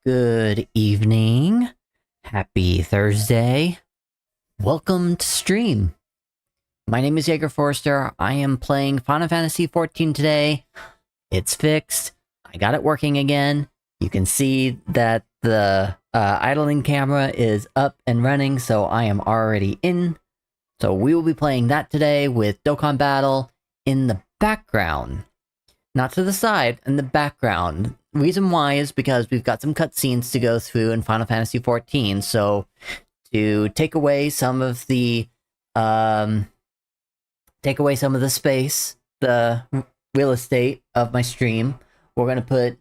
Good evening. Happy Thursday. Welcome to stream. My name is Jaeger Forrester. I am playing Final Fantasy XIV today. It's fixed. I got it working again. You can see that the idling camera is up and running, so I am already in. So we will be playing that today with Dokkan Battle in the background. Not to the side, in the background. Reason why is because we've got some cutscenes to go through in Final Fantasy XIV, so to take away some of the space, the real estate of my stream, we're gonna put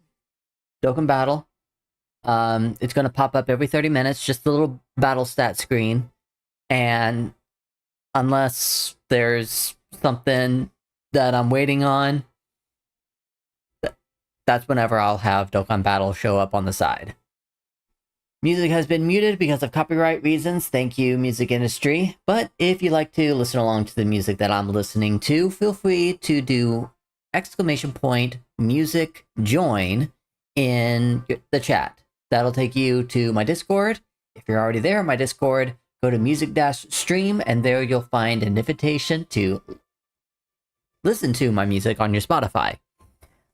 Dokkan Battle. It's gonna pop up every 30 minutes, just a little battle stat screen, and unless there's something that I'm waiting on, that's whenever I'll have Dokkan Battle show up on the side. Music has been muted because of copyright reasons. Thank you, music industry. But if you like to listen along to the music that I'm listening to, feel free to do !music join in the chat. That'll take you to my Discord. If you're already there in my Discord, go to music-stream, and there you'll find an invitation to listen to my music on your Spotify.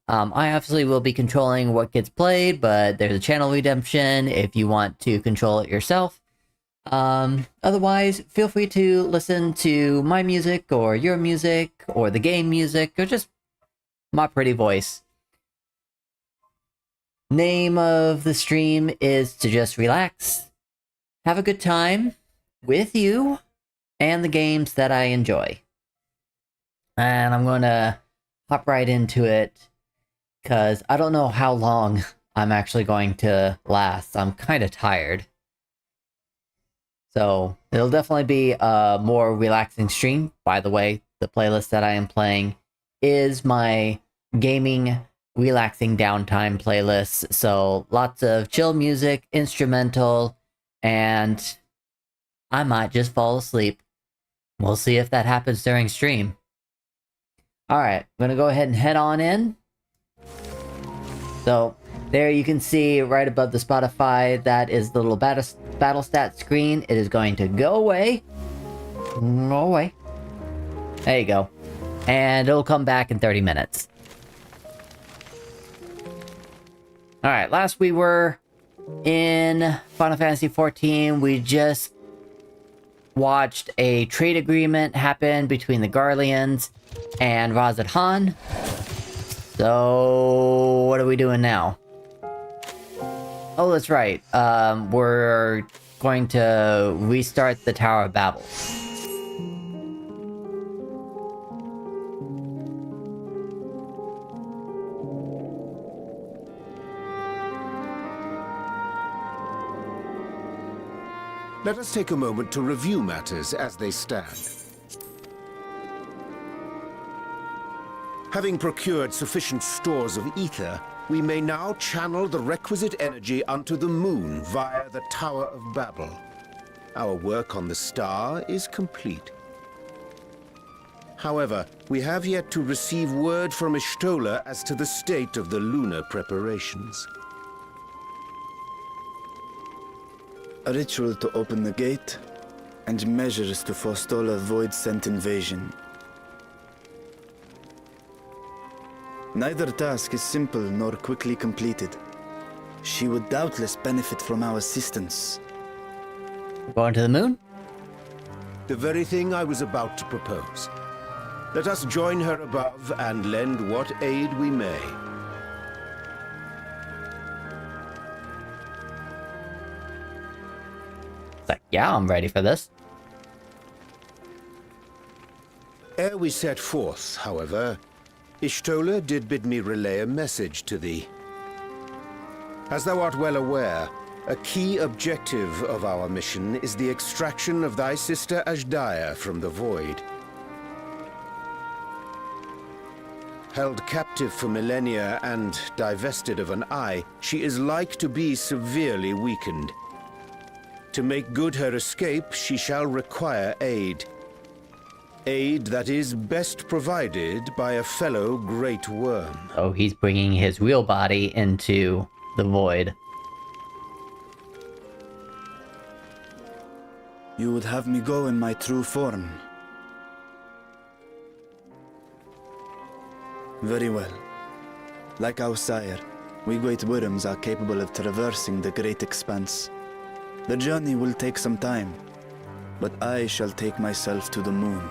I obviously will be controlling what gets played, but there's a channel redemption if you want to control it yourself. Otherwise, feel free to listen to my music, or your music, or the game music, or just my pretty voice. Name of the stream is to just relax, have a good time with you, and the games that I enjoy. And I'm going to hop right into it, because I don't know how long I'm actually going to last. I'm kind of tired. So, it'll definitely be a more relaxing stream. By the way, the playlist that I am playing is my gaming relaxing downtime playlist. So, lots of chill music, instrumental, and I might just fall asleep. We'll see if that happens during stream. Alright, I'm gonna go ahead and head on in. So, there you can see right above the Spotify, that is the little battle stat screen. It is going to go away. Go away. There you go. And it'll come back in 30 minutes. Alright, last we were in Final Fantasy XIV, we just watched a trade agreement happen between the Garleans and Razad Han. So, what are we doing now? Oh, that's right. We're going to restart the Tower of Babel. Let us take a moment to review matters as they stand. Having procured sufficient stores of ether, we may now channel the requisite energy unto the moon via the Tower of Babel. Our work on the star is complete. However, we have yet to receive word from Y'shtola as to the state of the lunar preparations. A ritual to open the gate, and measures to forestall a void-sent invasion. Neither task is simple nor quickly completed. She would doubtless benefit from our assistance. Going to the moon? The very thing I was about to propose. Let us join her above and lend what aid we may. It's like, yeah, I'm ready for this. Ere we set forth, however, Y'shtola did bid me relay a message to thee. As thou art well aware, a key objective of our mission is the extraction of thy sister Azhdaya from the Void. Held captive for millennia and divested of an eye, she is like to be severely weakened. To make good her escape, she shall require aid. Aid that is best provided by a fellow great worm. Oh, he's bringing his real body into the void. You would have me go in my true form. Very well. Like our sire, we great worms are capable of traversing the great expanse. The journey will take some time, but I shall take myself to the moon.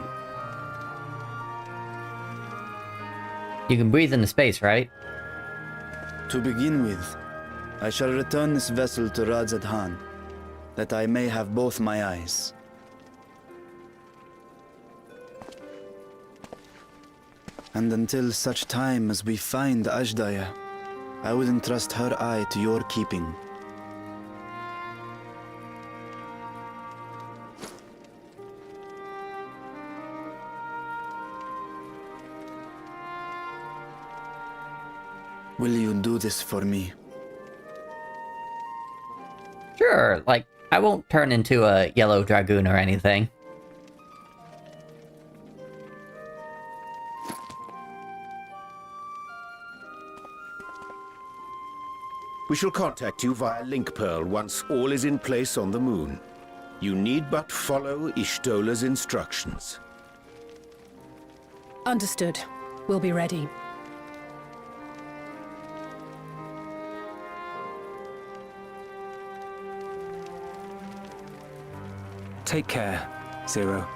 You can breathe into space, right? To begin with, I shall return this vessel to Radzadhan, that I may have both my eyes. And until such time as we find Ajdaya, I will entrust her eye to your keeping. Will you do this for me? Sure, like, I won't turn into a yellow dragoon or anything. We shall contact you via Link Pearl once all is in place on the moon. You need but follow Ishtola's instructions. Understood. We'll be ready. Take care, Zero.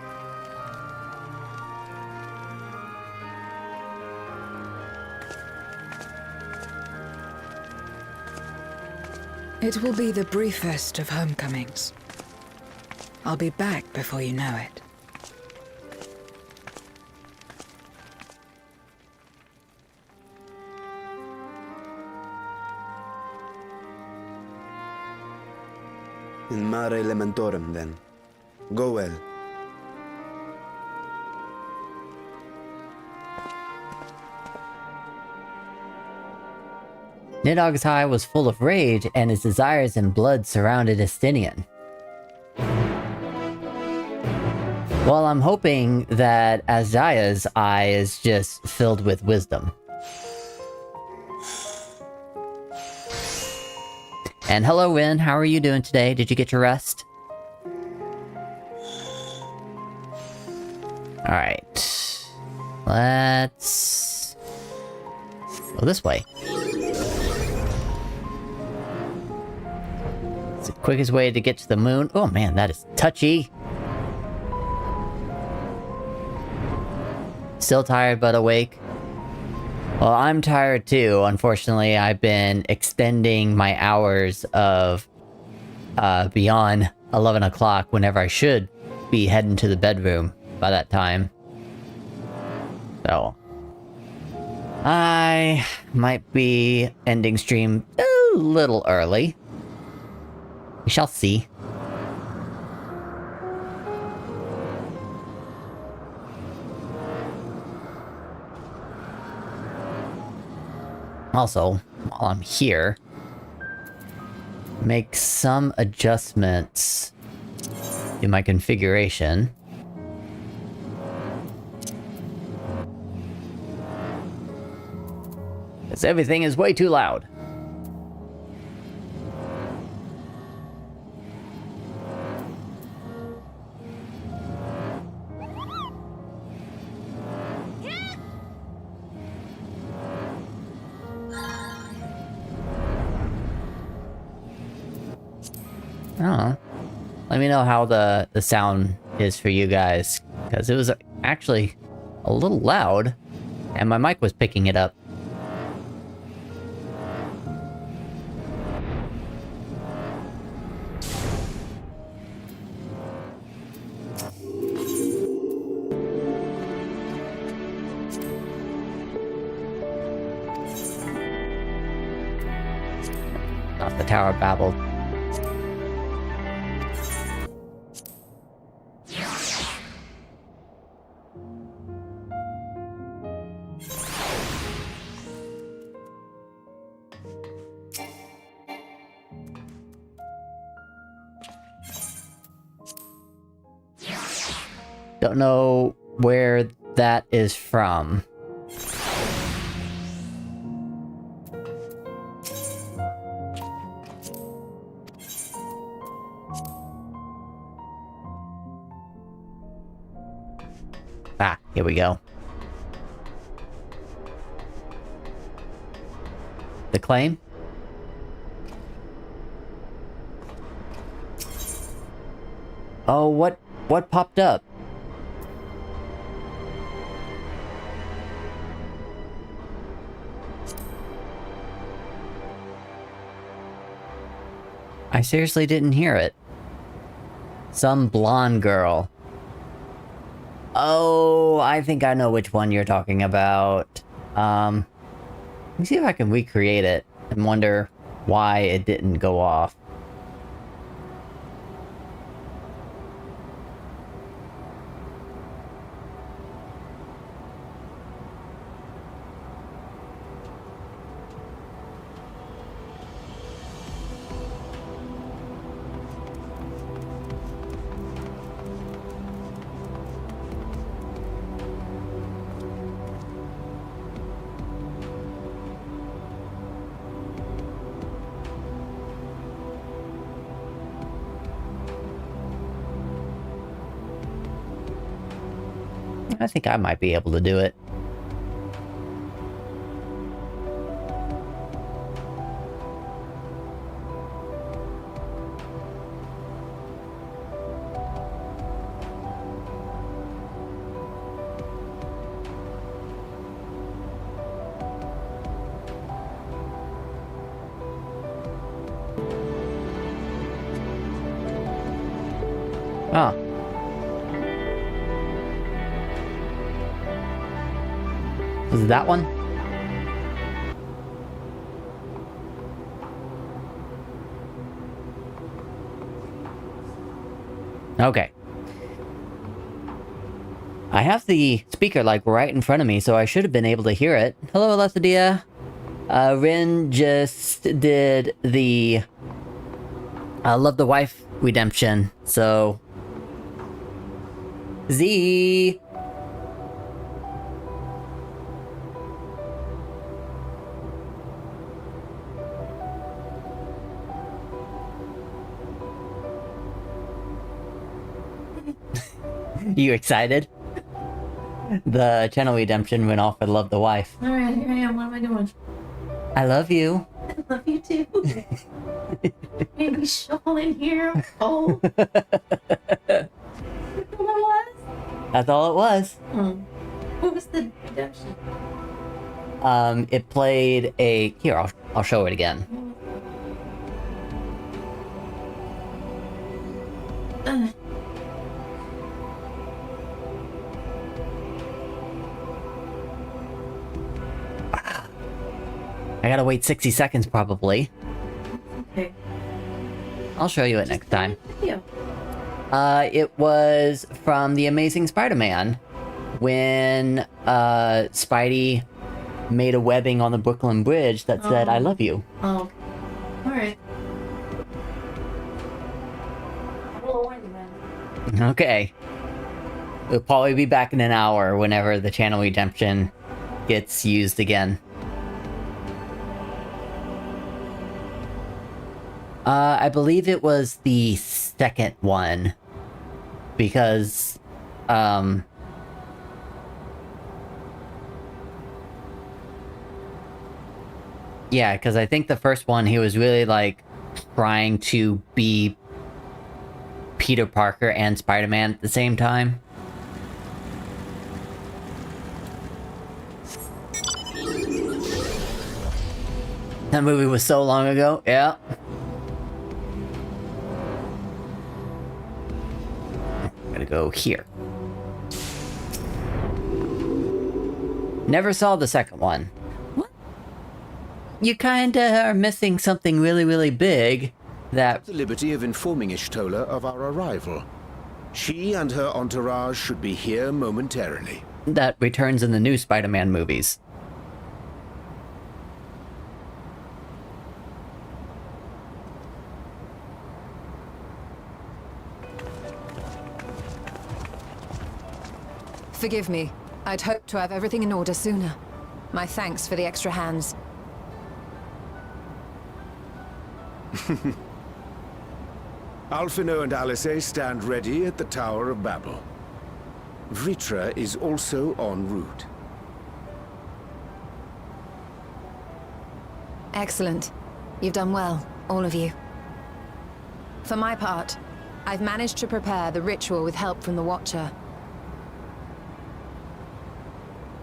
It will be the briefest of homecomings. I'll be back before you know it. In mare elementorum, then. Go well. Nidhogg's eye was full of rage, and his desires and blood surrounded Estinian. Well, I'm hoping that Azdaya's eye is just filled with wisdom. And hello, Win. How are you doing today? Did you get your rest? Alright. Let's go this way. It's the quickest way to get to the moon. Oh man, that is touchy. Still tired but awake. Well, I'm tired too. Unfortunately, I've been extending my hours of beyond 11 o'clock whenever I should be heading to the bedroom by that time. So, I might be ending stream a little early. We shall see. Also, while I'm here, make some adjustments in my configuration. Because everything is way too loud. Oh, let me know how the sound is for you guys, because it was actually a little loud, and my mic was picking it up. Off the tower babbled. Don't know where that is from. Ah, here we go. The claim? Oh, what popped up? I seriously didn't hear it. Some blonde girl. Oh, I think I know which one you're talking about. Let me see if I can recreate it and wonder why it didn't go off. I think I might be able to do it. Oh. Was it that one? Okay. I have the speaker like right in front of me, so I should have been able to hear it. Hello, Alethedia. Rin just did the Love the Wife redemption, so Z. You excited? The channel redemption went off. I love the wife. Alright, here I am. What am I doing? I love you. I love you too. Maybe shuffle in here. Oh. That's what it was? That's all it was. What was the redemption? It played a... Here, I'll show it again. I gotta wait 60 seconds, probably. Okay. I'll show you it next time. Yeah. It was from The Amazing Spider-Man, when, Spidey made a webbing on the Brooklyn Bridge that said, I love you. Oh, okay. Alright. Well, wait a minute. Okay. We'll probably be back in an hour whenever the channel redemption gets used again. I believe it was the second one, because, yeah, because I think the first one, he was really, like, trying to be Peter Parker and Spider-Man at the same time. That movie was so long ago, yeah. I'm gonna go here. Never saw the second one. What? You kinda are missing something really, really big that... The liberty of informing Ishtola of our arrival. She and her entourage should be here momentarily. that returns in the new Spider-Man movies. Forgive me. I'd hoped to have everything in order sooner. My thanks for the extra hands. Alphino and Alice stand ready at the Tower of Babel. Vritra is also en route. Excellent. You've done well, all of you. For my part, I've managed to prepare the ritual with help from the Watcher.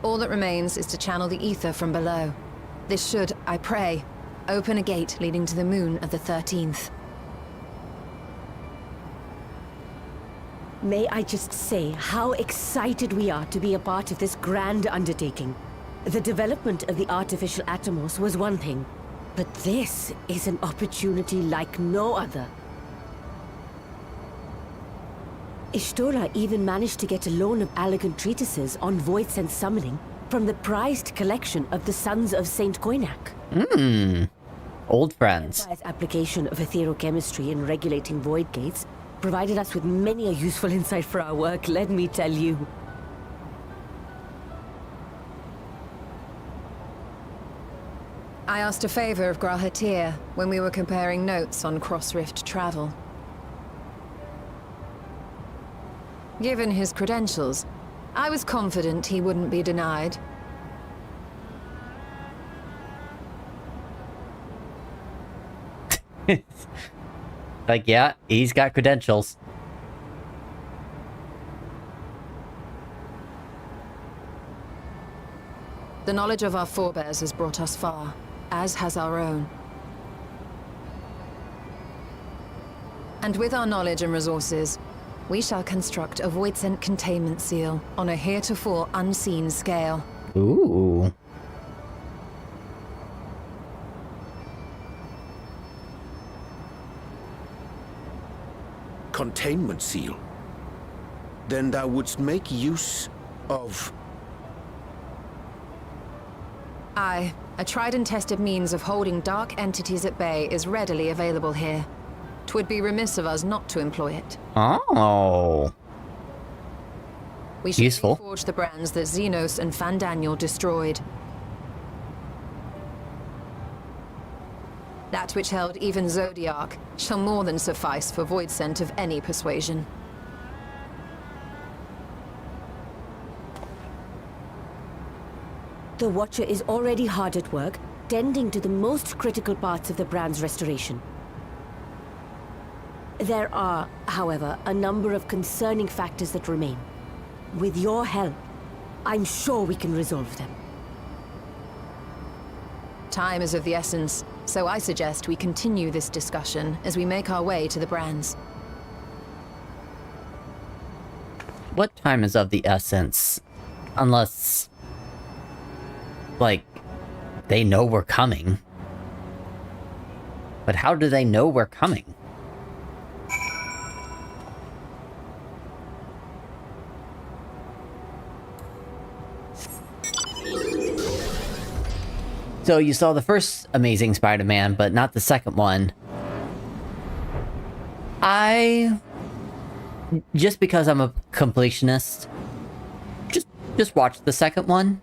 All that remains is to channel the ether from below. This should, I pray, open a gate leading to the moon of the 13th. May I just say how excited we are to be a part of this grand undertaking. The development of the artificial Atomos was one thing, but this is an opportunity like no other. Ishtora even managed to get a loan of elegant treatises on void sense summoning from the prized collection of the Sons of Saint Koinak. Old friends. Empire's application of etherochemistry in regulating void gates provided us with many a useful insight for our work, let me tell you. I asked a favor of Grahatir when we were comparing notes on cross-rift travel. Given his credentials, I was confident he wouldn't be denied. Like, yeah, he's got credentials. The knowledge of our forebears has brought us far, as has our own. And with our knowledge and resources, we shall construct a void-sent containment seal on a heretofore unseen scale. Ooh. Containment seal? Then thou wouldst make use of... Aye, a tried and tested means of holding dark entities at bay is readily available here. 'Twould be remiss of us not to employ it. Oh. We should Useful. reforge the brands that Xenos and Fandaniel destroyed. That which held even Zodiac shall more than suffice for void scent of any persuasion. The Watcher is already hard at work, tending to the most critical parts of the brand's restoration. There are, however, a number of concerning factors that remain. With your help, I'm sure we can resolve them. Time is of the essence, so I suggest we continue this discussion as we make our way to the brands. What time is of the essence? Unless... like, they know we're coming. But how do they know we're coming? So you saw the first Amazing Spider-Man, but not the second one. Just because I'm a completionist, just watch the second one.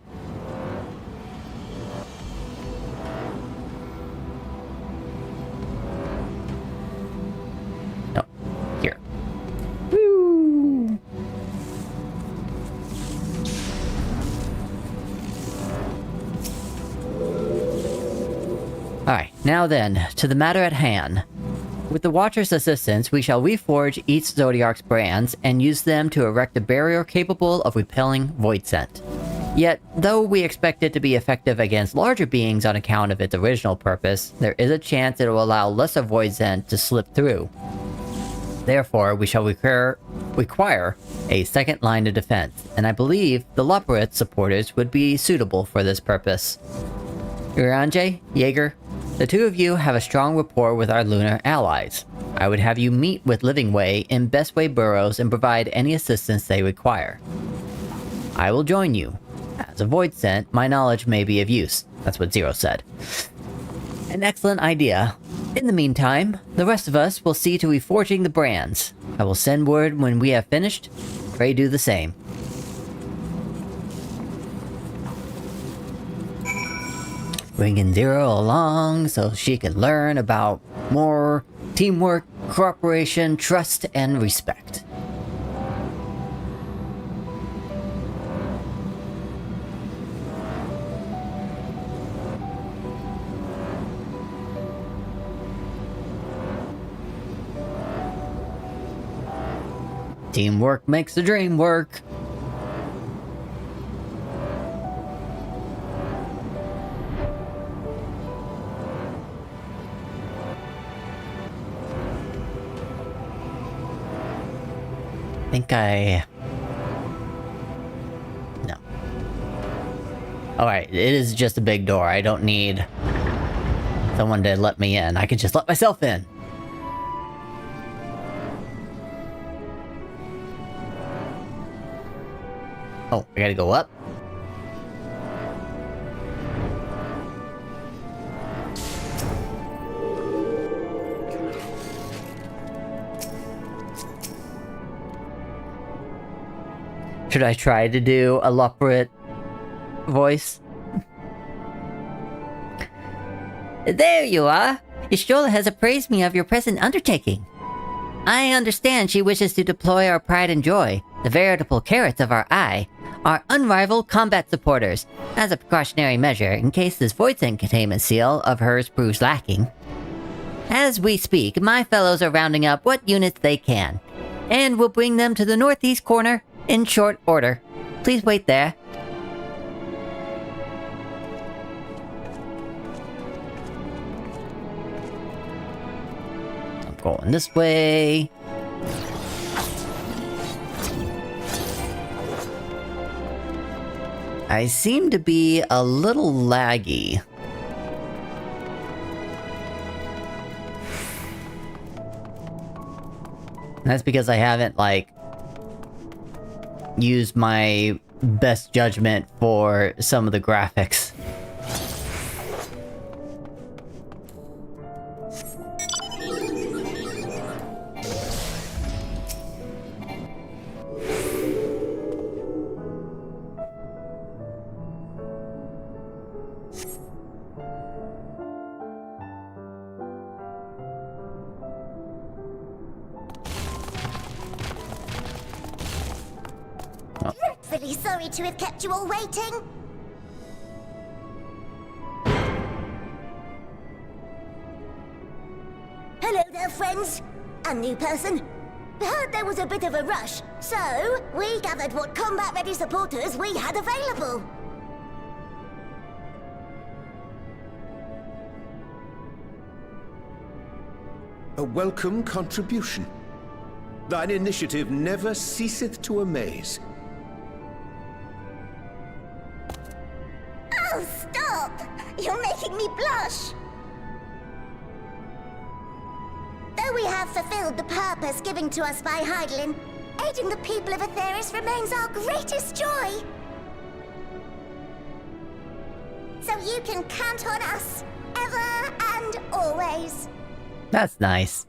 No, here. Woo! Alright, now then, to the matter at hand. With the Watcher's assistance, we shall reforge each Zodiac's brands and use them to erect a barrier capable of repelling void scent. Yet, though we expect it to be effective against larger beings on account of its original purpose, there is a chance it will allow lesser void scent to slip through. Therefore, we shall require a second line of defense, and I believe the Loporith supporters would be suitable for this purpose. Uranje, Jaeger, the two of you have a strong rapport with our lunar allies. I would have you meet with Living Way in Best Way burrows and provide any assistance they require. I will join you. As a void scent, my knowledge may be of use. That's what Zero said. An excellent idea. In the meantime, the rest of us will see to reforging the brands. I will send word when we have finished. Pray do the same. Bringing Zero along so she can learn about more teamwork, cooperation, trust, and respect. Teamwork makes the dream work. No. Alright, it is just a big door. I don't need someone to let me in. I can just let myself in. Oh, I gotta go up? Should I try to do a Loprit voice? There you are! Istrola has appraised me of your present undertaking. I understand she wishes to deploy our pride and joy, the veritable carrots of our eye, our unrivaled combat supporters, as a precautionary measure in case this Voidsent containment seal of hers proves lacking. As we speak, my fellows are rounding up what units they can, and will bring them to the northeast corner in short order. Please wait there. I'm going this way. I seem to be a little laggy. That's because I haven't, like, used my best judgment for some of the graphics. Really sorry to have kept you all waiting. Hello there, friends. A new person. Heard there was a bit of a rush, so we gathered what combat-ready supporters we had available. A welcome contribution. Thine initiative never ceaseth to amaze. Oh, stop! You're making me blush! Though we have fulfilled the purpose given to us by Heidelin, aiding the people of Aetheris remains our greatest joy. So you can count on us, ever and always. That's nice.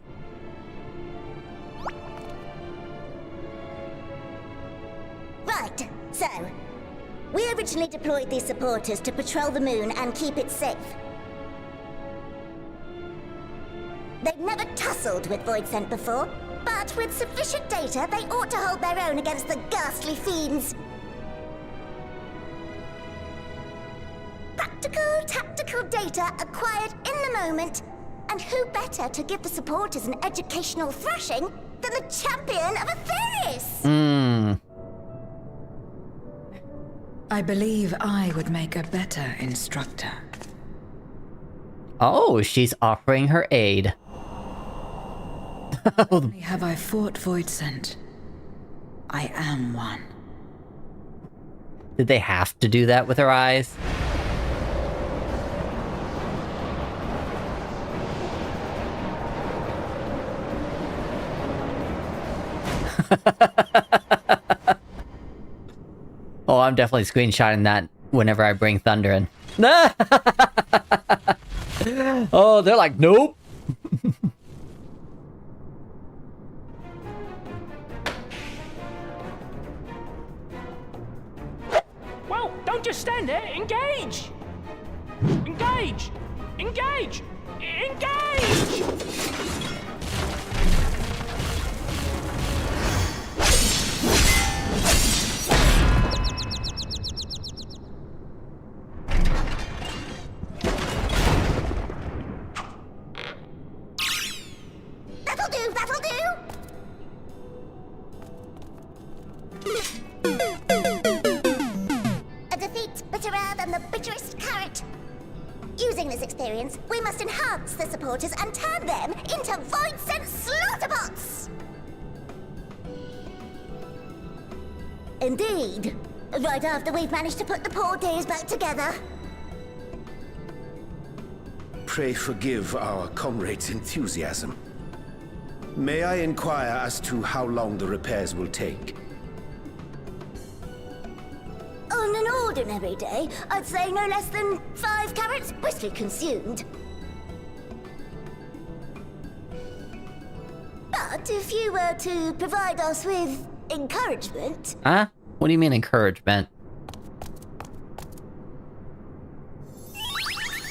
Right, so we originally deployed these supporters to patrol the moon and keep it safe. They'd never tussled with Voidsent before, but with sufficient data, they ought to hold their own against the ghastly fiends. Practical, tactical data acquired in the moment, and who better to give the supporters an educational thrashing than the champion of Aetheris? I believe I would make a better instructor. Oh, she's offering her aid. Only have I fought Voidsent. I am one. Did they have to do that with her eyes? Oh, I'm definitely screenshotting that whenever I bring Thunder in. Oh, they're like, nope. Well, don't just stand there. Engage! Engage! Engage! Engage! That'll do, that'll do! Using this experience, we must enhance the supporters and turn them into void-sent slaughterbots! Indeed. Right after we've managed to put the poor dears back together. Pray forgive our comrade's enthusiasm. May I inquire as to how long the repairs will take? On an ordinary day, I'd say no less than 5 carrots briskly consumed. But if you were to provide us with encouragement... Huh? What do you mean encouragement?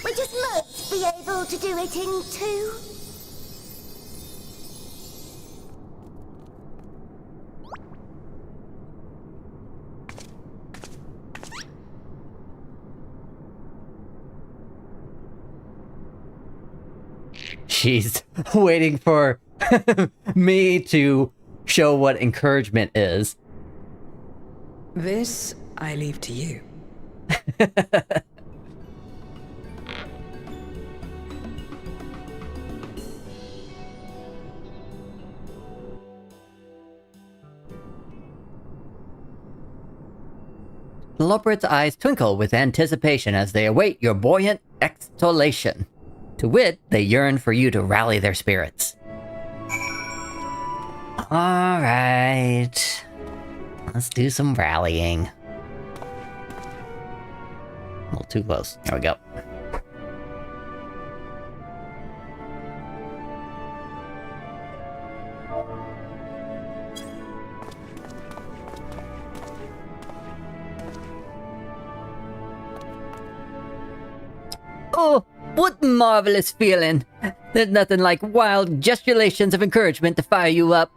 we just might be able to do it in 2. She's waiting for me to show what encouragement is. This I leave to you. The Loporrit's eyes twinkle with anticipation as they await your buoyant exhalation. To wit, they yearn for you to rally their spirits. Alright. Let's do some rallying. A little too close. There we go. Oh, what marvelous feeling! There's nothing like wild gesticulations of encouragement to fire you up.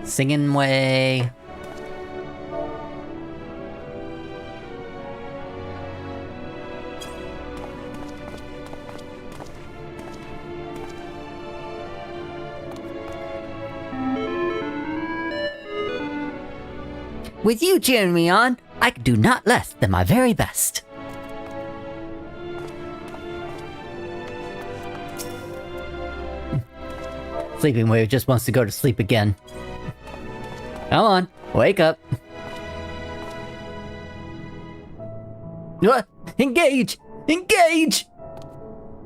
Singing way. With you cheering me on, I could do not less than my very best. Sleeping Wave just wants to go to sleep again. Come on, wake up. What? Engage! Engage!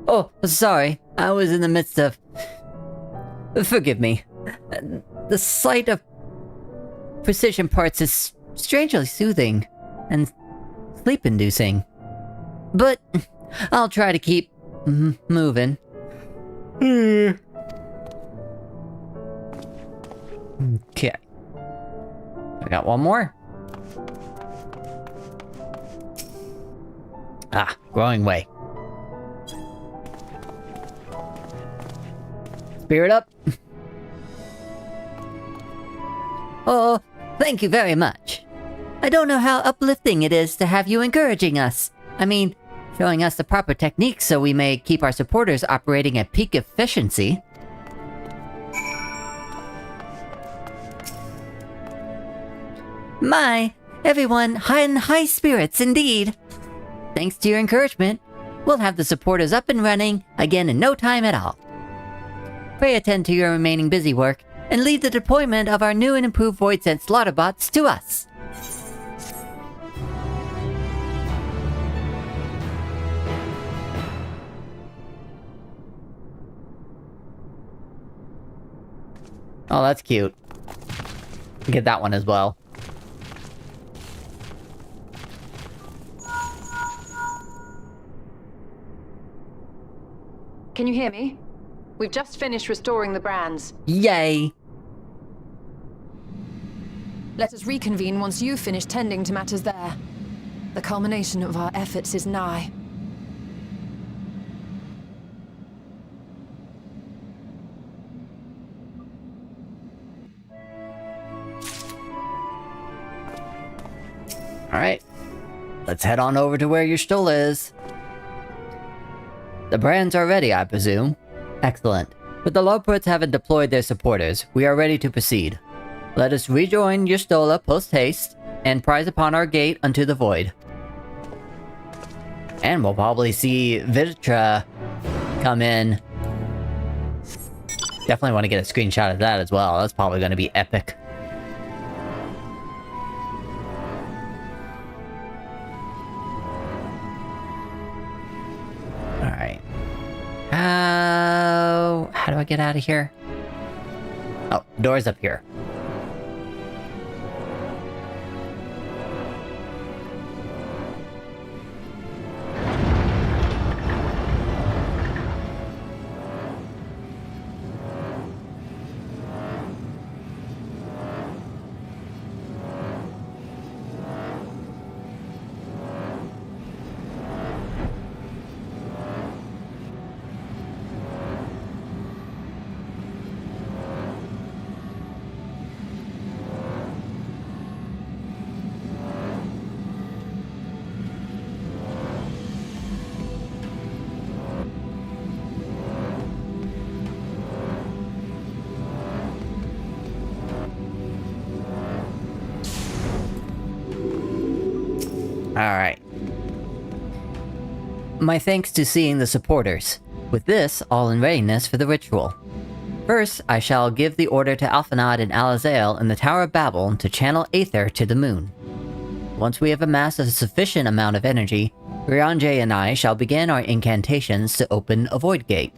Oh, sorry. I was in the midst of... Forgive me. The sight of precision parts is strangely soothing and sleep-inducing. But I'll try to keep moving. Okay. I got one more. Ah, growing way. Spirit up. Oh, thank you very much. I don't know how uplifting it is to have you encouraging us. I mean, showing us the proper techniques so we may keep our supporters operating at peak efficiency. My, everyone in high spirits indeed. Thanks to your encouragement, we'll have the supporters up and running again in no time at all. Pray attend to your remaining busy work and leave the deployment of our new and improved Void-Sent Slaughterbots to us. Oh, that's cute. Get that one as well. Can you hear me? We've just finished restoring the brands. Yay! Let us reconvene once you've finished tending to matters there. The culmination of our efforts is nigh. Alright. Let's head on over to where your stool is. The brands are ready, I presume. Excellent. With the Lordports having deployed their supporters, we are ready to proceed. Let us rejoin Yerstola post-haste, and prise upon our gate unto the void. And we'll probably see Vitra come in. Definitely want to get a screenshot of that as well. That's probably going to be epic. Alright. How do I get out of here? Oh, door's up here. Alright. My thanks to seeing the supporters. With this, all in readiness for the ritual. First, I shall give the order to Alphanod and Alazael in the Tower of Babel to channel Aether to the moon. Once we have amassed a sufficient amount of energy, Ryanje and I shall begin our incantations to open a void gate.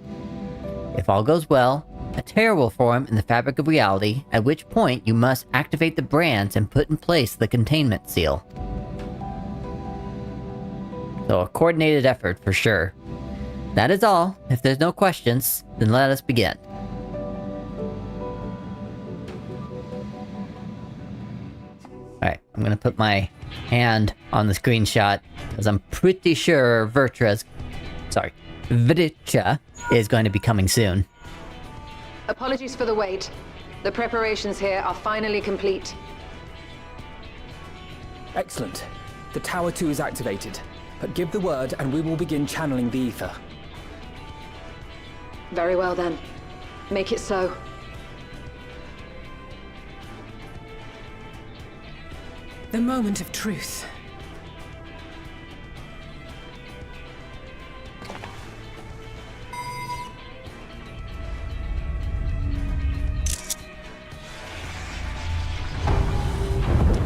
If all goes well, a tear will form in the fabric of reality, at which point you must activate the brands and put in place the containment seal. So a coordinated effort for sure. That is all. If there's no questions, then let us begin. Alright, I'm gonna put my hand on the screenshot, because I'm pretty sure Vitra is going to be coming soon. Apologies for the wait. The preparations here are finally complete. Excellent. The Tower 2 is activated. But give the word and we will begin channeling the ether. Very well then. Make it so. The moment of truth.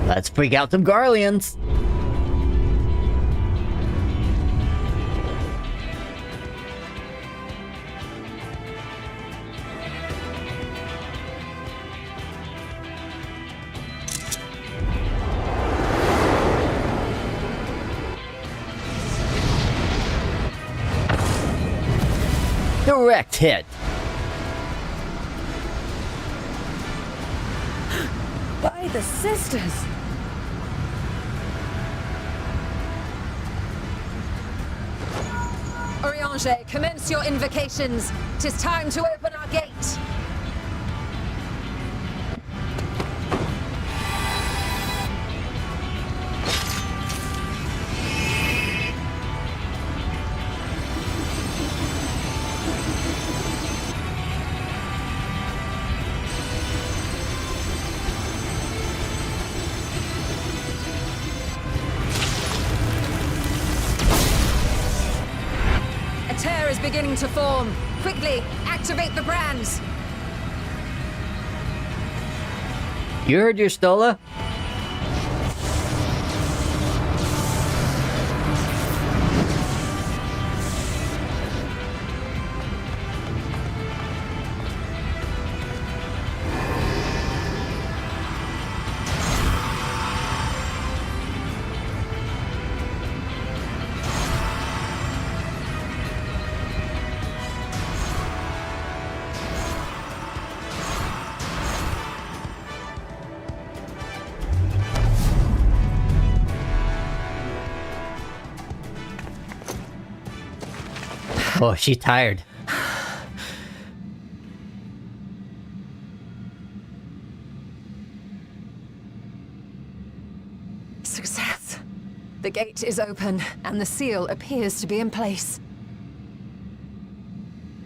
Let's freak out some Garleans! Direct hit. By the sisters! Oriange, commence your invocations. 'Tis time to open our gate. Beginning to form. Quickly, activate the brands. You heard your Stola? Oh, she's tired. Success. The gate is open, and the seal appears to be in place.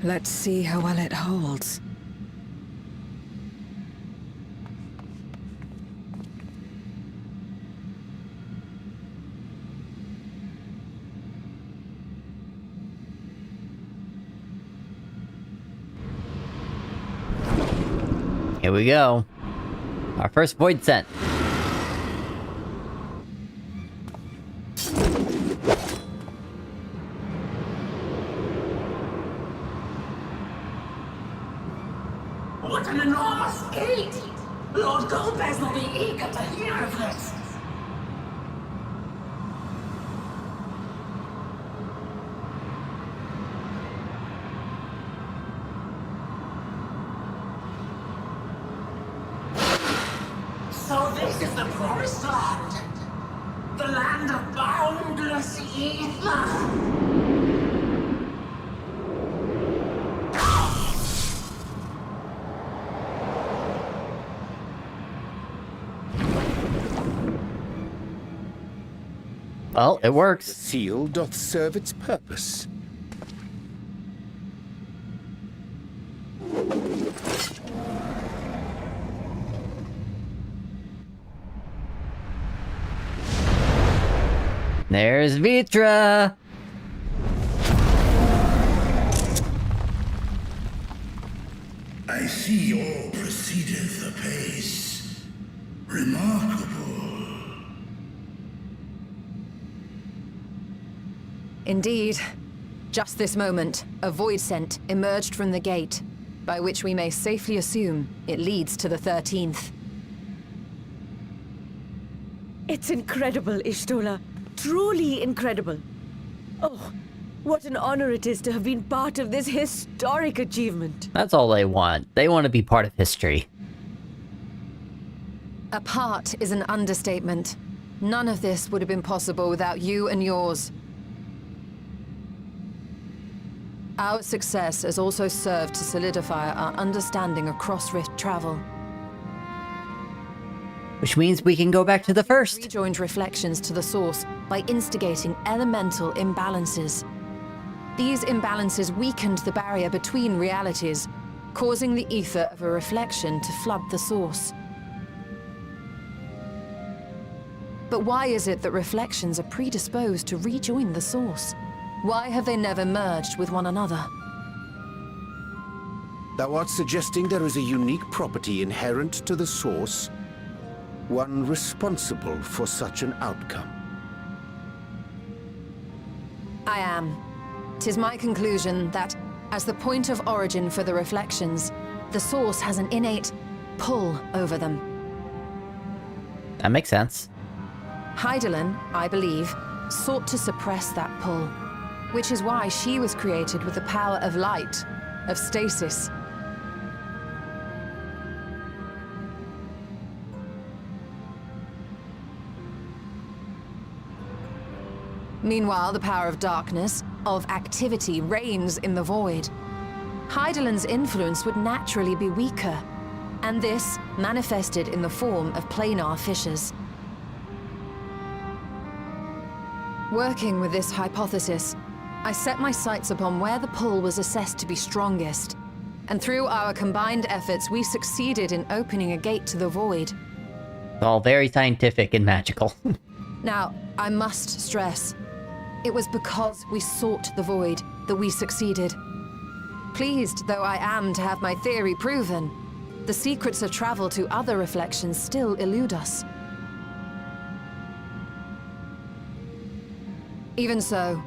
Let's see how well it holds. Here we go. Our first void scent. What an enormous gate! Lord Gomez will be eager to hear of this. So this is the promised land. The land of boundless ether. Well, it works. The seal doth serve its purpose. There's Vitra! I see all proceedeth apace. Remarkable. Indeed. Just this moment, a void scent emerged from the gate, by which we may safely assume it leads to the 13th. It's incredible, Ishtola. Truly incredible. Oh, what an honor it is to have been part of this historic achievement. That's all they want. They want to be part of history. A part is an understatement. None of this would have been possible without you and yours. Our success has also served to solidify our understanding of cross-rift travel. Which means we can go back to the first. Rejoined reflections to the source by instigating elemental imbalances. These imbalances weakened the barrier between realities, causing the ether of a reflection to flood the source. But why is it that reflections are predisposed to rejoin the source? Why have they never merged with one another? Thou art suggesting there is a unique property inherent to the source, one responsible for such an outcome. I am. 'Tis my conclusion that, as the point of origin for the reflections, the source has an innate pull over them. That makes sense. Hydaelyn, I believe, sought to suppress that pull, which is why she was created with the power of light, of stasis. Meanwhile, the power of darkness, of activity, reigns in the void. Hydaelyn's influence would naturally be weaker, and this manifested in the form of planar fissures. Working with this hypothesis, I set my sights upon where the pull was assessed to be strongest, and through our combined efforts, we succeeded in opening a gate to the void. It's all very scientific and magical. Now, I must stress, it was because we sought the void that we succeeded. Pleased though I am to have my theory proven, the secrets of travel to other reflections still elude us. Even so,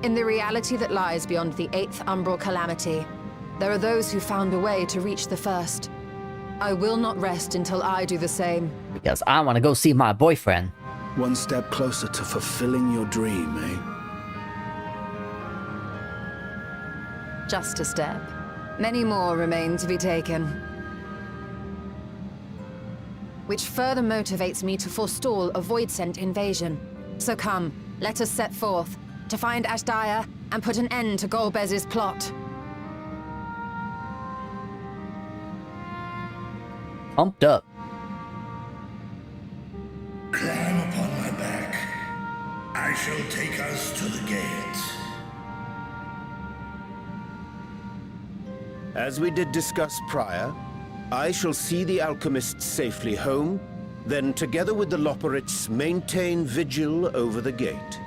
in the reality that lies beyond the 8th umbral calamity, there are those who found a way to reach the first. I will not rest until I do the same. Because I want to go see my boyfriend. One step closer to fulfilling your dream, eh? Just a step. Many more remain to be taken. Which further motivates me to forestall a void-sent invasion. So come, let us set forth, to find Ashdaya and put an end to Golbez's plot. Pumped up. Climb upon my back. I shall take us to the gate. As we did discuss prior, I shall see the alchemists safely home, then together with the Loporrits maintain vigil over the gate.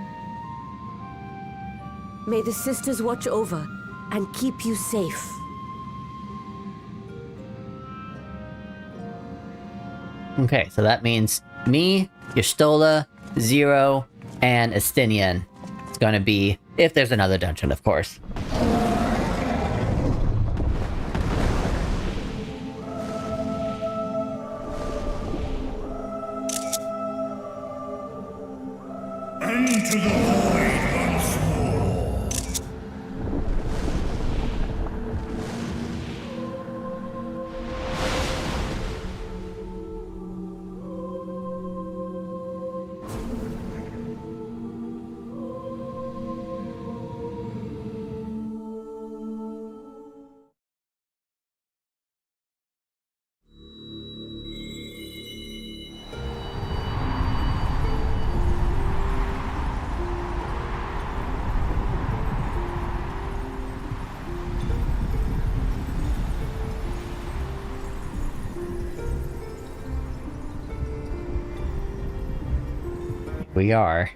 May the sisters watch over and keep you safe. Okay, so that means me, Yestola, Zero, and Estinian. It's gonna be, if there's another dungeon, of course. Into the void once more. We are.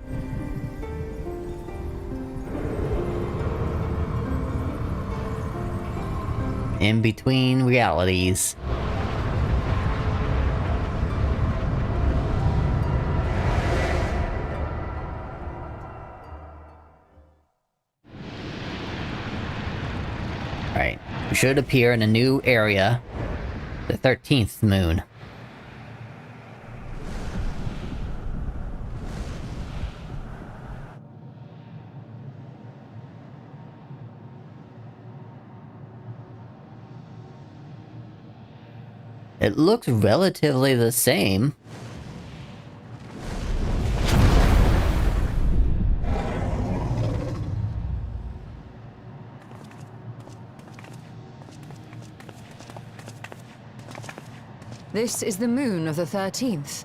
In between realities. Right. We should appear in a new area. The 13th moon. It looks relatively the same. This is the moon of the 13th.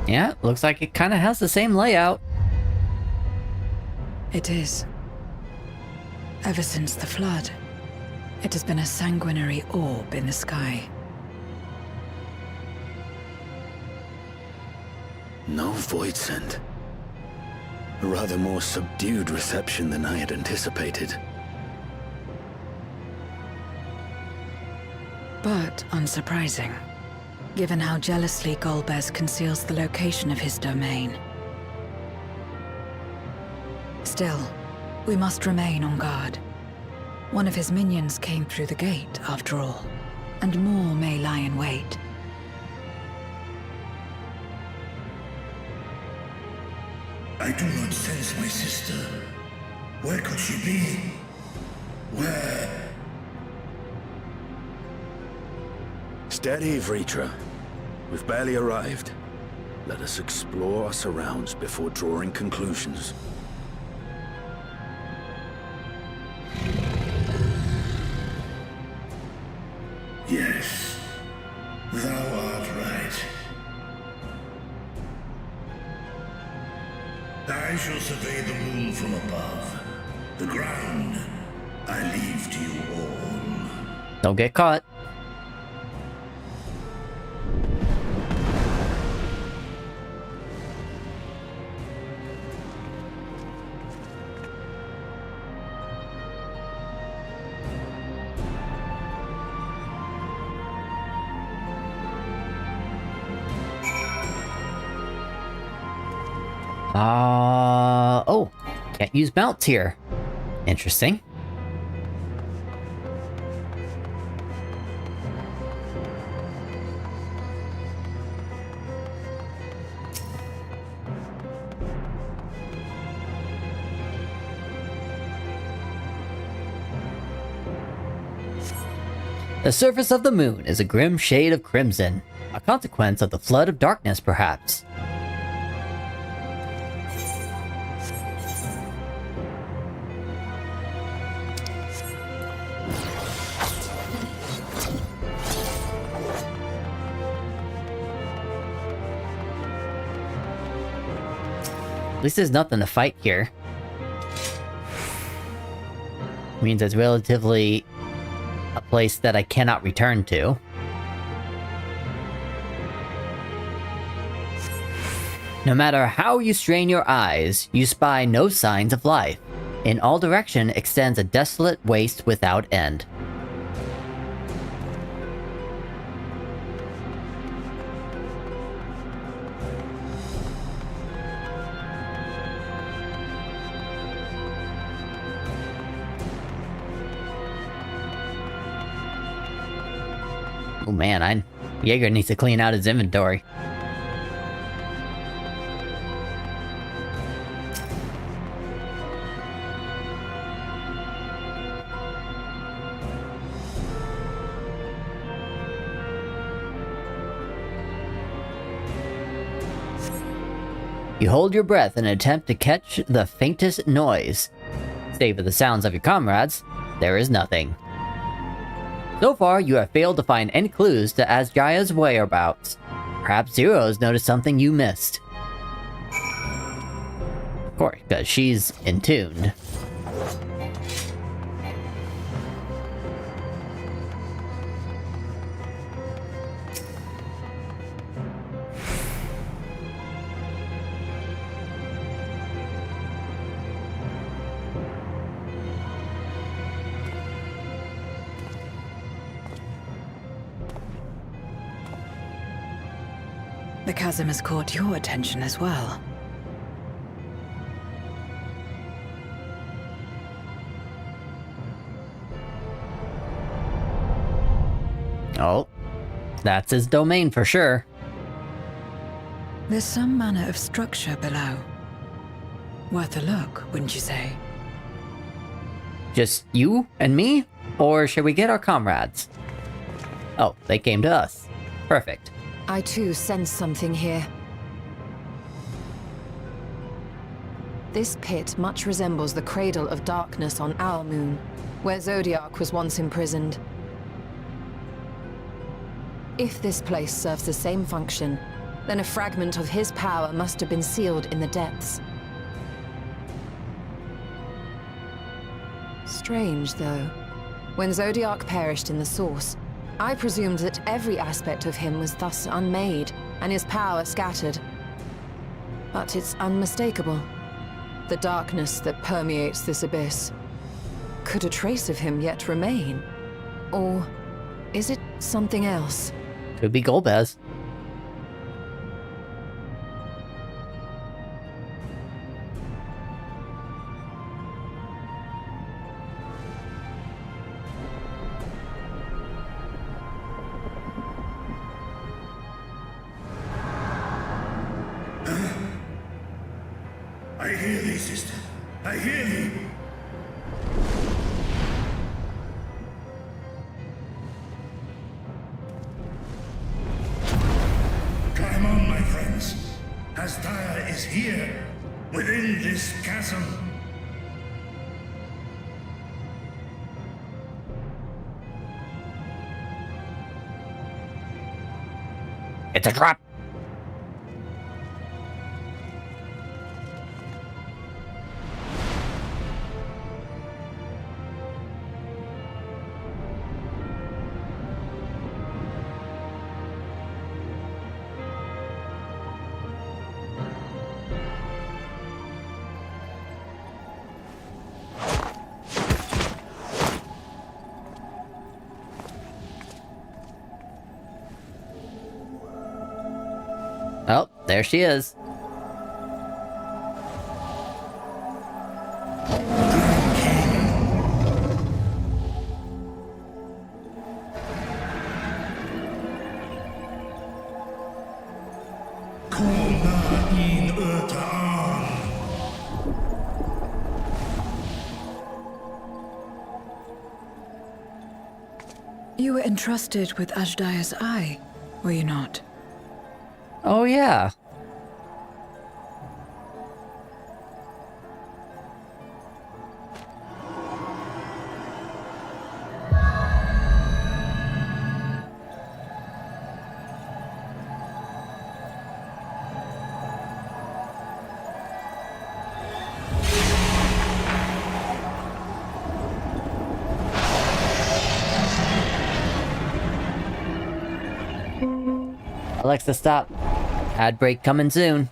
Yeah, looks like it kind of has the same layout. It is. Ever since the flood, it has been a sanguinary orb in the sky. No void sent. A rather more subdued reception than I had anticipated. But unsurprising, given how jealously Golbez conceals the location of his domain. Still, we must remain on guard. One of his minions came through the gate, after all, and more may lie in wait. I do not sense my sister. Where could she be? Where? Steady, Vritra. We've barely arrived. Let us explore our surrounds before drawing conclusions. Yes, thou art right. I shall survey the moon from above. The ground, I leave to you all. Don't get caught. Oh, can't use mounts here. Interesting. The surface of the moon is a grim shade of crimson, a consequence of the flood of darkness, perhaps. At least there's nothing to fight here. Means it's relatively a place that I cannot return to. No matter how you strain your eyes, you spy no signs of life. In all direction extends a desolate waste without end. Oh man, Jaeger needs to clean out his inventory. You hold your breath in an attempt to catch the faintest noise. Save for the sounds of your comrades, there is nothing. So far, you have failed to find any clues to Asjaya's whereabouts. Perhaps Zero's noticed something you missed. Of course, because she's in tune. The chasm has caught your attention as well. Oh, that's his domain for sure. There's some manner of structure below. Worth a look, wouldn't you say? Just you and me? Or should we get our comrades? Oh, they came to us. Perfect. I too sense something here. This pit much resembles the Cradle of Darkness on our moon, where Zodiac was once imprisoned. If this place serves the same function, then a fragment of his power must have been sealed in the depths. Strange, though. When Zodiac perished in the Source, I presumed that every aspect of him was thus unmade, and his power scattered. But it's unmistakable. The darkness that permeates this abyss. Could a trace of him yet remain? Or is it something else? Could be Golbez. I hear thee, sister. I hear thee. Climb on, my friends. Asdaya is here, within this chasm. It's a trap! Oh, there she is. You were entrusted with Ajdaya's eye, were you not? Oh yeah. Alexa, stop. Ad break coming soon.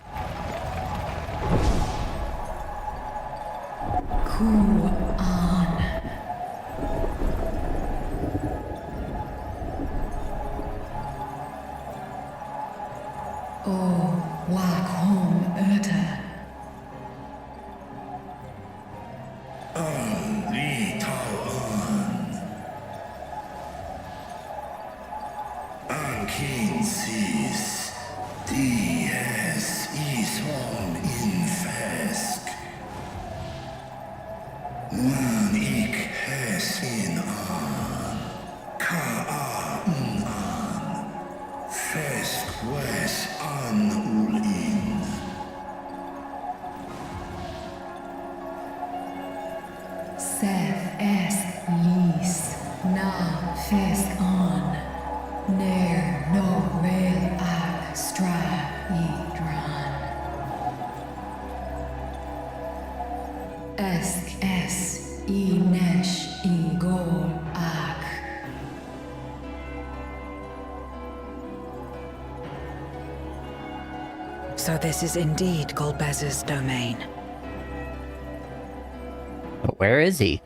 So this is indeed Golbez's domain. But where is he?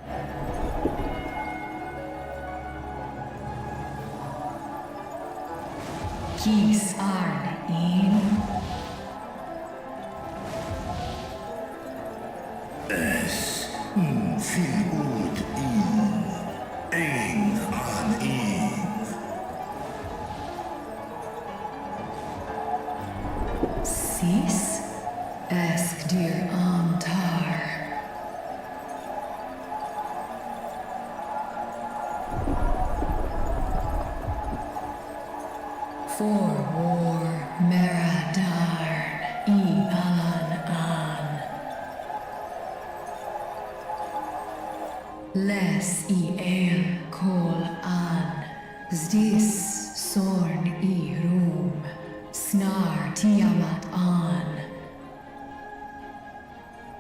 Kis Arn in. Sis? Ask dear Antar. For war Meradarn Ian an. Les el kol an. Zdis sorn I rum. Snar tiamat an.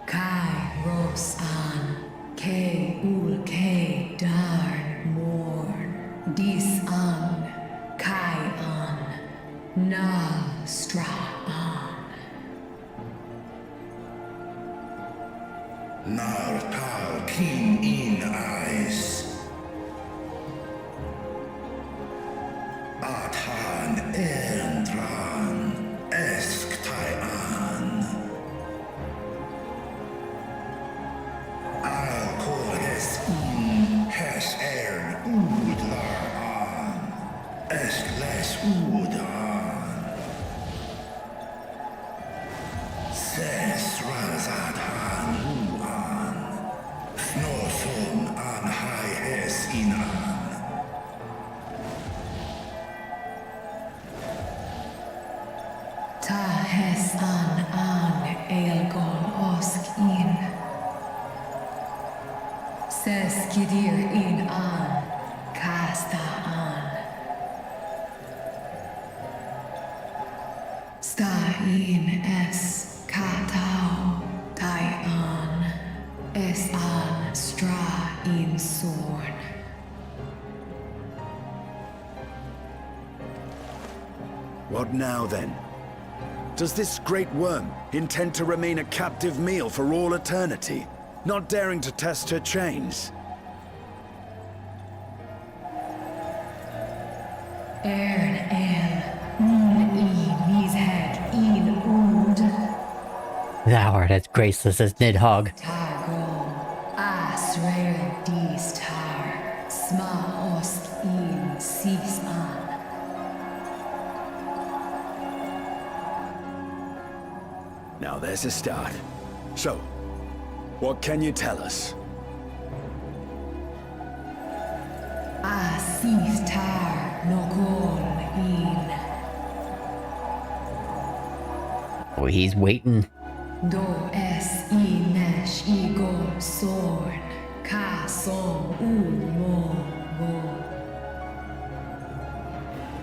Kai ros an. Ke ul ke darn morn. Dis an. Kai an. Na stra an. Nar tal king in eyes. Atan entran esk an. Al kores in hes udlar an. Esk les udan. Ses razat han an. Fnoson an hai es in an. Ta hes an elgon osk in. Ses kidir in an. Kasta an. Sta in es katao tai an. Es an stra in sorn. What now, then? Does this great worm intend to remain a captive meal for all eternity, not daring to test her chains? Ern el nis head in ud. Thou art as graceless as Nidhogg. Targol asrer dis tar. Sma osk in sis an. Now there's a start. So, what can you tell us? Asis tar nokol in. Oh, he's waiting. Do es inesh igol sorn. Ka som mo mo.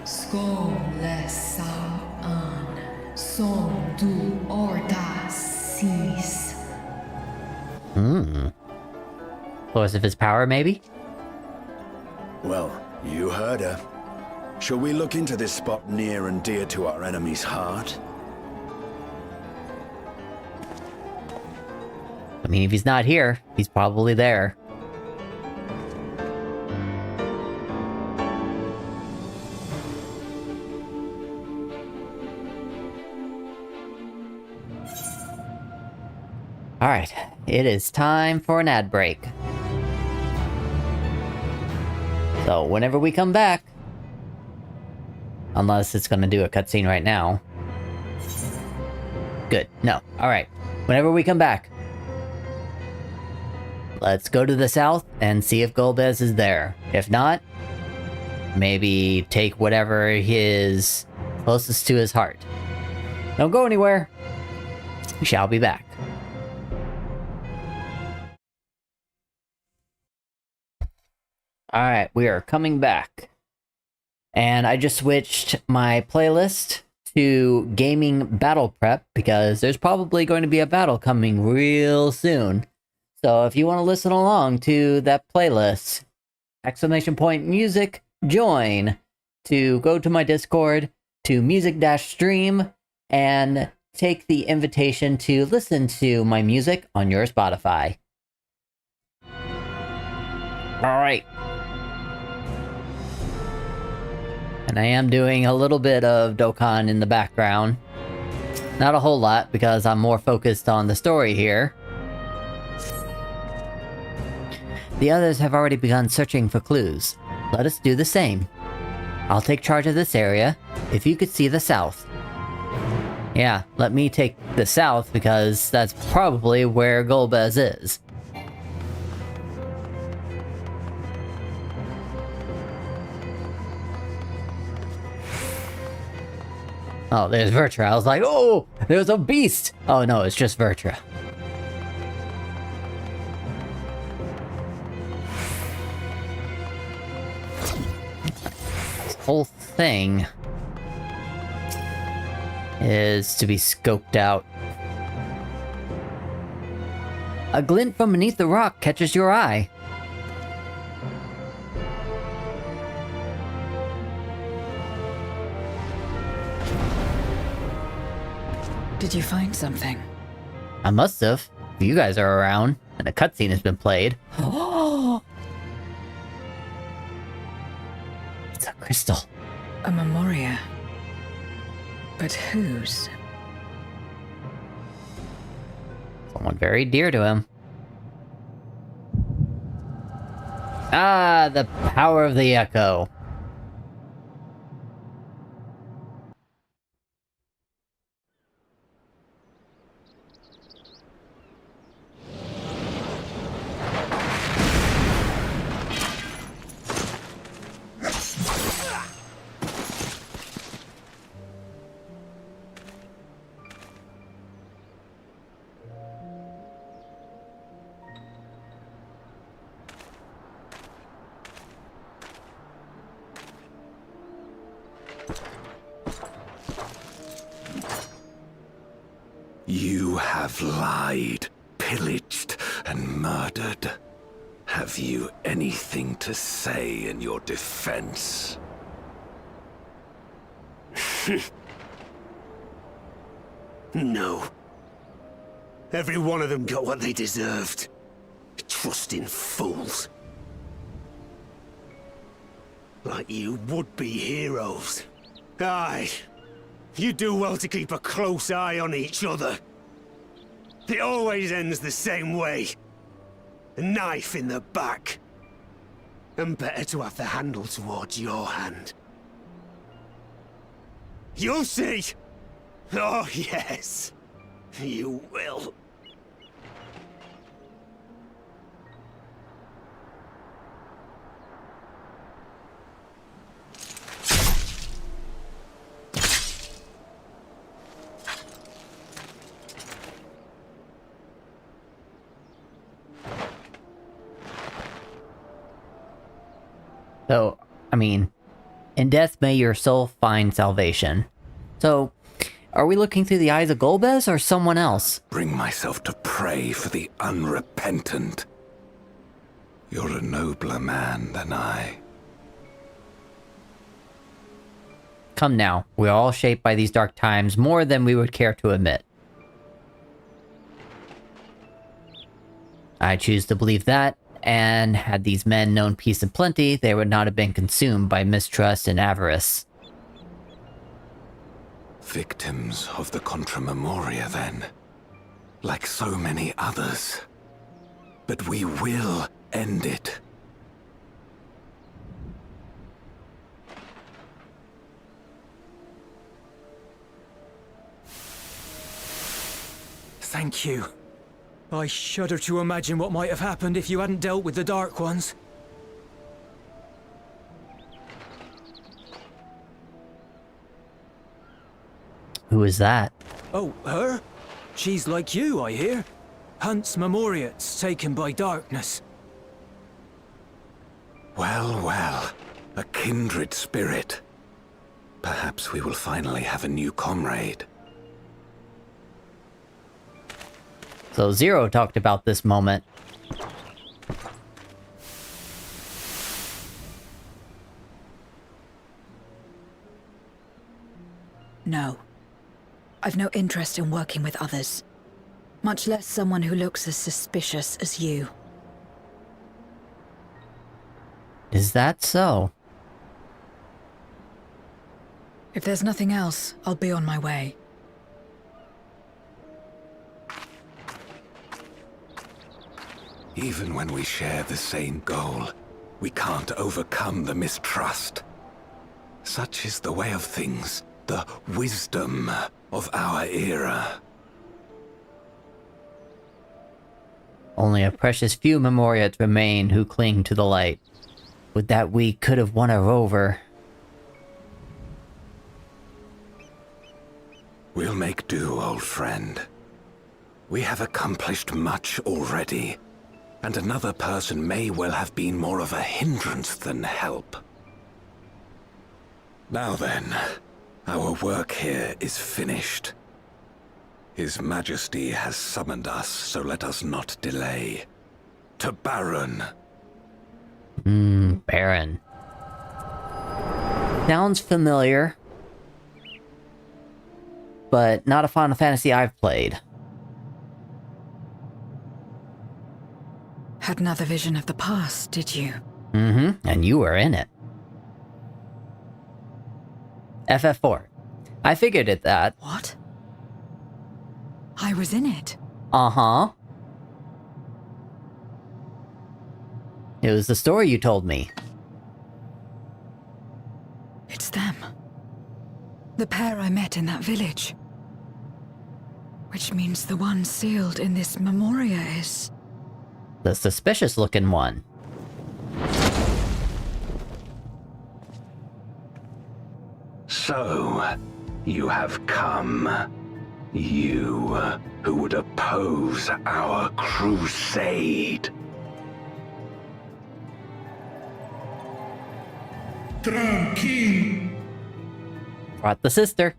Skom les sam an. Som du orta sis. Source of his power, maybe? Well, you heard her. Shall we look into this spot near and dear to our enemy's heart? I mean, if he's not here, he's probably there. Alright, it is time for an ad break. So, whenever we come back, unless it's gonna do a cutscene right now. Good, no, alright. Whenever we come back, let's go to the south and see if Golbez is there. If not, maybe take whatever is closest to his heart. Don't go anywhere. We shall be back. Alright, we are coming back. And I just switched my playlist to Gaming Battle Prep because there's probably going to be a battle coming real soon. So if you want to listen along to that playlist, !music, join to go to my Discord, to music-stream, and take the invitation to listen to my music on your Spotify. Alright. And I am doing a little bit of Dokkan in the background. Not a whole lot, because I'm more focused on the story here. The others have already begun searching for clues. Let us do the same. I'll take charge of this area, if you could see the south. Yeah, let me take the south, because that's probably where Golbez is. Oh, there's Vertra. I was like, oh, there's a beast! Oh no, it's just Vertra. This whole thing is to be scoped out. A glint from beneath the rock catches your eye. Did you find something? I must have. If you guys are around, and a cutscene has been played. Oh! It's a crystal. A memoria. But whose? Someone very dear to him. Ah, the power of the echo. You have lied, pillaged, and murdered. Have you anything to say in your defense? No. Every one of them got what they deserved. Trusting fools. Like you would-be heroes. Aye. You do well to keep a close eye on each other. It always ends the same way. A knife in the back. And better to have the handle towards your hand. You'll see! Oh, yes. You will. So, I mean, in death may your soul find salvation. So, are we looking through the eyes of Golbez or someone else? Bring myself to pray for the unrepentant. You're a nobler man than I. come now. We're all shaped by these dark times more than we would care to admit. I choose to believe that, and had these men known peace and plenty, they would not have been consumed by mistrust and avarice. Victims of the Contra Memoria, then. Like so many others. But we will end it. Thank you. I shudder to imagine what might have happened if you hadn't dealt with the Dark Ones. Who is that? Oh, her? She's like you, I hear. Hunts Memoriates taken by darkness. Well, well. A kindred spirit. Perhaps we will finally have a new comrade. So Zero talked about this moment. No. I've no interest in working with others. Much less someone who looks as suspicious as you. Is that so? If there's nothing else, I'll be on my way. Even when we share the same goal, we can't overcome the mistrust. Such is the way of things, the wisdom of our era. Only a precious few Memoriates remain who cling to the light. Would that we could have won her over. We'll make do, old friend. We have accomplished much already, and another person may well have been more of a hindrance than help. Now then, our work here is finished. His Majesty has summoned us, so let us not delay. To Baron. Baron. Sounds familiar. But not a Final Fantasy I've played. Had another vision of the past, did you? And you were in it. FF4. I figured it that. What? I was in it? Uh-huh. It was the story you told me. It's them. The pair I met in that village. Which means the one sealed in this Memoria is... The suspicious-looking one. So, you have come. You, who would oppose our crusade. Tranquil. Brought the sister.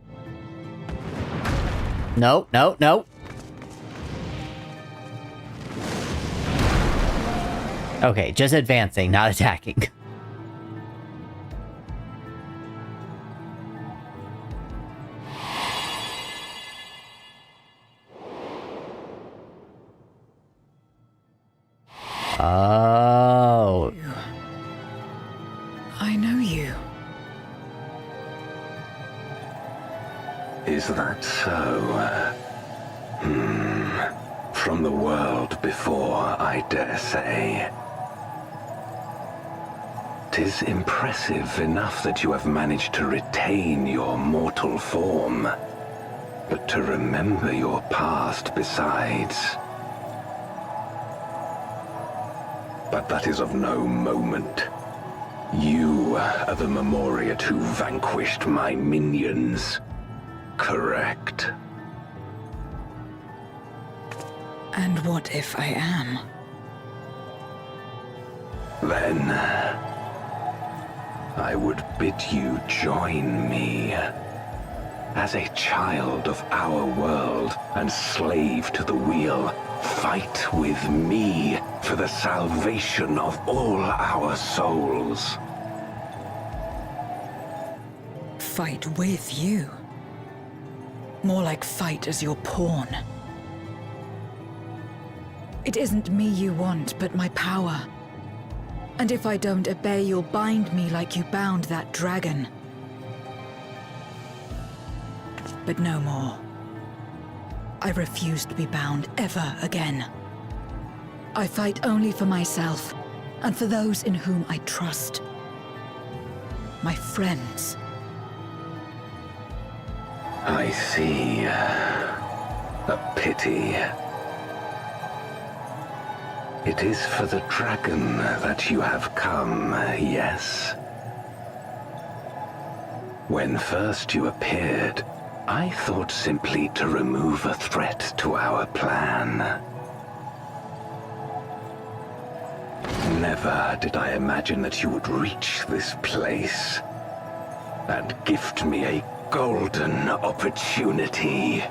No, no, no. Okay, just advancing, not attacking. Oh. I know you. Is that so? From the world before, I dare say. 'Tis impressive enough that you have managed to retain your mortal form, but to remember your past besides. But that is of no moment. You are the Memoriate who vanquished my minions. Correct. And what if I am? Then I would bid you join me. As a child of our world and slave to the wheel, fight with me for the salvation of all our souls. fight with you. More like fight as your pawn. It isn't me you want, but my power. And if I don't obey, you'll bind me like you bound that dragon. But no more. I refuse to be bound ever again. I fight only for myself, and for those in whom I trust. My friends. I see. A pity. It is for the dragon that you have come, yes? When first you appeared, I thought simply to remove a threat to our plan. Never did I imagine that you would reach this place and gift me a golden opportunity.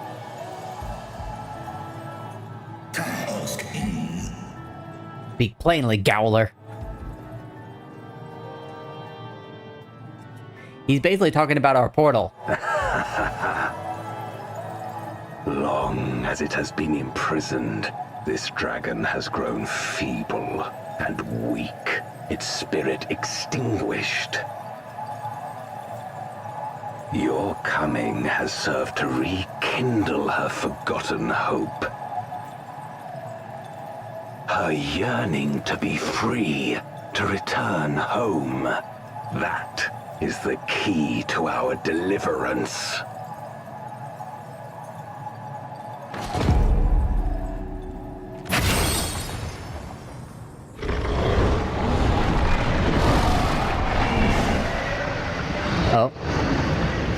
Speak plainly, Gowler. He's basically talking about our portal. Long as it has been imprisoned, this dragon has grown feeble and weak, its spirit extinguished. Your coming has served to rekindle her forgotten hope. Her yearning to be free, to return home. That is the key to our deliverance. Oh.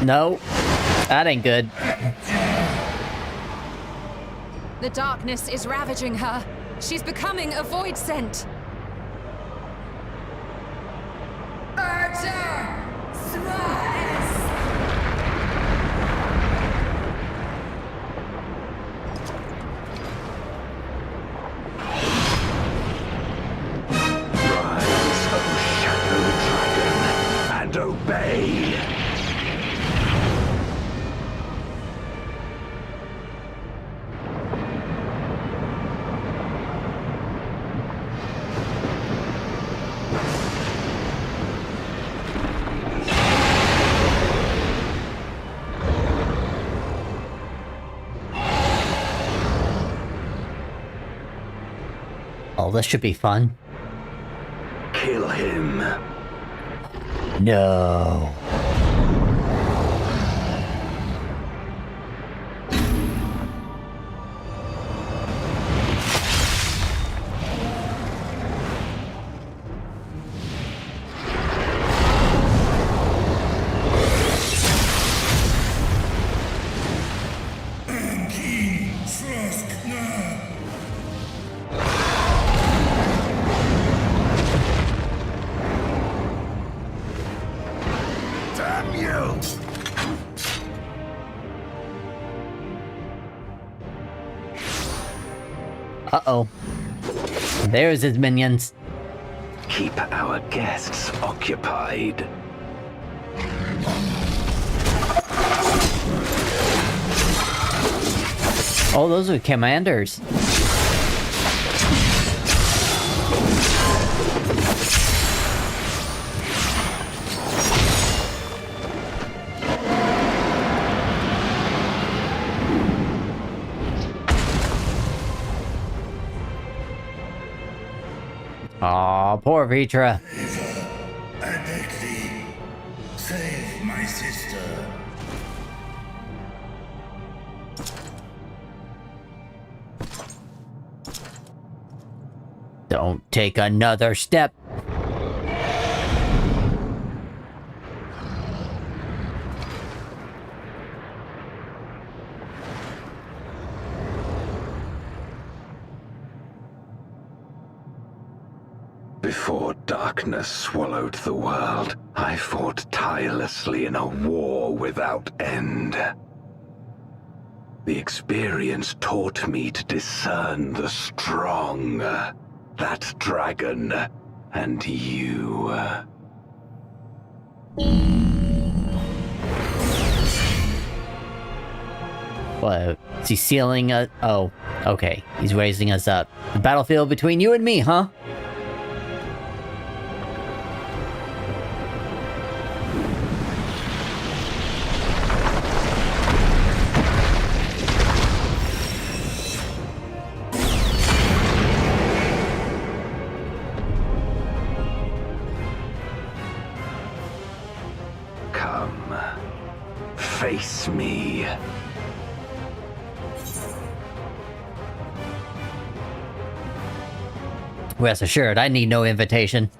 No. That ain't good. The darkness is ravaging her. She's becoming a void scent. Rise, O Shadow Dragon, and obey! Oh, this should be fun. Kill him. No. Uh-oh. There's his minions. Keep our guests occupied. Oh, those are commanders. Aw, poor Vitra. I beg thee, save my sister. Don't take another step. Before darkness swallowed the world, I fought tirelessly in a war without end. The experience taught me to discern the strong, that dragon, and you. What? Is he sealing us? Oh, okay. He's raising us up. The battlefield between you and me, huh? Come, face me. Rest assured, I need no invitation.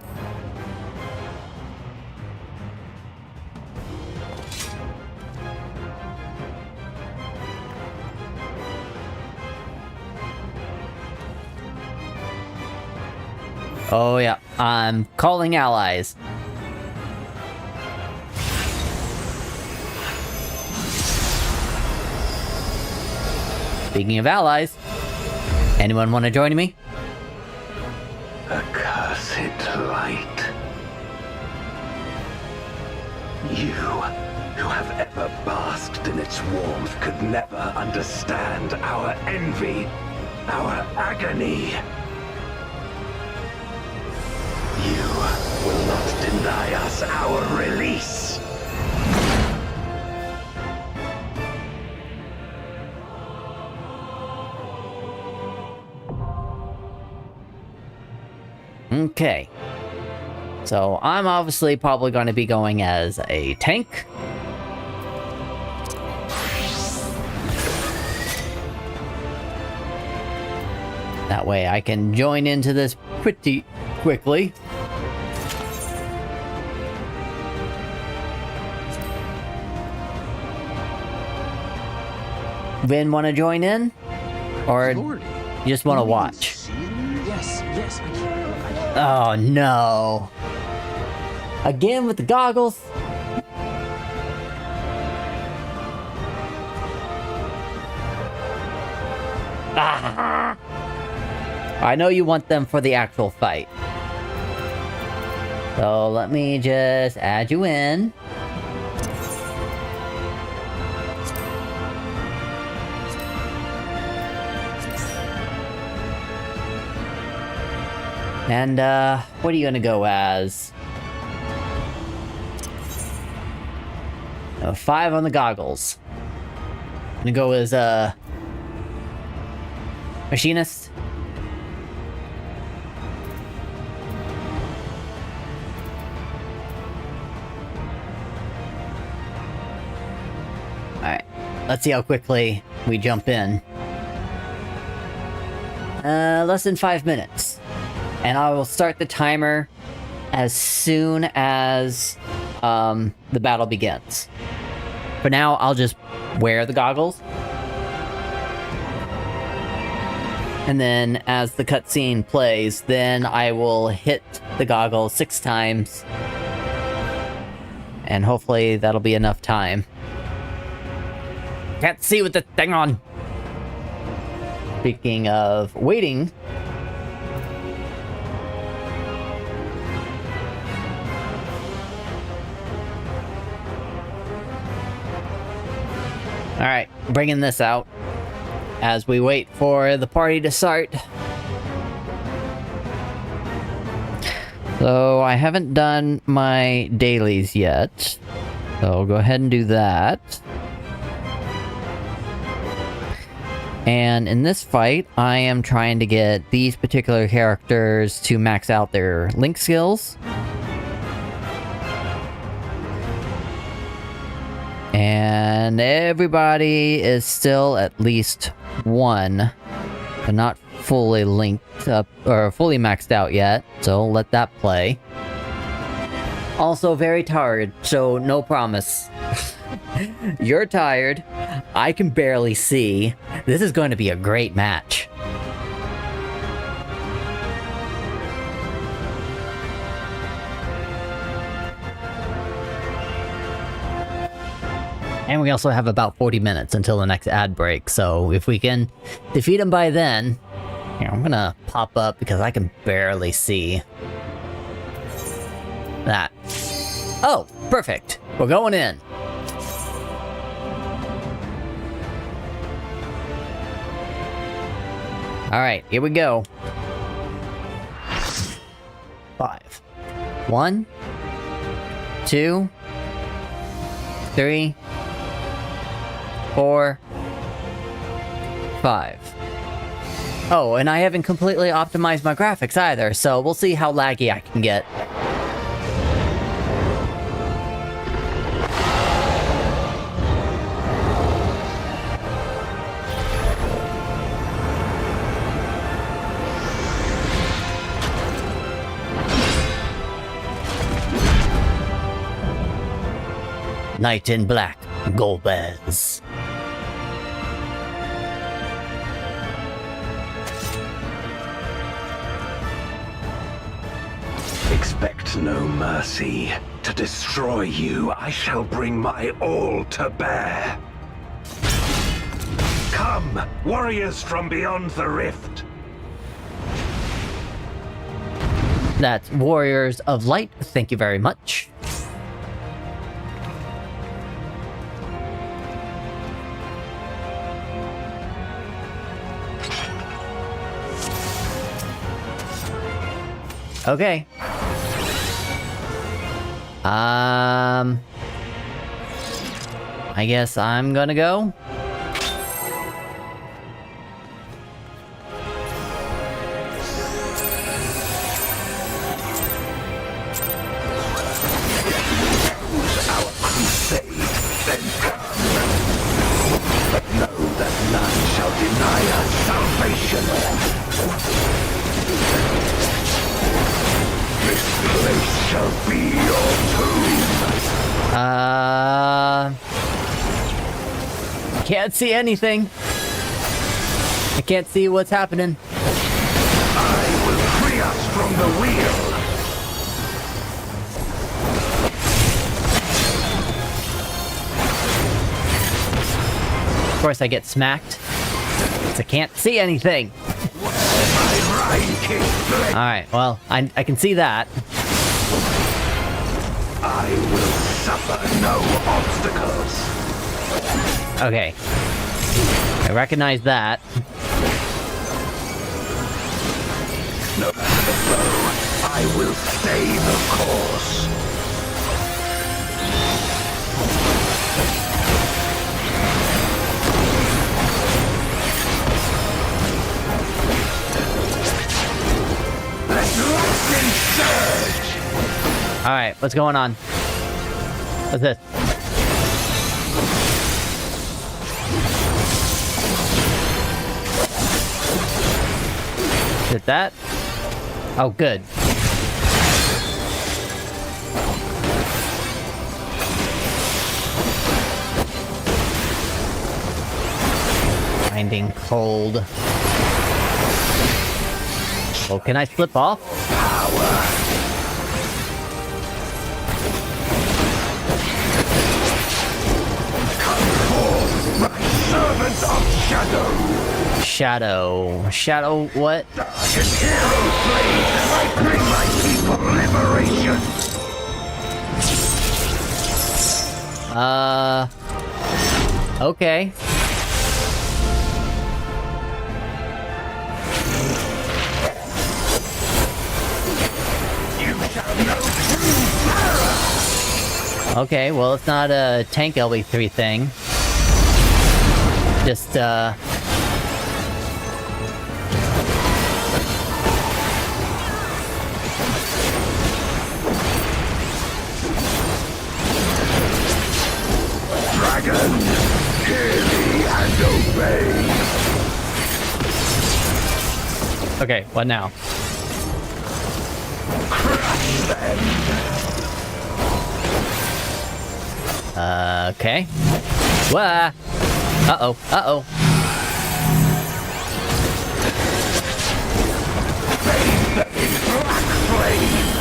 Oh yeah, I'm calling allies. Speaking of allies, anyone want to join me? Accursed light. You, who have ever basked in its warmth, could never understand our envy, our agony. You will not deny us our release. Okay. So I'm obviously probably going to be going as a tank. That way I can join into this pretty quickly. Vin, want to join in? Or you just want to watch? Yes, yes, I can. Oh no. Again with the goggles? Ah. I know you want them for the actual fight. So let me just add you in. And, what are you gonna go as? 5 on the goggles. I'm gonna go as, machinist. Alright, let's see how quickly we jump in. Less than 5 minutes. And I will start the timer as soon as the battle begins. For now, I'll just wear the goggles. And then as the cutscene plays, then I will hit the goggles 6 times. And hopefully that'll be enough time. Can't see with the thing on! Speaking of waiting... Alright, bringing this out as we wait for the party to start. So, I haven't done my dailies yet, so I'll go ahead and do that. And in this fight, I am trying to get these particular characters to max out their link skills. And everybody is still at least 1, but not fully linked up or fully maxed out yet, so let that play. Also very tired, so no promise. You're tired, I can barely see. This is going to be a great match. And we also have about 40 minutes until the next ad break, so if we can defeat him by then... Here, I'm gonna pop up because I can barely see that. Oh, perfect. We're going in. Alright, here we go. 5. 1, 2, 3, 4, 5. Oh, and I haven't completely optimized my graphics either, so we'll see how laggy I can get. Knight in Black, Golbez. Expect no mercy. To destroy you, I shall bring my all to bear. Come, warriors from beyond the rift. That's Warriors of Light, thank you very much. Okay. I guess I'm gonna go. Our crusade, then come. But know that none shall deny us salvation. This place shall be your tomb. Can't see anything. I can't see what's happening. I will free us from the wheel. Of course I get smacked. 'Cause I can't see anything. Alright, well, I can see that. I will suffer no obstacles. Okay. I recognize that. No matter the blow, I will stay the course. Let lightning surge! Alright, what's going on? What's this? Is it that? Oh, good. Finding cold. Oh, can I flip off? Power. Servants of Shadow! Shadow what? Darkest hero slaves, I bring my people liberation! Okay. You shall know true terror! Okay, well, it's not a tank LB3 thing. Just, Dragon, hear me and obey! Okay, what now? Crush them! Okay. Wah! Uh-oh, uh-oh. Bathe them in black flame!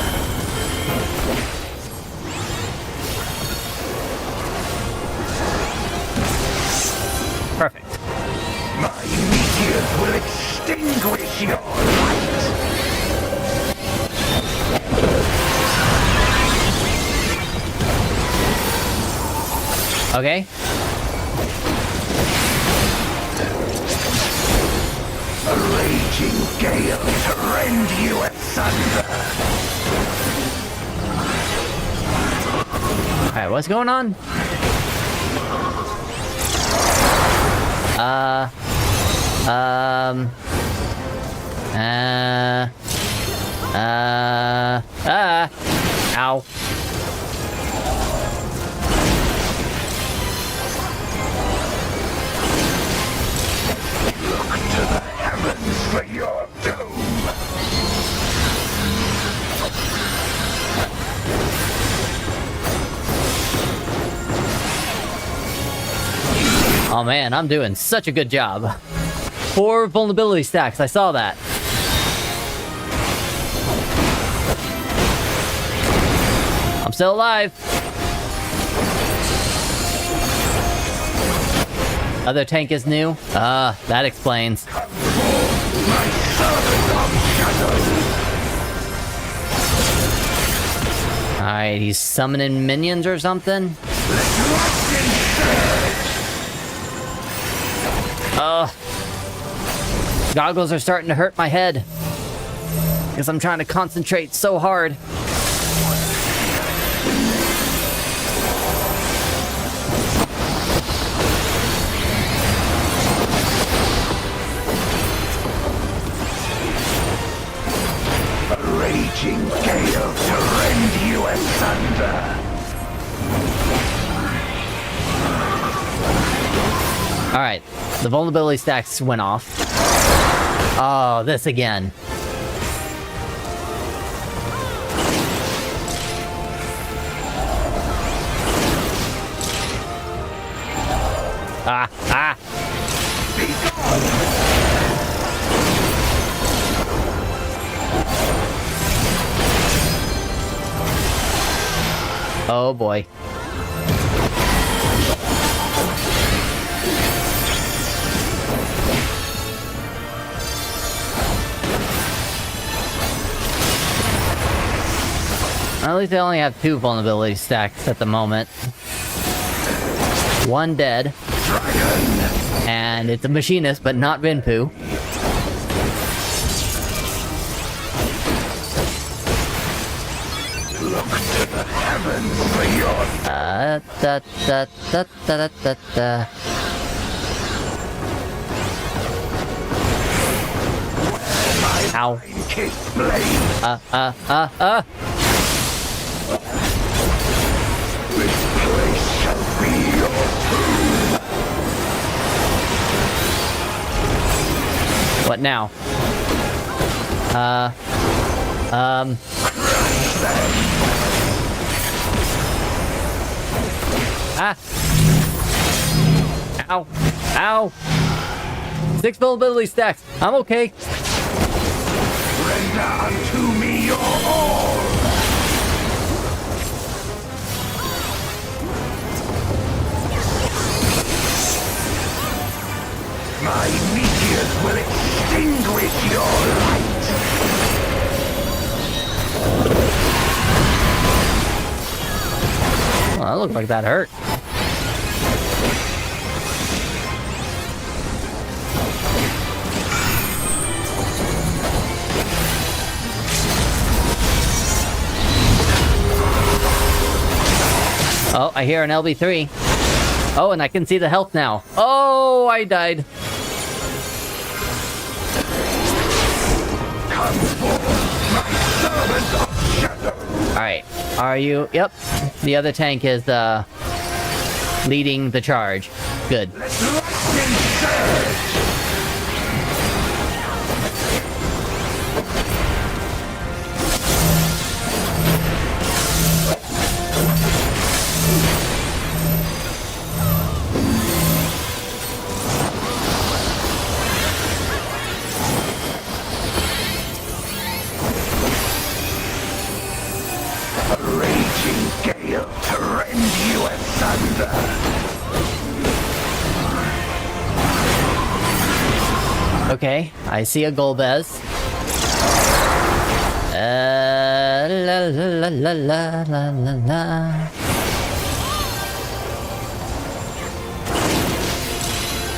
Perfect. My meteors will extinguish your light! Okay. A rage raging gale to rend you asunder. Alright, what's going on? Ow. Look to the heavens for your doom. Oh man, I'm doing such a good job. 4 vulnerability stacks, I saw that. I'm still alive. Other tank is new? That explains. Alright, he's summoning minions or something? Goggles are starting to hurt my head. Because I'm trying to concentrate so hard. A raging gale to rend you asunder. Alright, the vulnerability stacks went off. Oh, this again. Oh boy. At least I only have 2 vulnerability stacks at the moment. 1 dead. And it's a machinist, but not Vinpu. Look to the heavens for your... Ow. Kiss blade. This place shall be your tomb. What now? Ow. Ow. 6 vulnerability stacks. I'm okay. Render unto me your all. My meteors will extinguish your light. Well, that looked like that hurt. Oh, I hear an LB3. Oh, and I can see the health now. Oh, I died. Alright, are you... Yep, the other tank is, leading the charge. Good. Okay, I see a Golbez. La la la la la la la.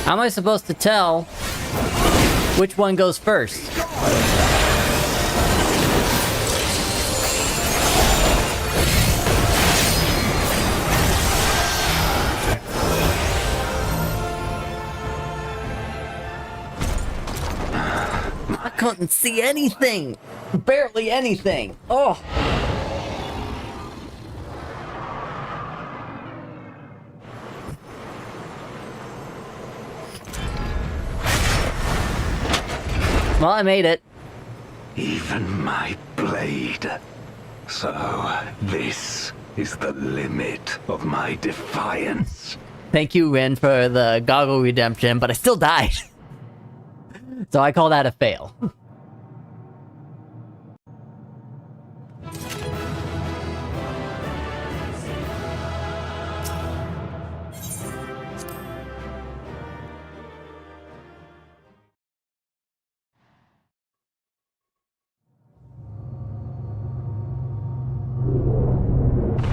How am I supposed to tell Which one goes first? I couldn't see anything! Barely anything! Oh! Well, I made it. Even my blade. So, this is the limit of my defiance. Thank you, Ren, for the goggle redemption, but I still died. So I call that a fail.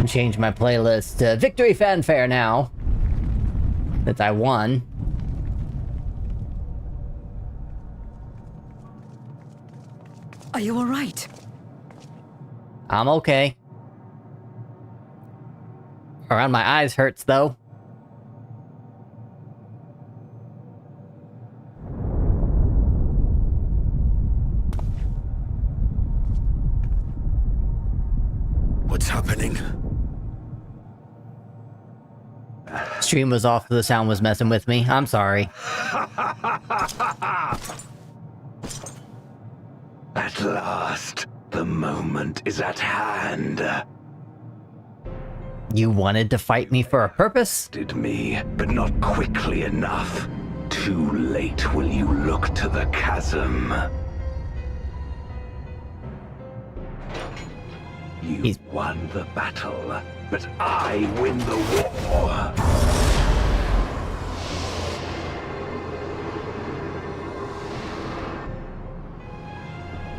Change my playlist to Victory Fanfare now that I won. Are you all right? I'm okay. Around my eyes hurts though. What's happening? Stream was off, the sound was messing with me. I'm sorry. At last, the moment is at hand. You wanted to fight me for a purpose? Did me, but not quickly enough. Too late will you look to the chasm. You won the battle, but I win the war.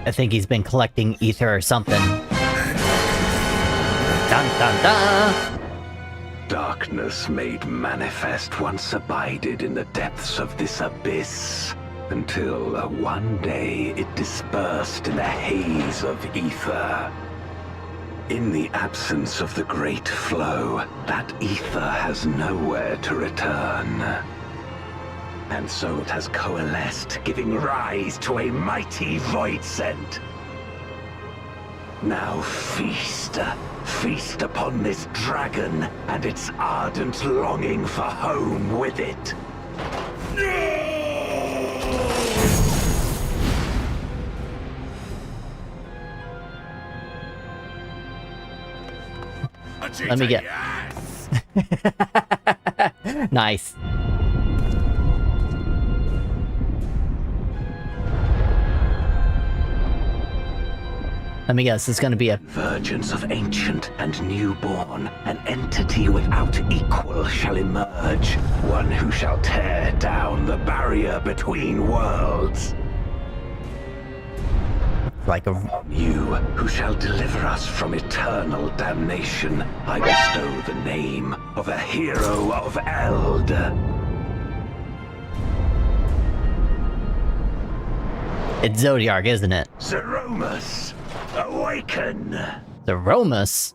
I think he's been collecting ether or something. Dun dun dun! Darkness made manifest once abided in the depths of this abyss, until one day it dispersed in a haze of ether. In the absence of the great flow, that ether has nowhere to return. And so it has coalesced, giving rise to a mighty voidsent. Now feast, feast upon this dragon and its ardent longing for home with it. Let me get... Nice. Let me guess, it's gonna be a... Virgins of ancient and newborn, an entity without equal shall emerge, one who shall tear down the barrier between worlds. Like a... You, who shall deliver us from eternal damnation, I bestow the name of a hero of Eld. It's Zodiark, isn't it? Zeromus, awaken! Zeromus?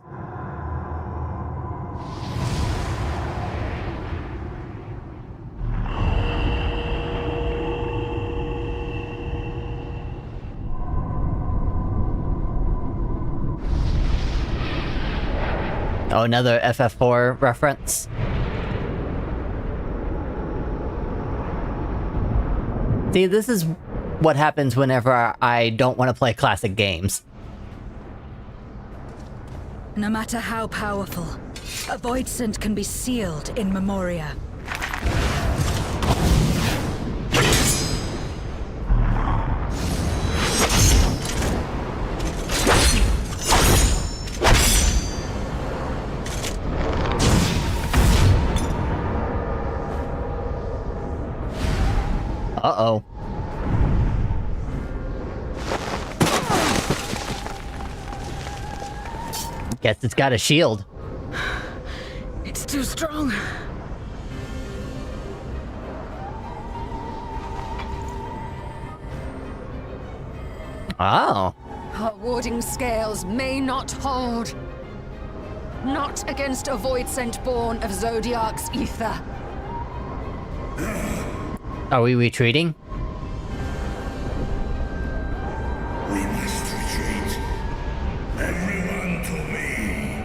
Oh, another FF4 reference. See, this is what happens whenever I don't want to play classic games. No matter how powerful, a voidsent can be sealed in Memoria. Uh-oh. Guess it's got a shield. It's too strong. Oh. Our warding scales may not hold. Not against a void scent born of Zodiac's ether. Are we retreating? We must retreat. Everyone to me.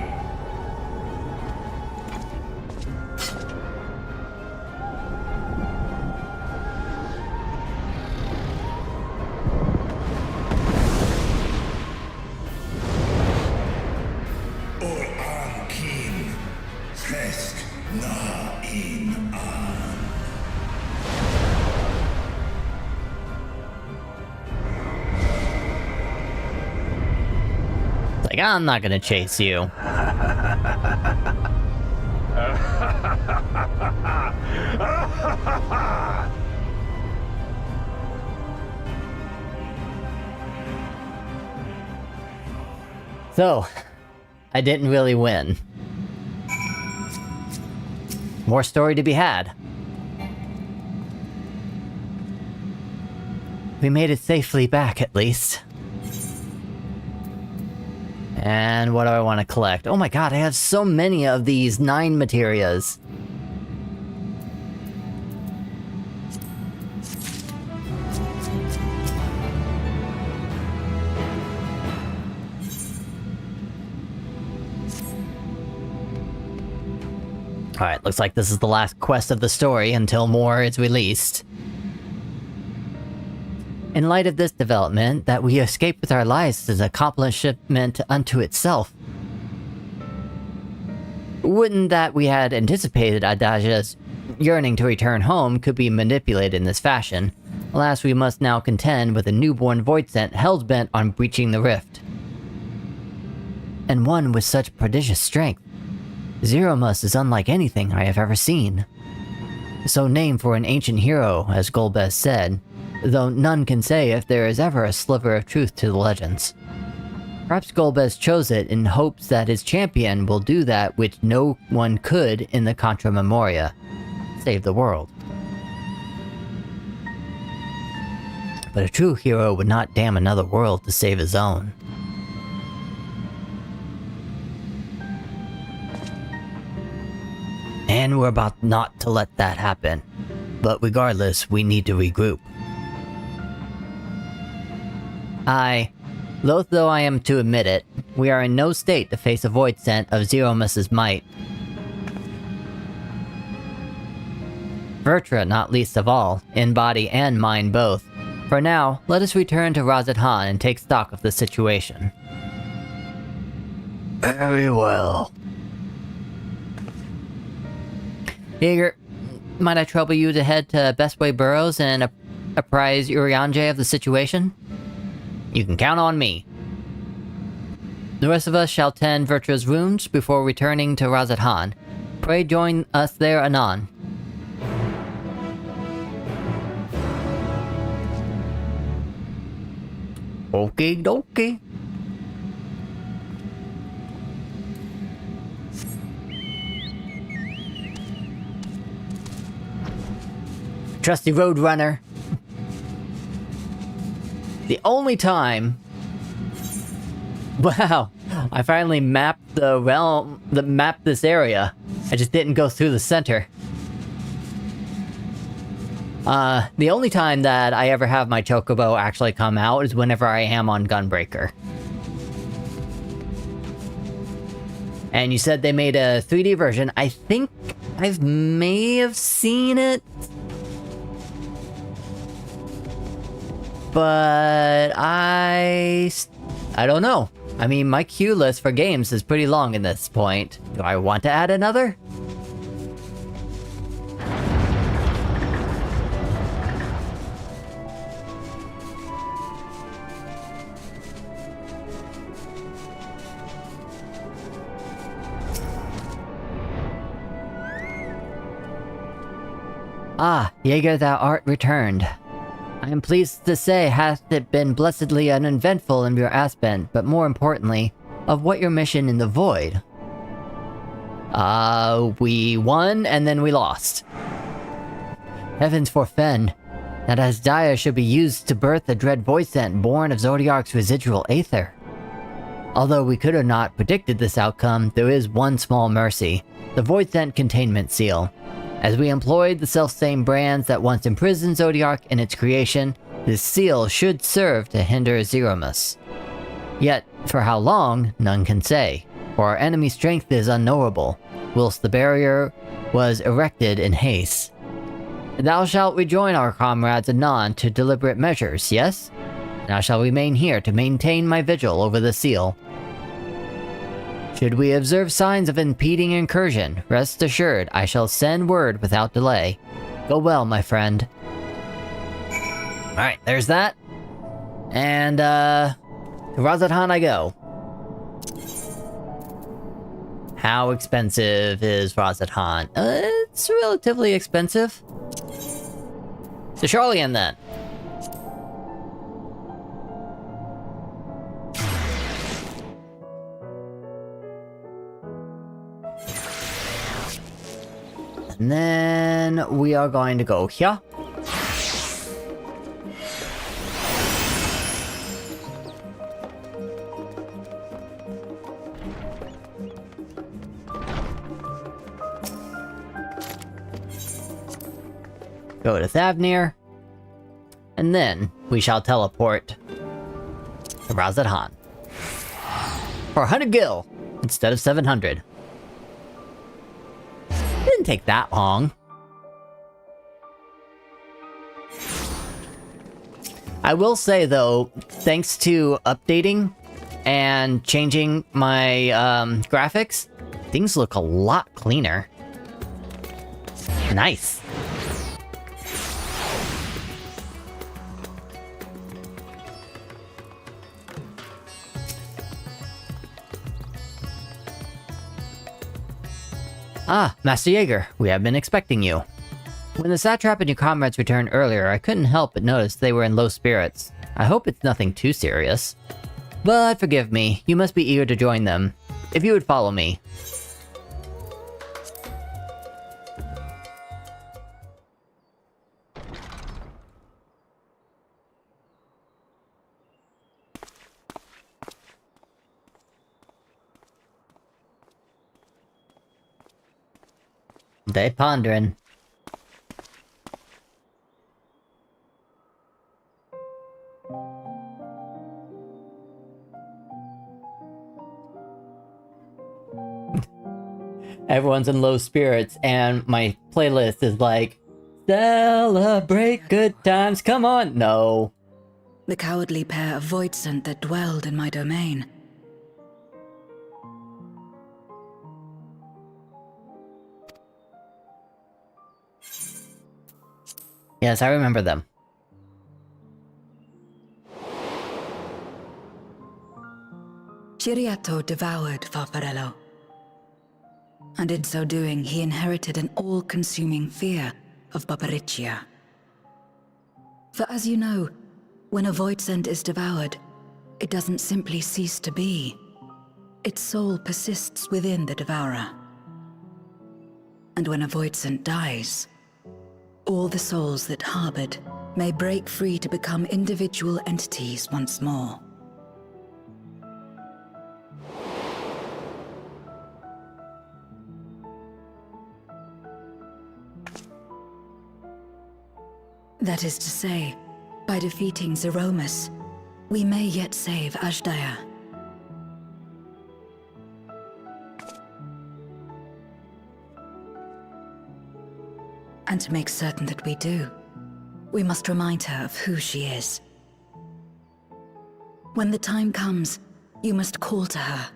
Or King. Fest na in an. Like, I'm not gonna chase you. So, I didn't really win. More story to be had. We made it safely back, at least. And what do I want to collect? Oh my god, I have so many of these 9 materias. Alright, looks like this is the last quest of the story until more is released. In light of this development, that we escape with our lives is an accomplishment unto itself. Wouldn't that we had anticipated Adagia's yearning to return home could be manipulated in this fashion. Alas, we must now contend with a newborn void scent hell-bent on breaching the rift. And one with such prodigious strength. Zeromus is unlike anything I have ever seen. So named for an ancient hero, as Golbez said, though none can say if there is ever a sliver of truth to the legends. Perhaps Golbez chose it in hopes that his champion will do that which no one could in the Contra Memoria. Save the world. But a true hero would not damn another world to save his own. And we're about not to let that happen. But regardless, we need to regroup. Loath though I am to admit it, we are in no state to face a void scent of Zeromus's might. Vertra not least of all, in body and mind both. For now, let us return to Razat Han and take stock of the situation. Very well. Jaeger, might I trouble you to head to Bestway Burrows and apprise Urianger of the situation? You can count on me. The rest of us shall tend Vertra's wounds before returning to Razat Han. Pray join us there anon. Okie dokie. Trusty Roadrunner. The only time... Wow, I finally mapped the realm, mapped this area. I just didn't go through the center. The only time that I ever have my Chocobo actually come out is whenever I am on Gunbreaker. And you said they made a 3D version. I think I may have seen it. But I don't know. I mean, my queue list for games is pretty long at this point. Do I want to add another? Ah, Jaeger, thou art returned. I am pleased to say hath it been blessedly uneventful in your aspect, but more importantly, of what your mission in the void. We won and then we lost. Heavens forfend. that Asdaya should be used to birth the dread void scent born of Zodiark's residual aether. Although we could have not predicted this outcome, there is one small mercy: the void scent containment seal. As we employed the self-same brands that once imprisoned Zodiark in its creation, this seal should serve to hinder Zeromus. Yet, for how long, none can say, for our enemy's strength is unknowable, whilst the barrier was erected in haste. Thou shalt rejoin our comrades anon to deliberate measures, yes? And I shall remain here to maintain my vigil over the seal. Should we observe signs of impeding incursion, rest assured I shall send word without delay. Go well, my friend. Alright, there's that. And, to Razathan I go. How expensive is Razathan? It's relatively expensive. To Charlian, then. And then we are going to go here. Go to Thavnir. And then we shall teleport to Razathan. For 100 gil instead of 700. Didn't take that long. I will say though, thanks to updating and changing my graphics, things look a lot cleaner. Nice. Ah, Master Jaeger, we have been expecting you. When the satrap and your comrades returned earlier, I couldn't help but notice they were in low spirits. I hope it's nothing too serious. But forgive me, you must be eager to join them. If you would follow me. They pondering. Everyone's in low spirits, and my playlist is like, celebrate good times, come on! No. The cowardly pair of void scent that dwelled in my domain. Yes, I remember them. Chiriato devoured Farfarello. And in so doing, he inherited an all-consuming fear of Barbariccia. For as you know, when a void scent is devoured, it doesn't simply cease to be. Its soul persists within the devourer. And when a void scent dies, all the souls that harbored may break free to become individual entities once more. That is to say, by defeating Zeromus, we may yet save Ashdaya. And to make certain that we do, we must remind her of who she is. When the time comes, you must call to her.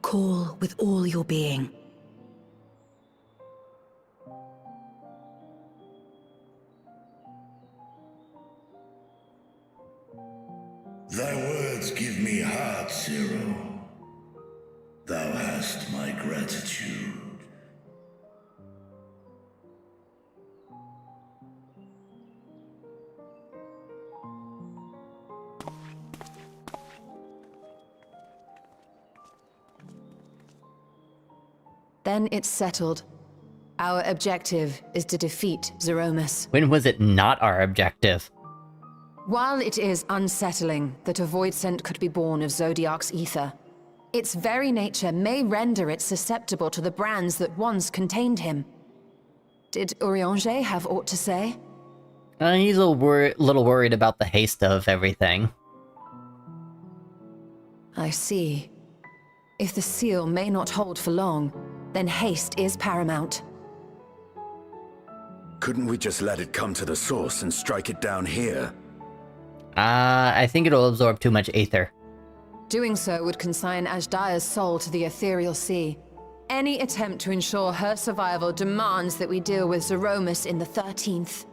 Call with all your being. Thy words give me heart, Zero. Thou hast my gratitude. Then it's settled. Our objective is to defeat Zeromus. When was it not our objective? While it is unsettling that a void scent could be born of Zodiac's ether, its very nature may render it susceptible to the brands that once contained him. Did Urianger have aught to say? He's a little worried about the haste of everything. I see. If the seal may not hold for long, then haste is paramount. Couldn't we just let it come to the source and strike it down here? I think it'll absorb too much aether. Doing so would consign Ajdaya's soul to the ethereal sea. Any attempt to ensure her survival demands that we deal with Zeromus in the 13th.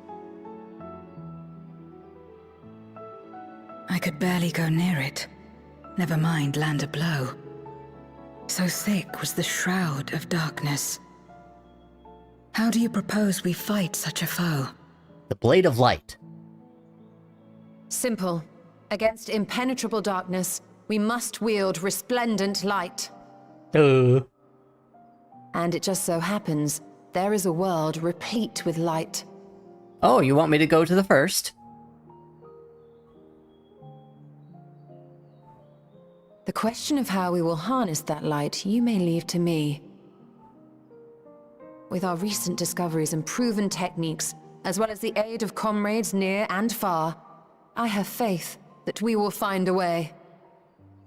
I could barely go near it. Never mind land a blow. So thick was the shroud of darkness. How do you propose we fight such a foe? The Blade of Light. Simple. Against impenetrable darkness, we must wield resplendent light. And it just so happens, there is a world replete with light. Oh, you want me to go to the first? The question of how we will harness that light, you may leave to me. With our recent discoveries and proven techniques, as well as the aid of comrades near and far, I have faith that we will find a way.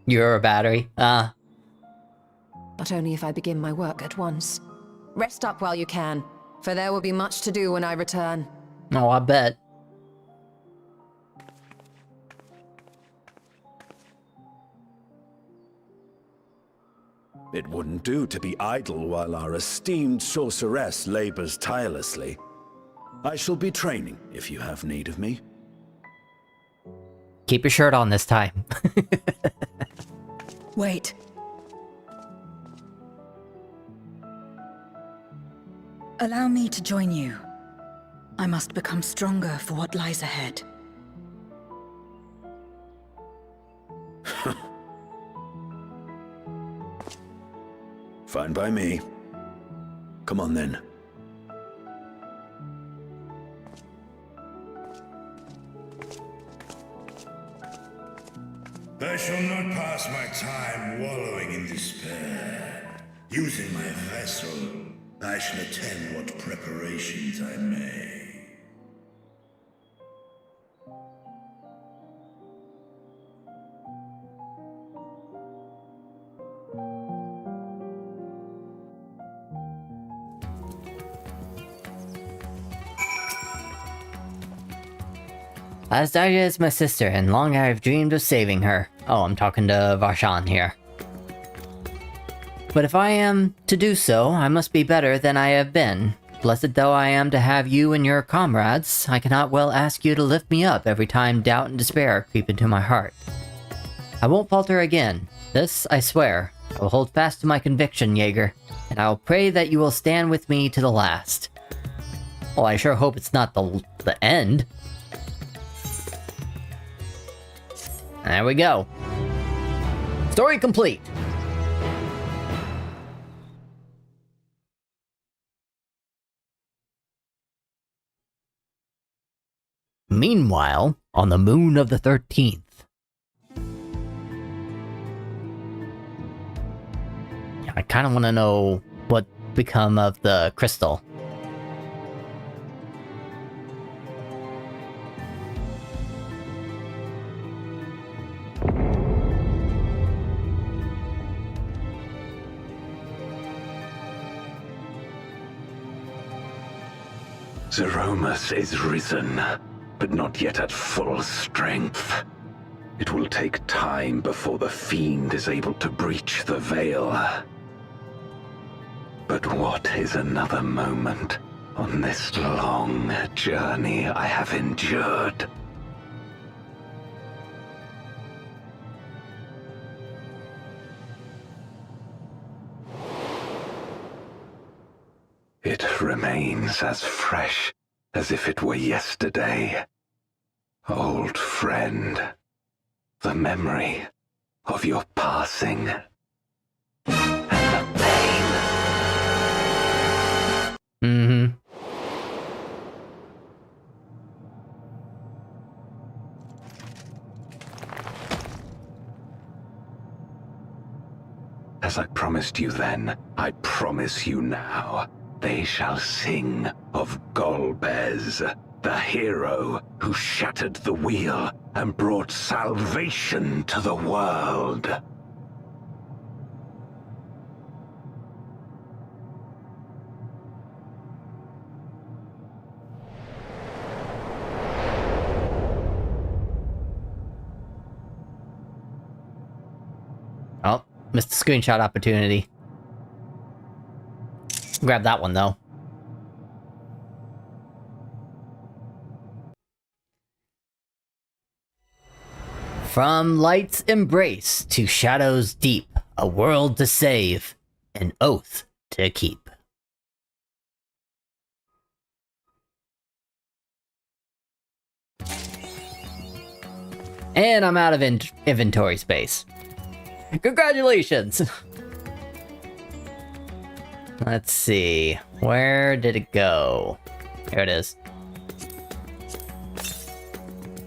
You're a battery? But only if I begin my work at once. Rest up while you can, for there will be much to do when I return. Oh, I bet. It wouldn't do to be idle while our esteemed sorceress labors tirelessly. I shall be training if you have need of me. Keep your shirt on this time. Wait. Allow me to join you. I must become stronger for what lies ahead. Fine by me. Come on then. I shall not pass my time wallowing in despair. Using my vessel, I shall attend what preparations I may. Azdaria is my sister, and long I have dreamed of saving her. Oh, I'm talking to Varshan here. But if I am to do so, I must be better than I have been. Blessed though I am to have you and your comrades, I cannot well ask you to lift me up every time doubt and despair creep into my heart. I won't falter again. This, I swear. I will hold fast to my conviction, Jaeger, and I will pray that you will stand with me to the last. Well, I sure hope it's not the end. There we go. Story complete. Meanwhile, on the moon of the 13th. I kind of want to know what become of the crystal. Zeromus is risen, but not yet at full strength. It will take time before the fiend is able to breach the veil. But what is another moment on this long journey I have endured? It remains as fresh as if it were yesterday. Old friend, the memory of your passing and the pain. As I promised you then, I promise you now. They shall sing of Golbez, the hero who shattered the wheel and brought salvation to the world. Oh, missed the screenshot opportunity. Grab that one, though. From Light's embrace to Shadow's deep, a world to save, an oath to keep. And I'm out of inventory space. Congratulations! Let's see. Where did it go? Here it is.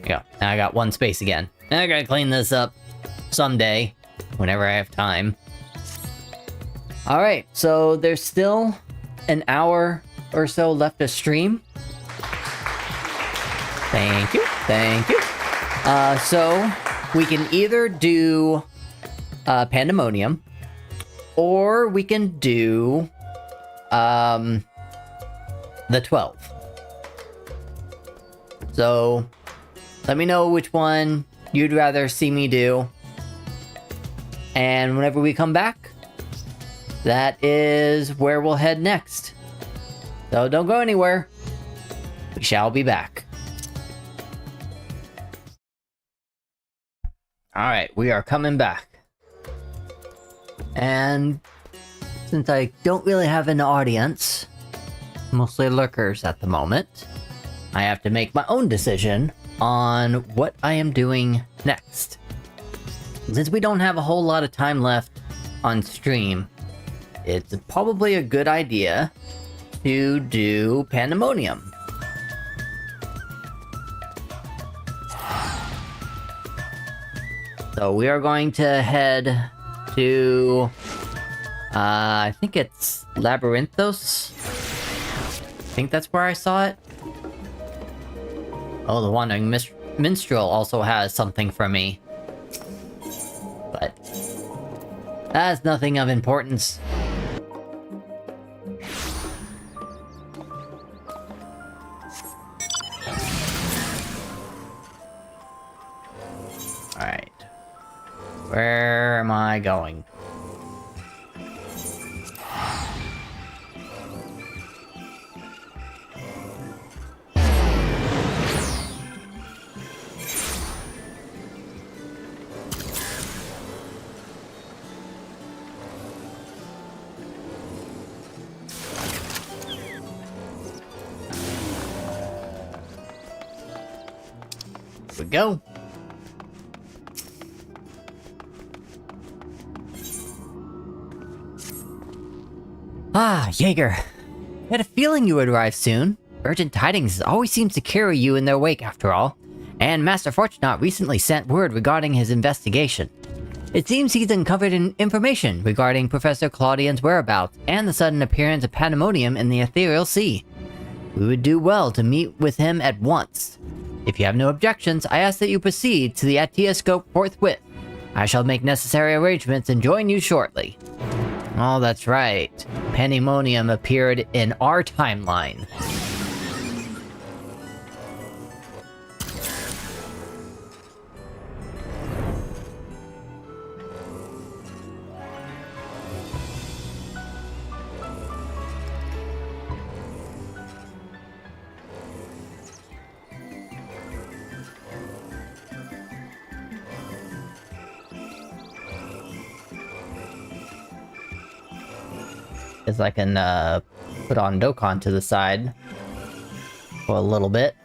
Yeah, now I got one space again. Now I gotta clean this up someday, whenever I have time. Alright, so there's still an hour or so left to stream. Thank you, thank you. So we can either do Pandemonium, or we can do the 12. So let me know which one you'd rather see me do, and whenever we come back, that is where we'll head next. So don't go anywhere. We shall be back. Alright, we are coming back. And since I don't really have an audience, mostly lurkers at the moment, I have to make my own decision on what I am doing next. Since we don't have a whole lot of time left on stream, it's probably a good idea to do Pandemonium. So we are going to head to, I think it's Labyrinthos? I think that's where I saw it. Oh, the Wandering Minstrel also has something for me. But that's nothing of importance. Alright. Where am I going? Here we go. Ah, Jaeger. I had a feeling you would arrive soon. Urgent tidings always seems to carry you in their wake, after all. And Master Fortunato recently sent word regarding his investigation. It seems he's uncovered information regarding Professor Claudian's whereabouts and the sudden appearance of Pandemonium in the Ethereal Sea. We would do well to meet with him at once. If you have no objections, I ask that you proceed to the Atiascope forthwith. I shall make necessary arrangements and join you shortly. Oh, that's right. Pandemonium appeared in our timeline. Is I can put on Dokkan to the side for a little bit.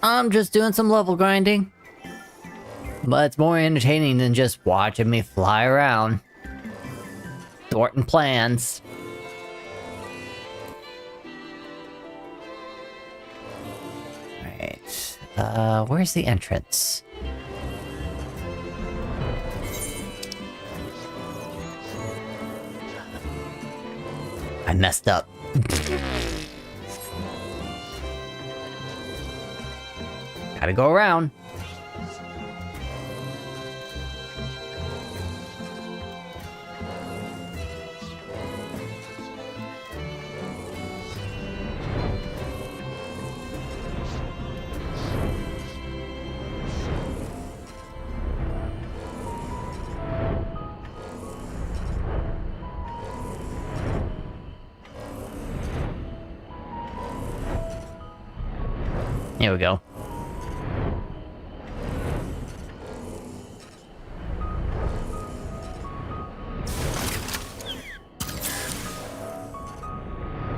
I'm just doing some level grinding, but it's more entertaining than just watching me fly around, thwarting plans. Right, where's the entrance? I messed up. Gotta go around. Here we go.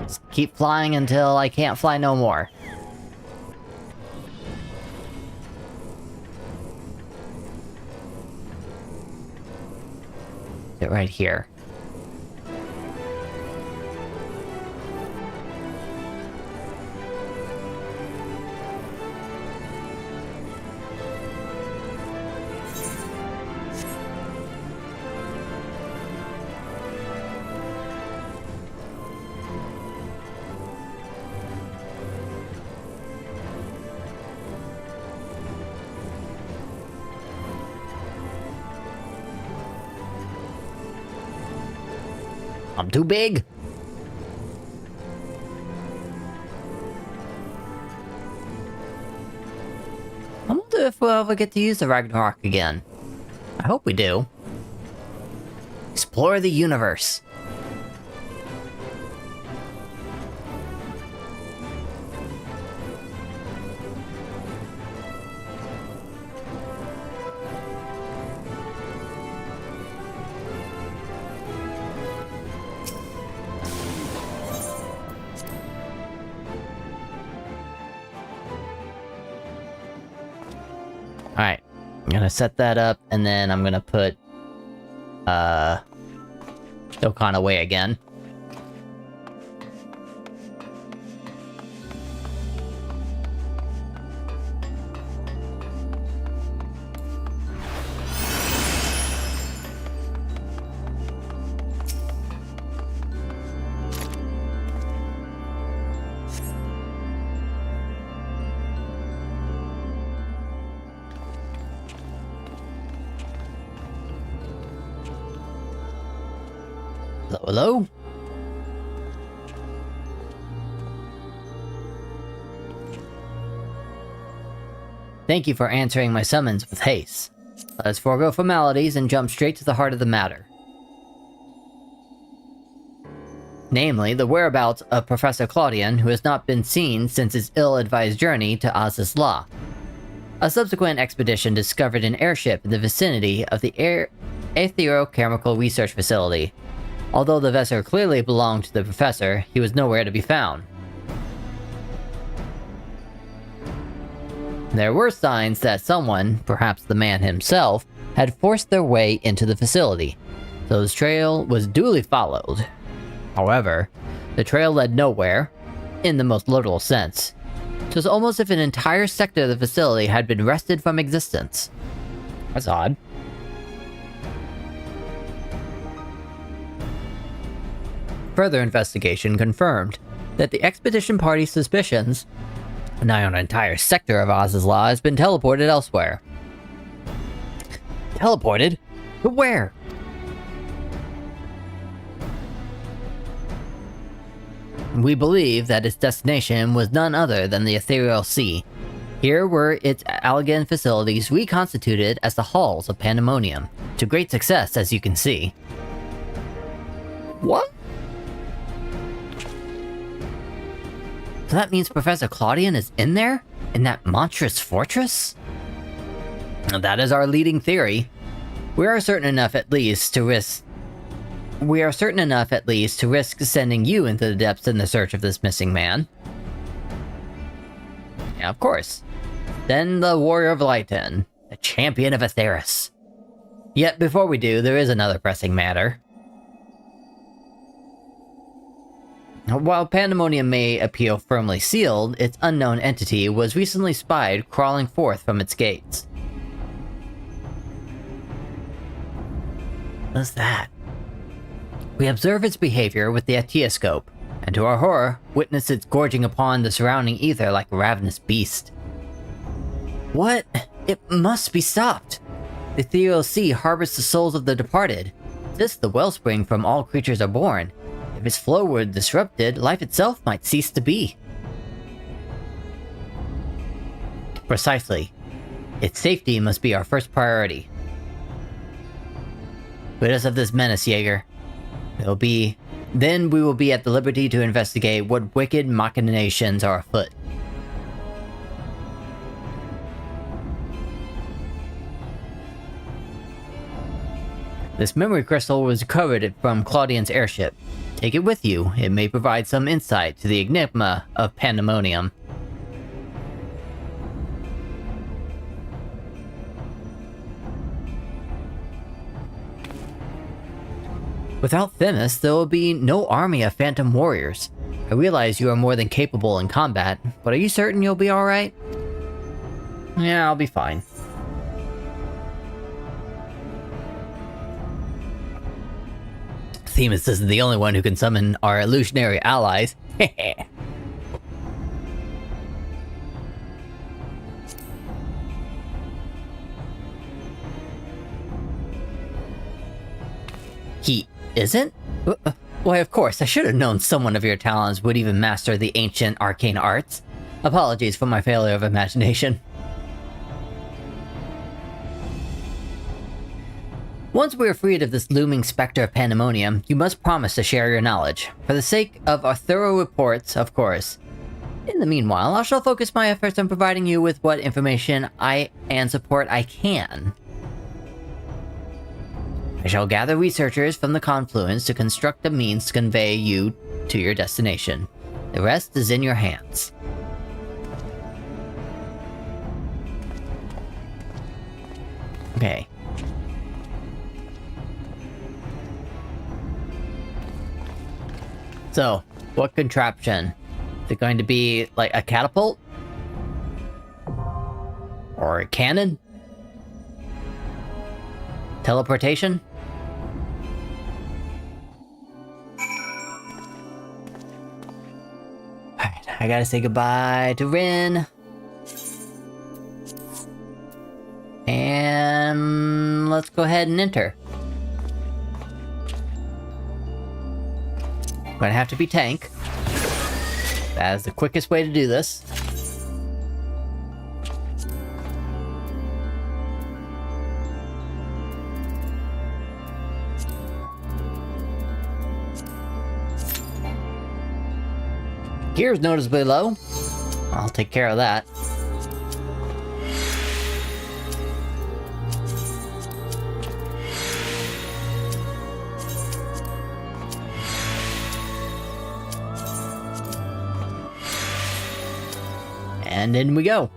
Just keep flying until I can't fly no more. Sit right here. I'm too big. I wonder if we'll ever get to use the Ragnarok again. I hope we do. Explore the universe. Alright, I'm gonna set that up, and then I'm gonna put, Dokkan away again. Hello? Thank you for answering my summons with haste. Let us forego formalities and jump straight to the heart of the matter. Namely, the whereabouts of Professor Claudian, who has not been seen since his ill-advised journey to Az's Law. A subsequent expedition discovered an airship in the vicinity of the Aetherochemical Research Facility. Although the vessel clearly belonged to the professor, he was nowhere to be found. There were signs that someone, perhaps the man himself, had forced their way into the facility, so his trail was duly followed. However, the trail led nowhere, in the most literal sense. It was almost as if an entire sector of the facility had been wrested from existence. That's odd. Further investigation confirmed that the expedition party's suspicions, now an entire sector of Az's Law, has been teleported elsewhere. Teleported? But where? We believe that its destination was none other than the Ethereal Sea. Here were its Allegan facilities reconstituted as the halls of Pandemonium, to great success, as you can see. What? So that means Professor Claudian is in there? In that monstrous fortress? That is our leading theory. We are certain enough at least to risk sending you into the depths in the search of this missing man. Yeah, of course. Then the Warrior of Light in, the champion of Aetheris. Yet before we do, there is another pressing matter. While Pandemonium may appear firmly sealed, its unknown entity was recently spied crawling forth from its gates. What is that? We observe its behavior with the etioscope, and to our horror, witness its gorging upon the surrounding ether like a ravenous beast. What? It must be stopped! The ethereal sea harbors the souls of the departed. This the wellspring from all creatures are born. If its flow were disrupted, life itself might cease to be. Precisely. Its safety must be our first priority. Rid us of this menace, Jaeger. Then we will be at the liberty to investigate what wicked machinations are afoot. This memory crystal was recovered from Claudian's airship. Take it with you. It may provide some insight to the enigma of Pandemonium. Without Themis, there will be no army of phantom warriors. I realize you are more than capable in combat, but are you certain you'll be alright? Yeah, I'll be fine. Themis isn't the only one who can summon our illusionary allies. He isn't? Why, of course, I should have known someone of your talents would even master the ancient arcane arts. Apologies for my failure of imagination. Once we are freed of this looming specter of Pandemonium, you must promise to share your knowledge. For the sake of our thorough reports, of course. In the meanwhile, I shall focus my efforts on providing you with what information and support I can. I shall gather researchers from the Confluence to construct a means to convey you to your destination. The rest is in your hands. Okay. So, what contraption? Is it going to be like a catapult? Or a cannon? Teleportation? Alright, I gotta say goodbye to Rin. And let's go ahead and enter. Gonna have to be tank. That is the quickest way to do this. Gear's noticeably low. I'll take care of that. And in we go.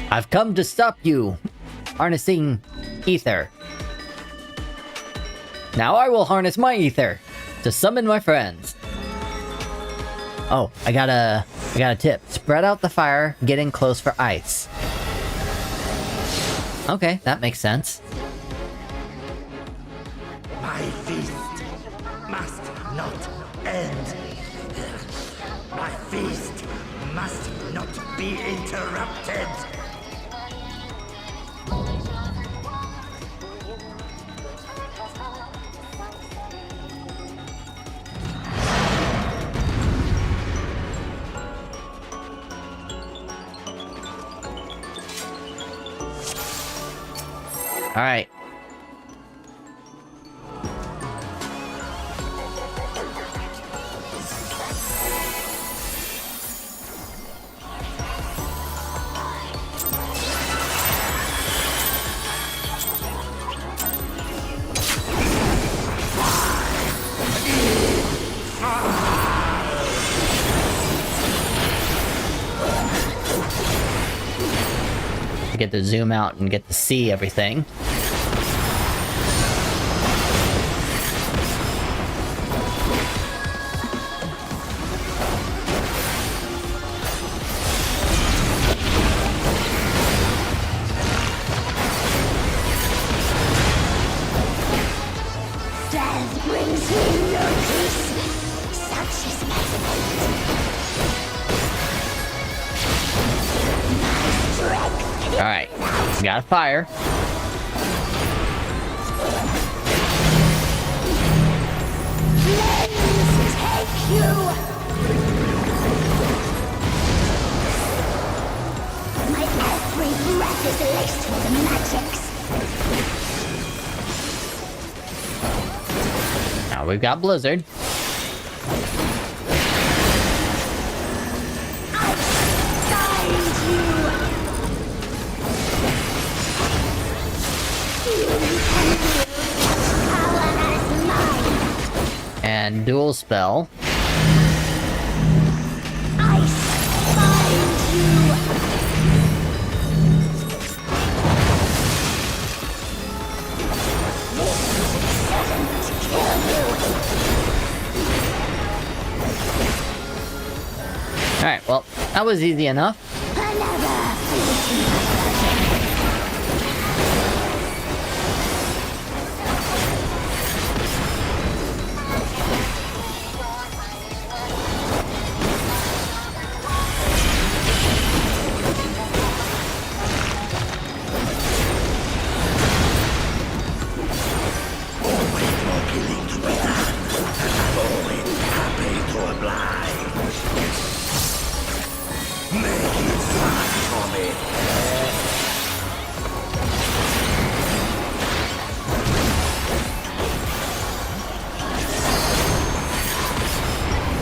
I've come to stop you. Harnessing ether. Now I will harness my ether to summon my friends. Oh, I got a tip. Spread out the fire, get in close for ice. Okay, that makes sense. My feast must not end. My feast must not be interrupted. All right. to get to zoom out and get to see everything. Death brings me no peace. Such is my fate. Alright, we got a fire. Flames take you. My every breath is laced with magics. Now we've got Blizzard. And dual spell. Alright, well, that was easy enough.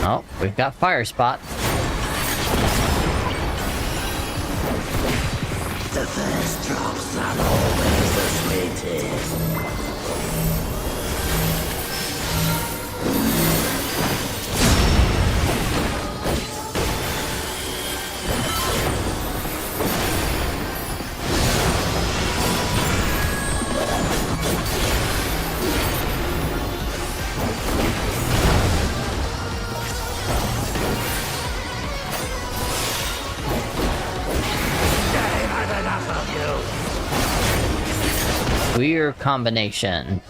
Oh, we've got Fire Spot. The first drops are always the sweetest. Weird combination.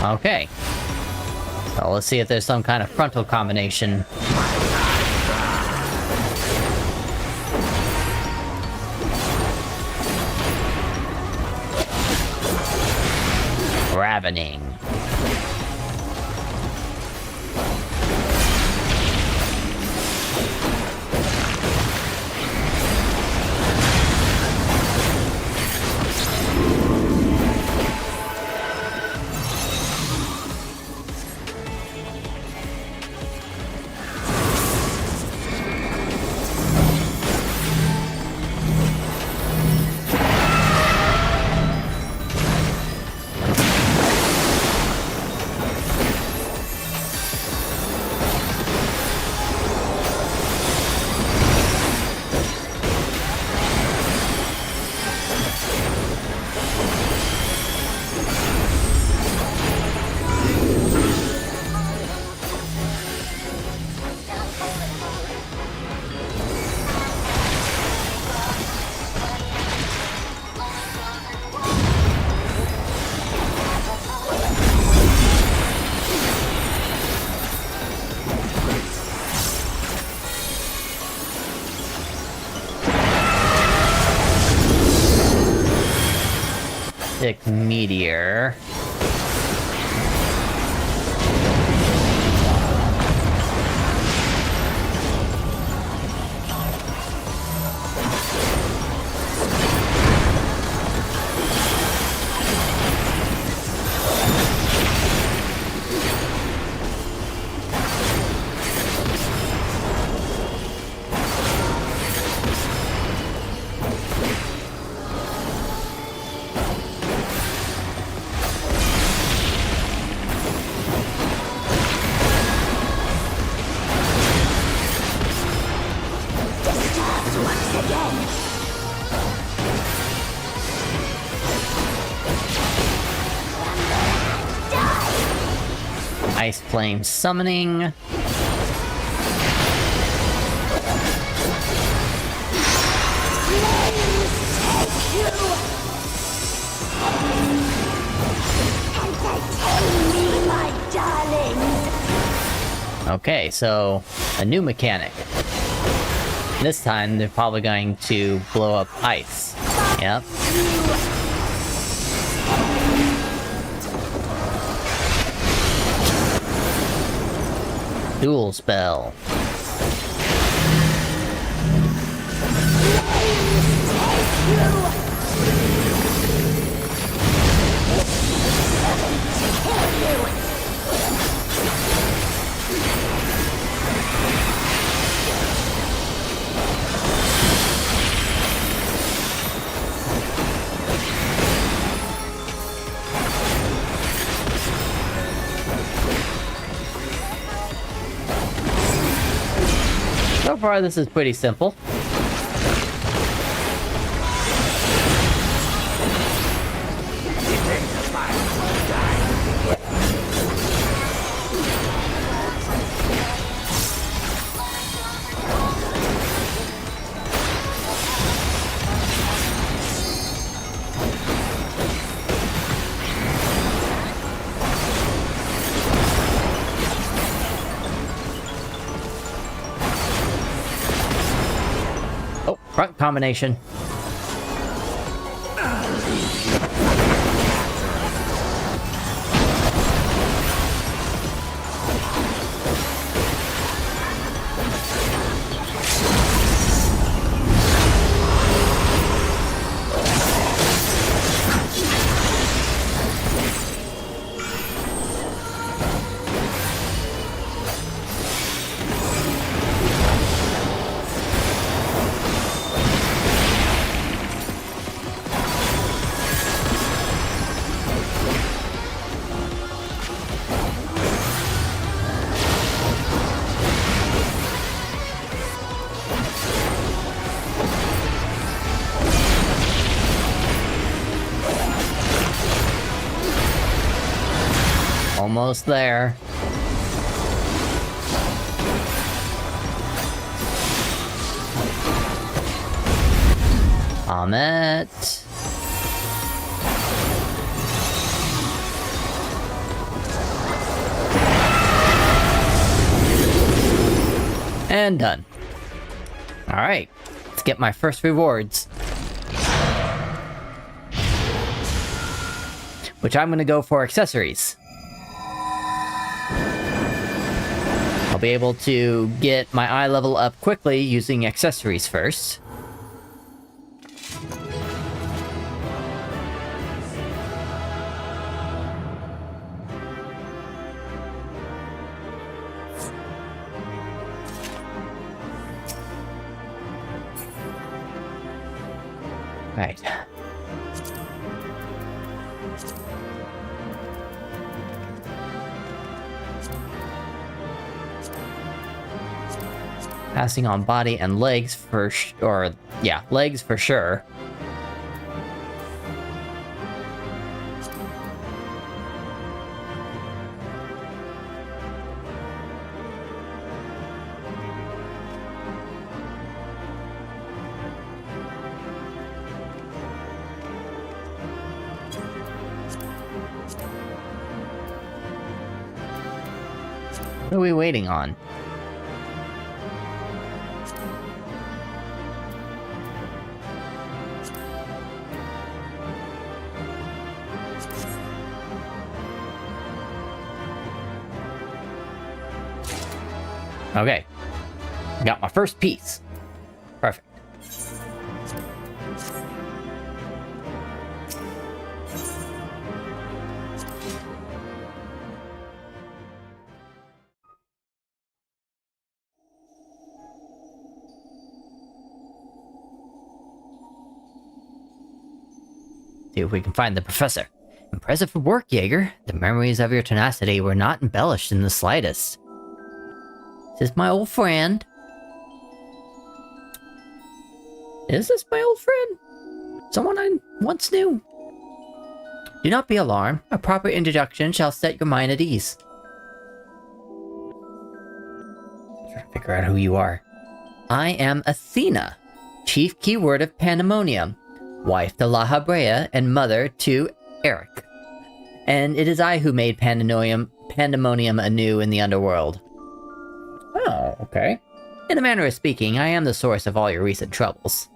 Okay. Well, let's see if there's some kind of frontal combination. Ravening. Meteor. Ice Flame Summoning. Okay, so a new mechanic. This time they're probably going to blow up ice. Yep. Dual spell. So far, this is pretty simple. Front combination. Almost there. Comet. And done. Alright, let's get my first rewards. Which I'm gonna go for accessories. I'll be able to get my eye level up quickly using accessories first. Right. Passing on body and legs for legs for sure. What are we waiting on? Okay. Got my first piece. Perfect. See if we can find the professor. Impressive work, Jaeger. The memories of your tenacity were not embellished in the slightest. Is this my old friend? Is this my old friend? Someone I once knew? Do not be alarmed. A proper introduction shall set your mind at ease. Trying to figure out who you are. I am Athena, chief keyword of Pandemonium, wife to La Habrea and mother to Eric. And it is I who made Pandemonium anew in the underworld. Oh, okay. In a manner of speaking, I am the source of all your recent troubles.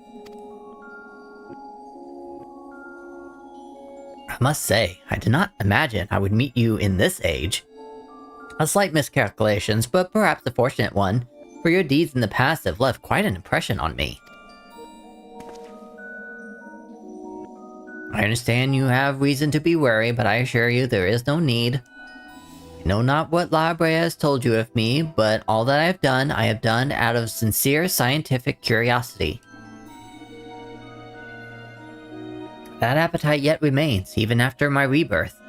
I must say, I did not imagine I would meet you in this age. A slight miscalculations, but perhaps a fortunate one, for your deeds in the past have left quite an impression on me. I understand you have reason to be wary, but I assure you there is no need. I know not what La Brea has told you of me, but all that I have done out of sincere scientific curiosity. That appetite yet remains, even after my rebirth.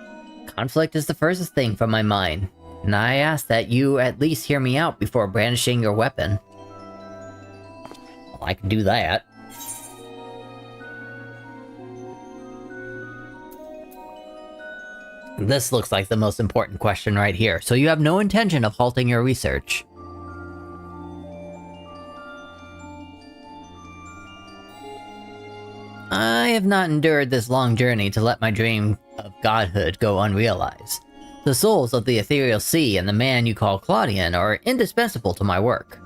Conflict is the furthest thing from my mind, and I ask that you at least hear me out before brandishing your weapon. Well, I can do that. This looks like the most important question right here, so you have no intention of halting your research. I have not endured this long journey to let my dream of godhood go unrealized. The souls of the ethereal sea and the man you call Claudian are indispensable to my work.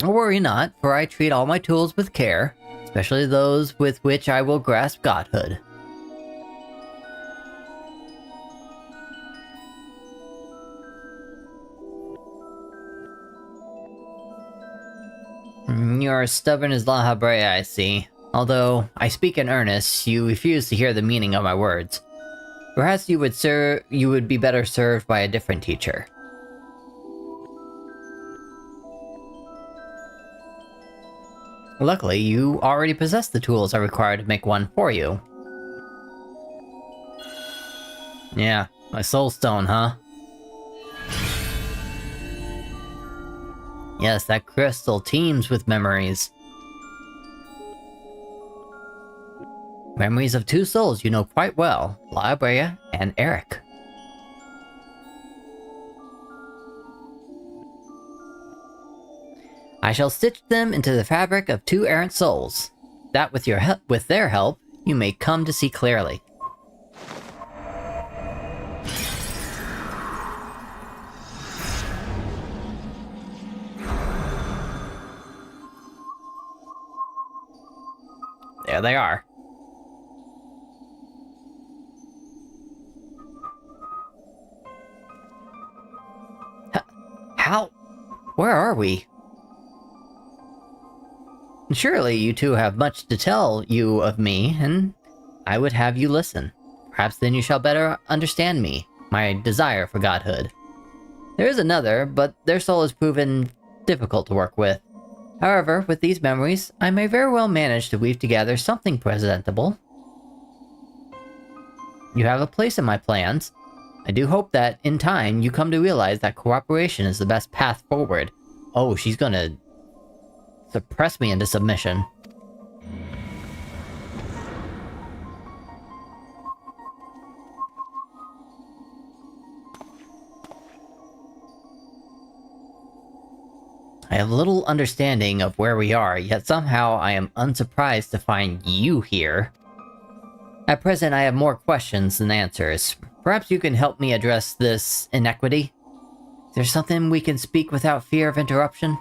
Worry not, for I treat all my tools with care, especially those with which I will grasp godhood. You're as stubborn as La Habrea, I see. Although I speak in earnest, you refuse to hear the meaning of my words. Perhaps you would be better served by a different teacher. Luckily, you already possess the tools I require to make one for you. Yeah, my soul stone, huh? Yes, that crystal teems with memories. Memories of two souls you know quite well, La Brea and Eric. I shall stitch them into the fabric of two errant souls, that with their help, you may come to see clearly. There they are. How? Where are we? Surely you two have much to tell you of me, and I would have you listen. Perhaps then you shall better understand me, my desire for godhood. There is another, but their soul has proven difficult to work with. However, with these memories, I may very well manage to weave together something presentable. You have a place in my plans. I do hope that, in time, you come to realize that cooperation is the best path forward. Oh, she's gonna suppress me into submission. I have little understanding of where we are, yet somehow I am unsurprised to find you here. At present, I have more questions than answers. Perhaps you can help me address this inequity? Is there something we can speak without fear of interruption?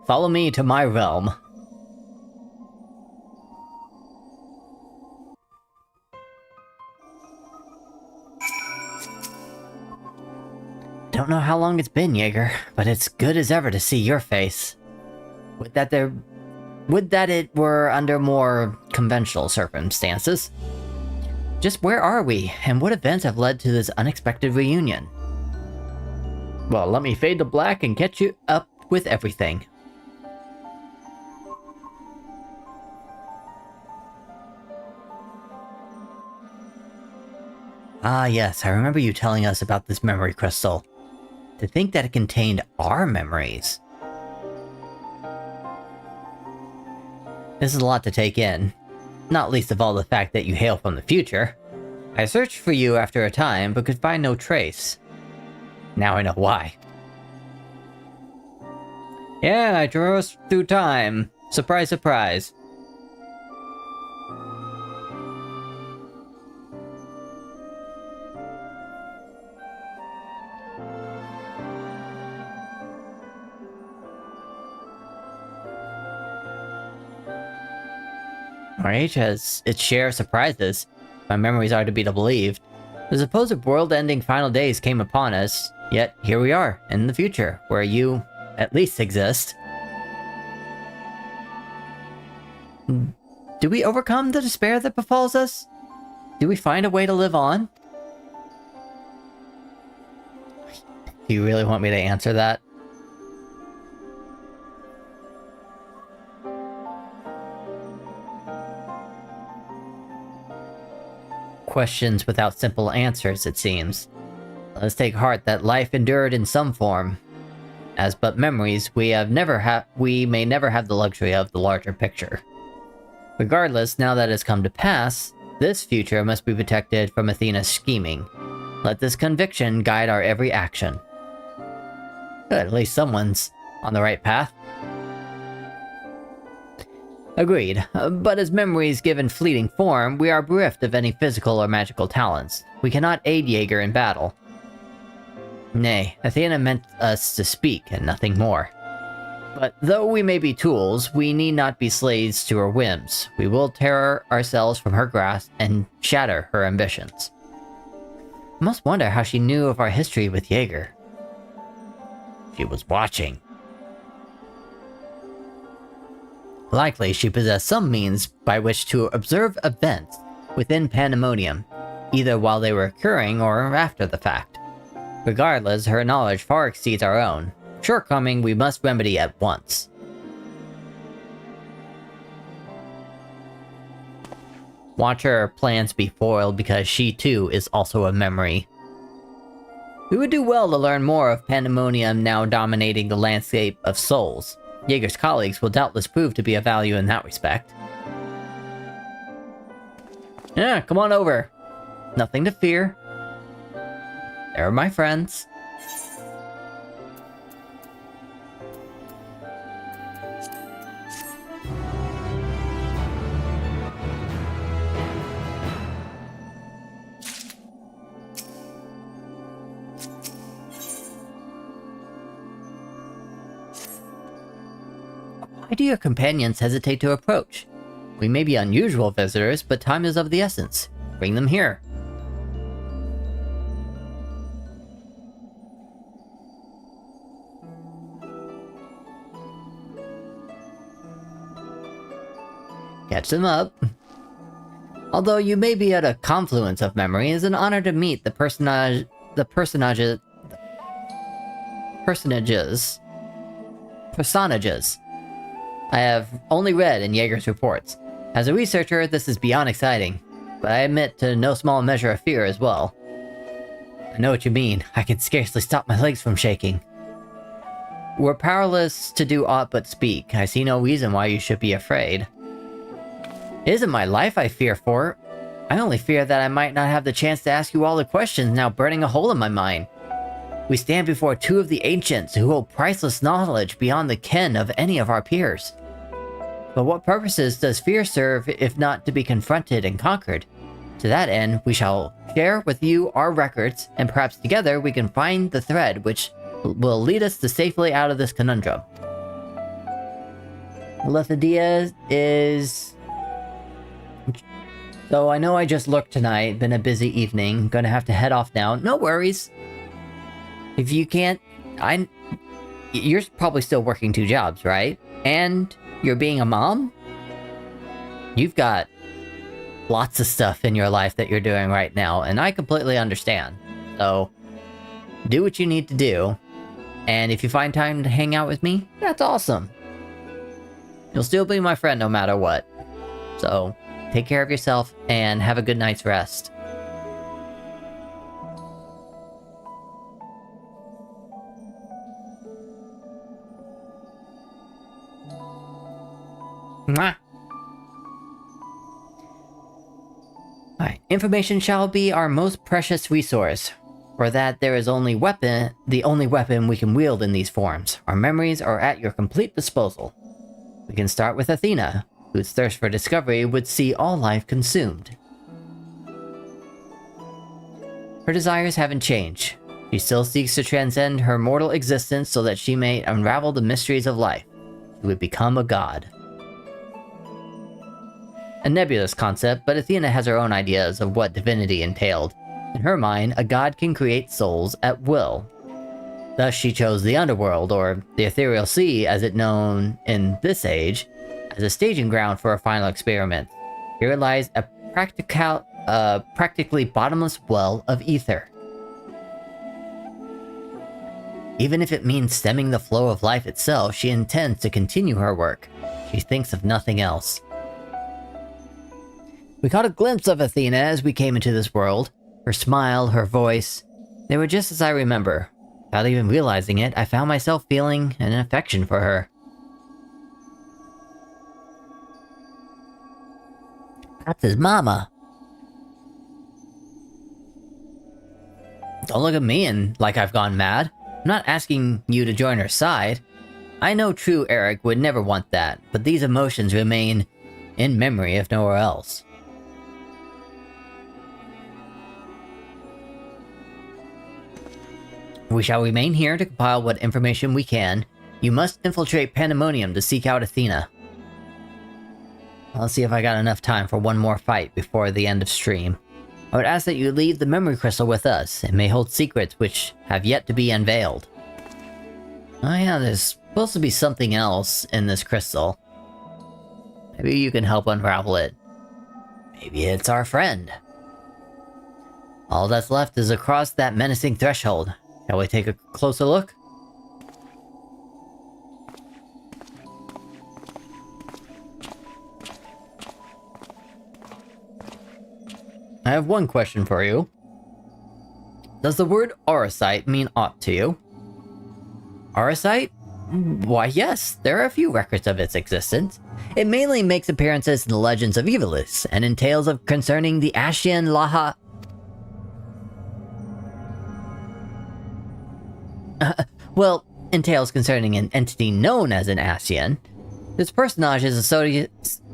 Follow me to my realm. Don't know how long it's been, Jaeger, but it's good as ever to see your face. Would that it were under more conventional circumstances. Just where are we, and what events have led to this unexpected reunion? Well, let me fade to black and catch you up with everything. Ah yes, I remember you telling us about this memory crystal. To think that it contained our memories. This is a lot to take in. not least of all the fact that you hail from the future. I searched for you after a time, but could find no trace. Now I know why. Yeah, I traversed through time. Surprise, surprise. Our age has its share of surprises. My memories are to be believed. The supposed world-ending final days came upon us, yet here we are, in the future, where you, at least, exist. Do we overcome the despair that befalls us? Do we find a way to live on? Do you really want me to answer that? Questions without simple answers, it seems. Let us take heart that life endured in some form. As but memories, we may never have the luxury of the larger picture. Regardless, now that it's come to pass, this future must be protected from Athena's scheming. Let this conviction guide our every action. Good, at least someone's on the right path. Agreed, but as memories given fleeting form, we are bereft of any physical or magical talents. We cannot aid Jaeger in battle. Nay, Athena meant us to speak and nothing more. But though we may be tools, we need not be slaves to her whims. We will tear ourselves from her grasp and shatter her ambitions. I must wonder how she knew of our history with Jaeger. She was watching. Likely, she possessed some means by which to observe events within Pandemonium, either while they were occurring or after the fact. Regardless, her knowledge far exceeds our own. Shortcoming we must remedy at once. Watch her plans be foiled because she too is also a memory. We would do well to learn more of Pandemonium now dominating the landscape of souls. Jaeger's colleagues will doubtless prove to be of value in that respect. Yeah, come on over. Nothing to fear. They're my friends. Why do your companions hesitate to approach? We may be unusual visitors, but time is of the essence. Bring them here. Catch them up. Although you may be at a confluence of memory, it is an honor to meet the personages I have only read in Jaeger's reports. As a researcher, this is beyond exciting, but I admit to no small measure of fear as well. I know what you mean. I can scarcely stop my legs from shaking. We're powerless to do aught but speak. I see no reason why you should be afraid. It isn't my life I fear for. I only fear that I might not have the chance to ask you all the questions now burning a hole in my mind. We stand before two of the ancients who hold priceless knowledge beyond the ken of any of our peers. But what purposes does fear serve if not to be confronted and conquered? To that end, we shall share with you our records, and perhaps together we can find the thread which will lead us to safely out of this conundrum. Lethadia is... So I know I just looked tonight, been a busy evening, gonna have to head off now. No worries. If you can't... You're probably still working 2 jobs, right? And you're being a mom? You've got lots of stuff in your life that you're doing right now, and I completely understand. So, do what you need to do, and if you find time to hang out with me, that's awesome. You'll still be my friend no matter what. So, take care of yourself, and have a good night's rest. Mwah. Information shall be our most precious resource. For that, there is the only weapon we can wield in these forms. Our memories are at your complete disposal. We can start with Athena, whose thirst for discovery would see all life consumed. Her desires haven't changed. She still seeks to transcend her mortal existence so that she may unravel the mysteries of life. She would become a god. A nebulous concept, but Athena has her own ideas of what divinity entailed. In her mind, a god can create souls at will. Thus, she chose the underworld, or the ethereal sea as it's known in this age, as a staging ground for a final experiment. Here lies a practically bottomless well of ether. Even if it means stemming the flow of life itself, she intends to continue her work. She thinks of nothing else. We caught a glimpse of Athena as we came into this world. Her smile, her voice, they were just as I remember. Without even realizing it, I found myself feeling an affection for her. That's his mama. Don't look at me and like I've gone mad. I'm not asking you to join her side. I know true Eric would never want that, but these emotions remain in memory if nowhere else. We shall remain here to compile what information we can. You must infiltrate Pandemonium to seek out Athena. Let's see if I got enough time for one more fight before the end of stream. I would ask that you leave the memory crystal with us. It may hold secrets which have yet to be unveiled. Oh yeah, there's supposed to be something else in this crystal. Maybe you can help unravel it. Maybe it's our friend. All that's left is across that menacing threshold. Shall we take a closer look? I have one question for you. Does the word Aurosite mean aught to you? Aurosite? Why yes, there are a few records of its existence. It mainly makes appearances in the legends of Evilis, and in tales of concerning the Ascian Laha... well, in tales concerning an entity known as an Ascian. This personage is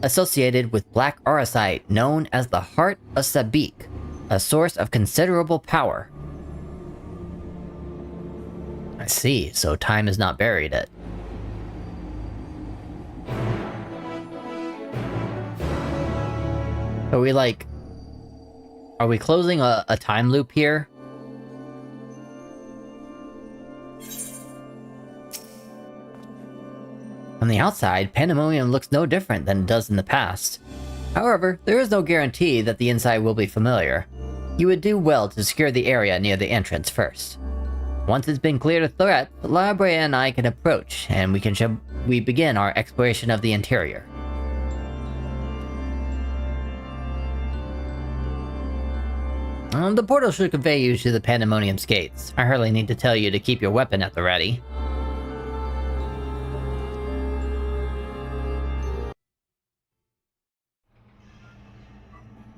associated with Black Aurosite, known as the Heart of Sabik, a source of considerable power. I see, so time has not buried it. Are we closing a time loop here? On the outside, Pandemonium looks no different than it does in the past. However, there is no guarantee that the inside will be familiar. You would do well to secure the area near the entrance first. Once it's been cleared of threat, Labrea and I can approach, and we begin our exploration of the interior. The portal should convey you to the Pandemonium's gates. I hardly need to tell you to keep your weapon at the ready.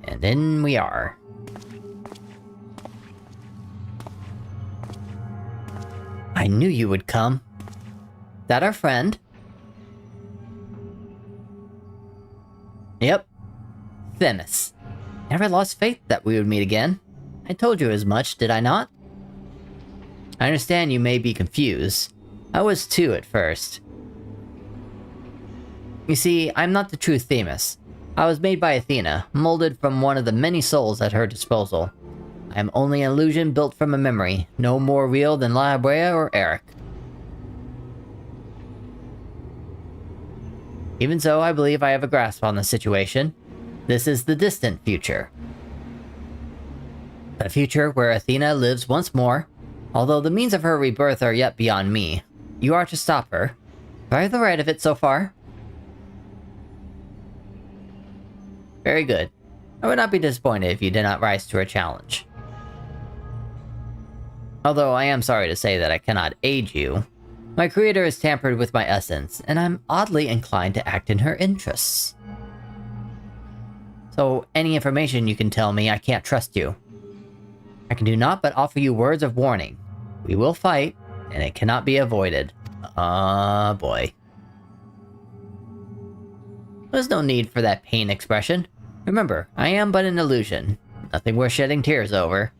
And in we are. I knew you would come. That our friend? Yep. Themis. Never lost faith that we would meet again. I told you as much, did I not? I understand you may be confused. I was too at first. You see, I'm not the true Themis. I was made by Athena, molded from one of the many souls at her disposal. I am only an illusion built from a memory, no more real than Labrea or Eric. Even so, I believe I have a grasp on the situation. This is the distant future. A future where Athena lives once more, although the means of her rebirth are yet beyond me. You are to stop her. Do I have the right of it so far? Very good. I would not be disappointed if you did not rise to her challenge. Although I am sorry to say that I cannot aid you. My creator has tampered with my essence, and I'm oddly inclined to act in her interests. So any information you can tell me, I can't trust you. I can do naught but offer you words of warning. We will fight, and it cannot be avoided. Boy. There's no need for that pain expression. Remember, I am but an illusion. Nothing worth shedding tears over.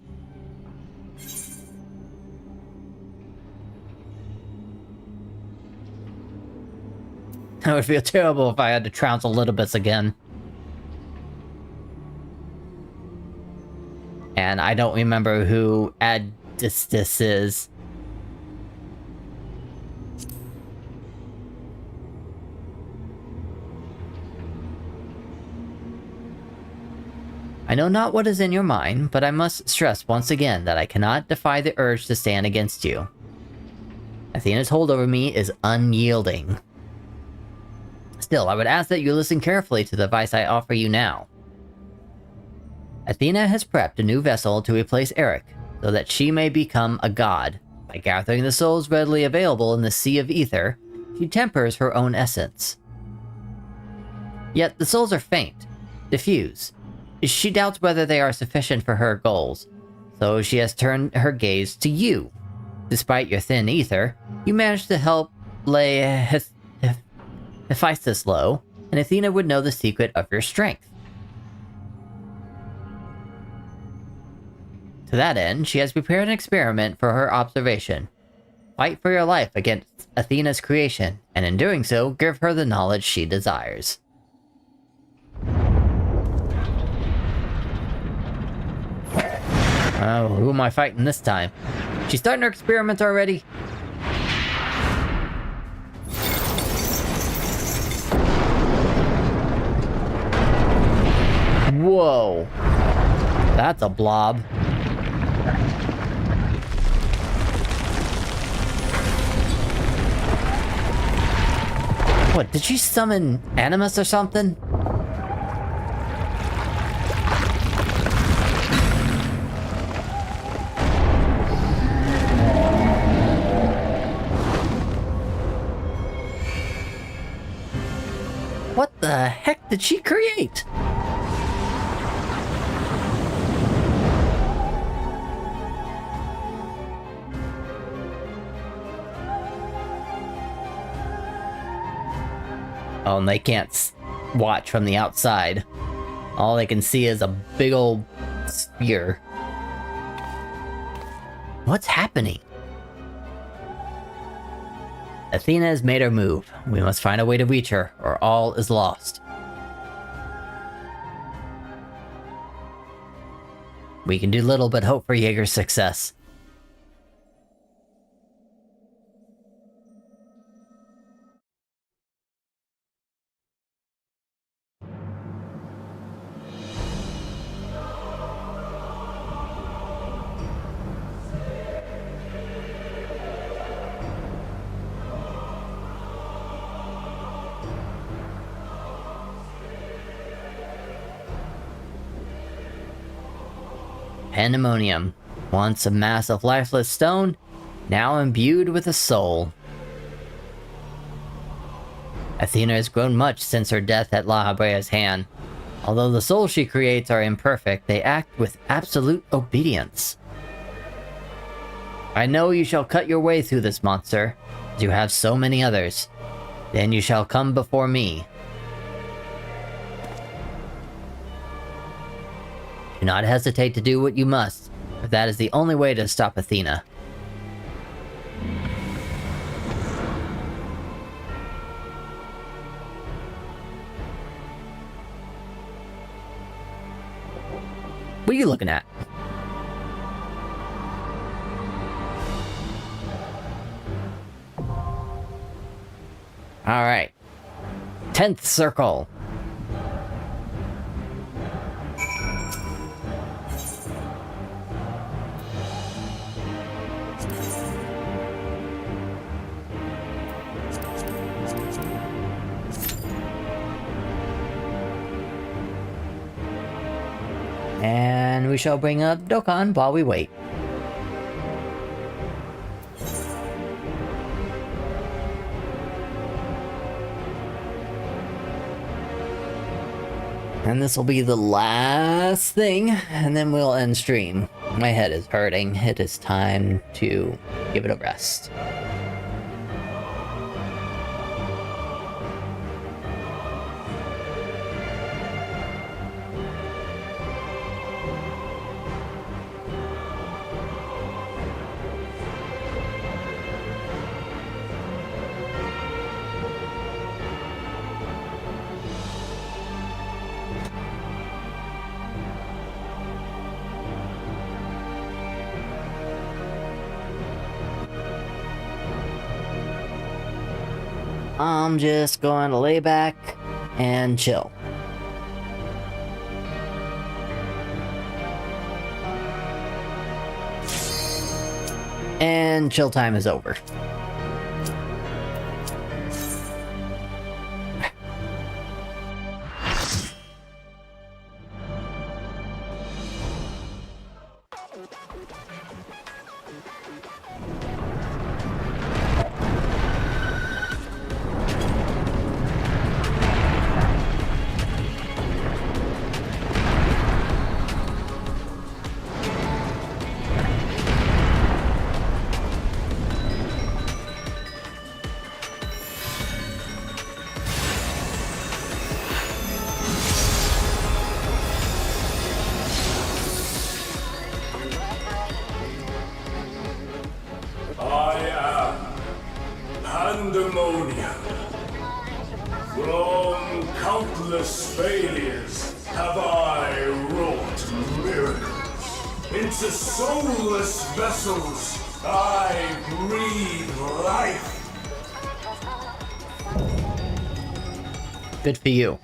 I would feel terrible if I had to trounce Elizabeth again. And I don't remember who Adistis is. I know not what is in your mind, but I must stress once again that I cannot defy the urge to stand against you. Athena's hold over me is unyielding. Still, I would ask that you listen carefully to the advice I offer you now. Athena has prepped a new vessel to replace Eric, so that she may become a god. By gathering the souls readily available in the Sea of Ether, she tempers her own essence. Yet the souls are faint, diffuse. She doubts whether they are sufficient for her goals, so she has turned her gaze to you. Despite your thin ether, you managed to help lay Hephaestus low, and Athena would know the secret of your strength. To that end, she has prepared an experiment for her observation. Fight for your life against Athena's creation, and in doing so, give her the knowledge she desires. Oh, who am I fighting this time? She's starting her experiments already? Whoa. That's a blob. What, did she summon Animus or something? What the heck did she create? Oh, and they can't watch from the outside. All they can see is a big old sphere. What's happening? Athena has made her move. We must find a way to reach her, or all is lost. We can do little but hope for Jaeger's success. Pandemonium, once a mass of lifeless stone, now imbued with a soul. Athena has grown much since her death at La Habrea's hand. Although the souls she creates are imperfect, they act with absolute obedience. I know you shall cut your way through this monster, as you have so many others. Then you shall come before me. Do not hesitate to do what you must, for that is the only way to stop Athena. What are you looking at? Alright. 10th circle. And we shall bring up Dokkan while we wait. And this will be the last thing, and then we'll end stream. My head is hurting. It is time to give it a rest. I'm just going to lay back and chill. And chill time is over. Pandemonium. From countless failures have I wrought miracles. Into soulless vessels I breathe life. Good for you.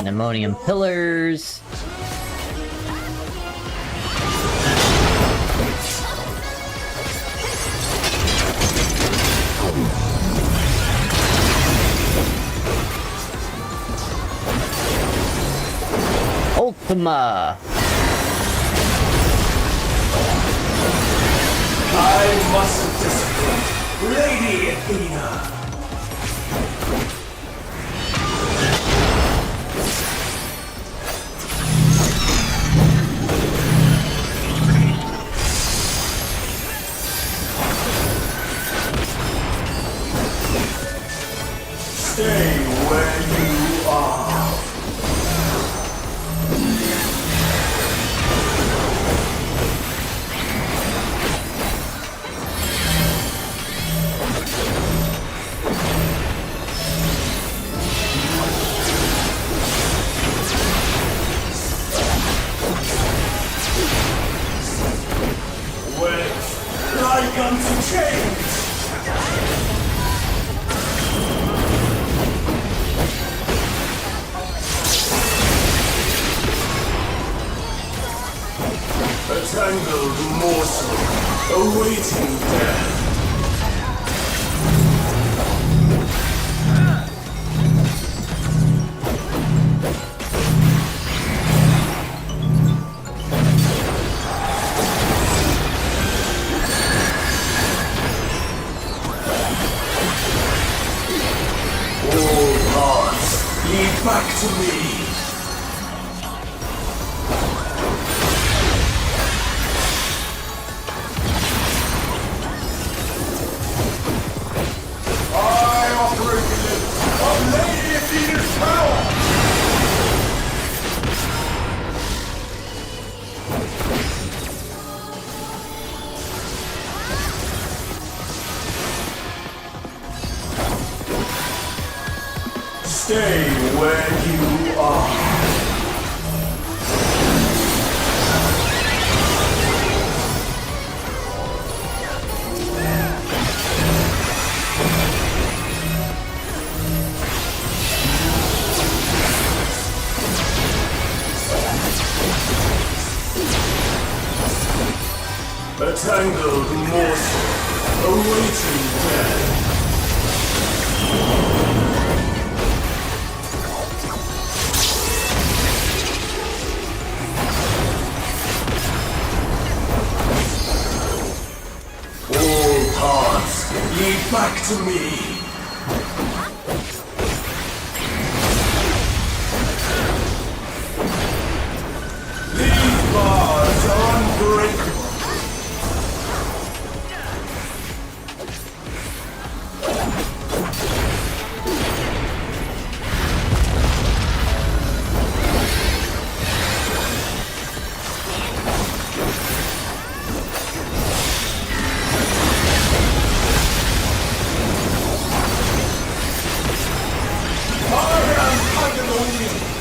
Ammonium pillars. Ultima. I must discipline Lady Athena. Stay where you are. Wait, like unto change. A tangled morsel awaiting death. All paths lead back to me. Stay where you are. A tangled morsel awaiting death. All paths lead back to me. These bars are unbreakable.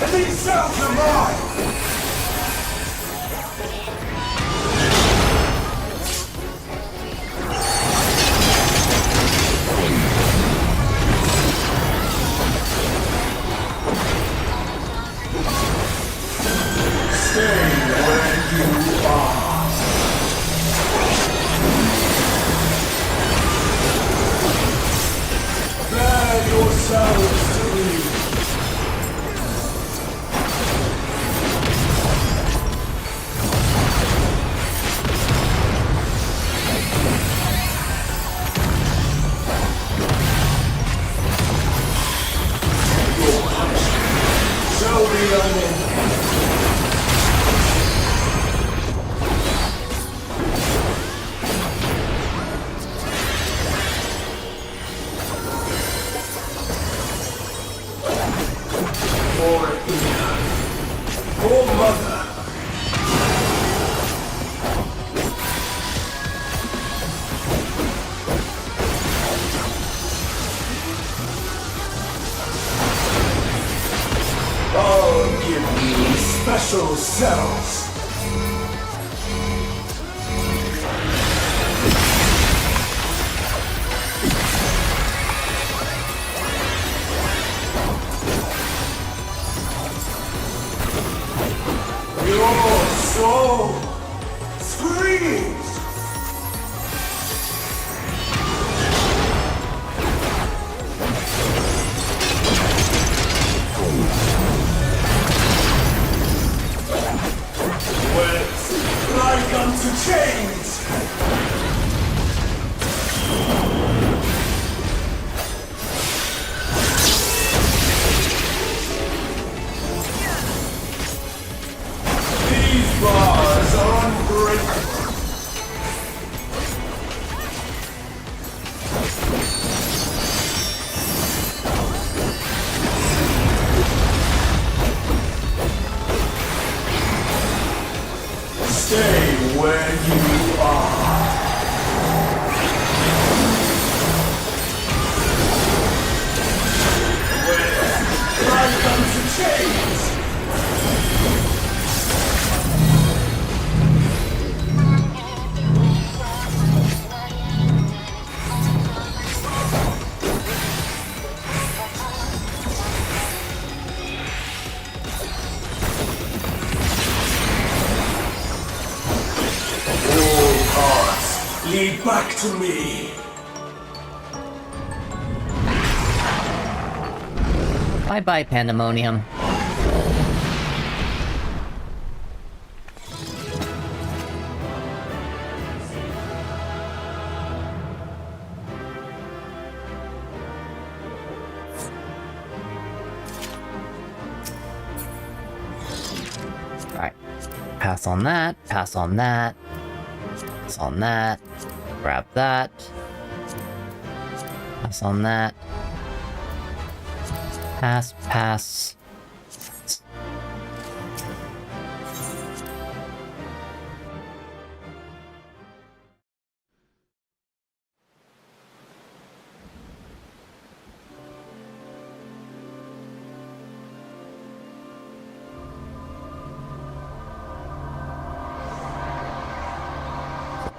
And these cells are mine! Stay where you are. Bear yourselves to me. Shall we run For Ina, for Mother. I'll give you special cells. Your soul screams. Words like unto chains. These bars are unbreakable. Stay where you are. Where like unto chains. All paths lead back to me. Bye-bye, Pandemonium. Alright. Pass on that, pass on that, pass on that, grab that, pass on that, pass, pass.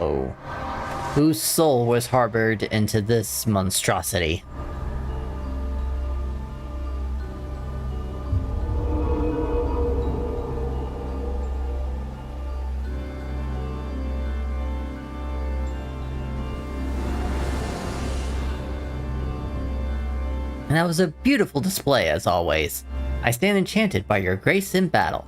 Uh-oh. Whose soul was harbored into this monstrosity? And that was a beautiful display, as always. I stand enchanted by your grace in battle.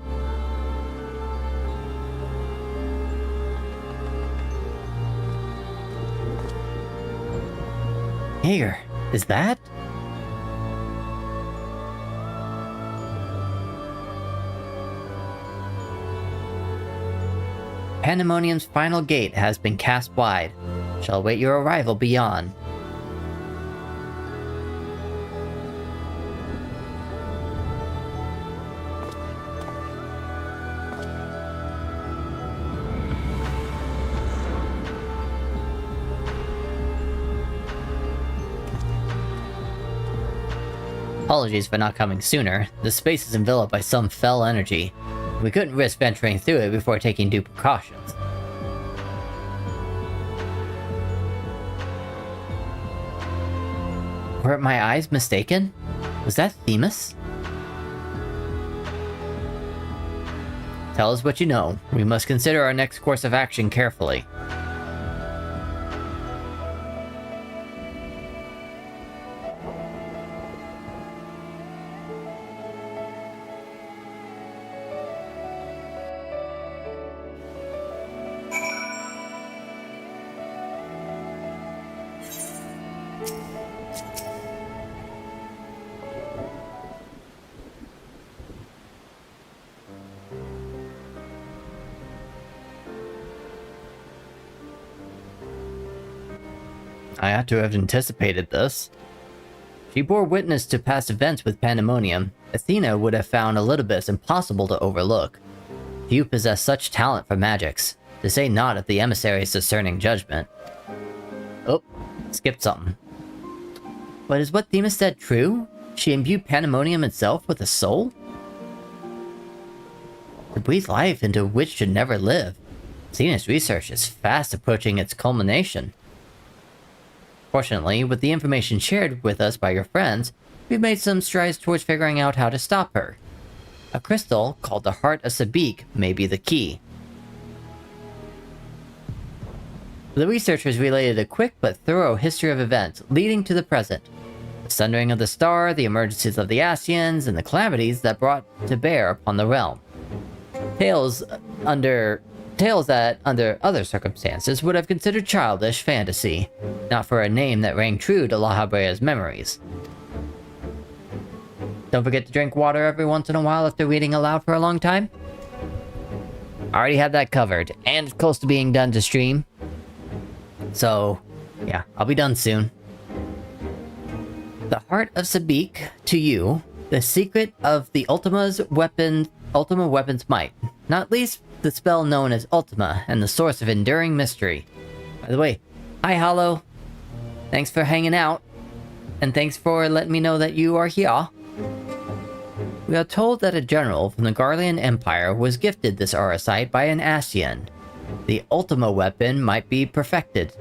Here, is that? Pandemonium's final gate has been cast wide. Shall await your arrival beyond. Apologies for not coming sooner. The space is enveloped by some fell energy. We couldn't risk venturing through it before taking due precautions. Were my eyes mistaken? Was that Themis? Tell us what you know. We must consider our next course of action carefully. I ought to have anticipated this. She bore witness to past events with Pandemonium. Athena would have found Elidibus impossible to overlook. Few possess such talent for magics, to say naught of the emissary's discerning judgment. Oh, skipped something. But is what Themis said true? She imbued Pandemonium itself with a soul? To breathe life into which should never live. Athena's research is fast approaching its culmination. Fortunately, with the information shared with us by your friends, we've made some strides towards figuring out how to stop her. A crystal called the Heart of Sabik may be the key. The researchers related a quick but thorough history of events leading to the present. The sundering of the star, the emergencies of the Ascians, and the calamities that brought to bear upon the realm. Tales that, under other circumstances, would have considered childish fantasy, not for a name that rang true to La Habrea's memories. Don't forget to drink water every once in a while after reading aloud for a long time. I already had that covered, and it's close to being done to stream. So, yeah, I'll be done soon. The Heart of Sabik, to you, the secret of the Ultima weapon's might, not least the spell known as Ultima, and the source of enduring mystery. By the way, hi Hollow. Thanks for hanging out, and thanks for letting me know that you are here. We are told that a general from the Garlean Empire was gifted this auracite by an Ascian. The Ultima weapon might be perfected.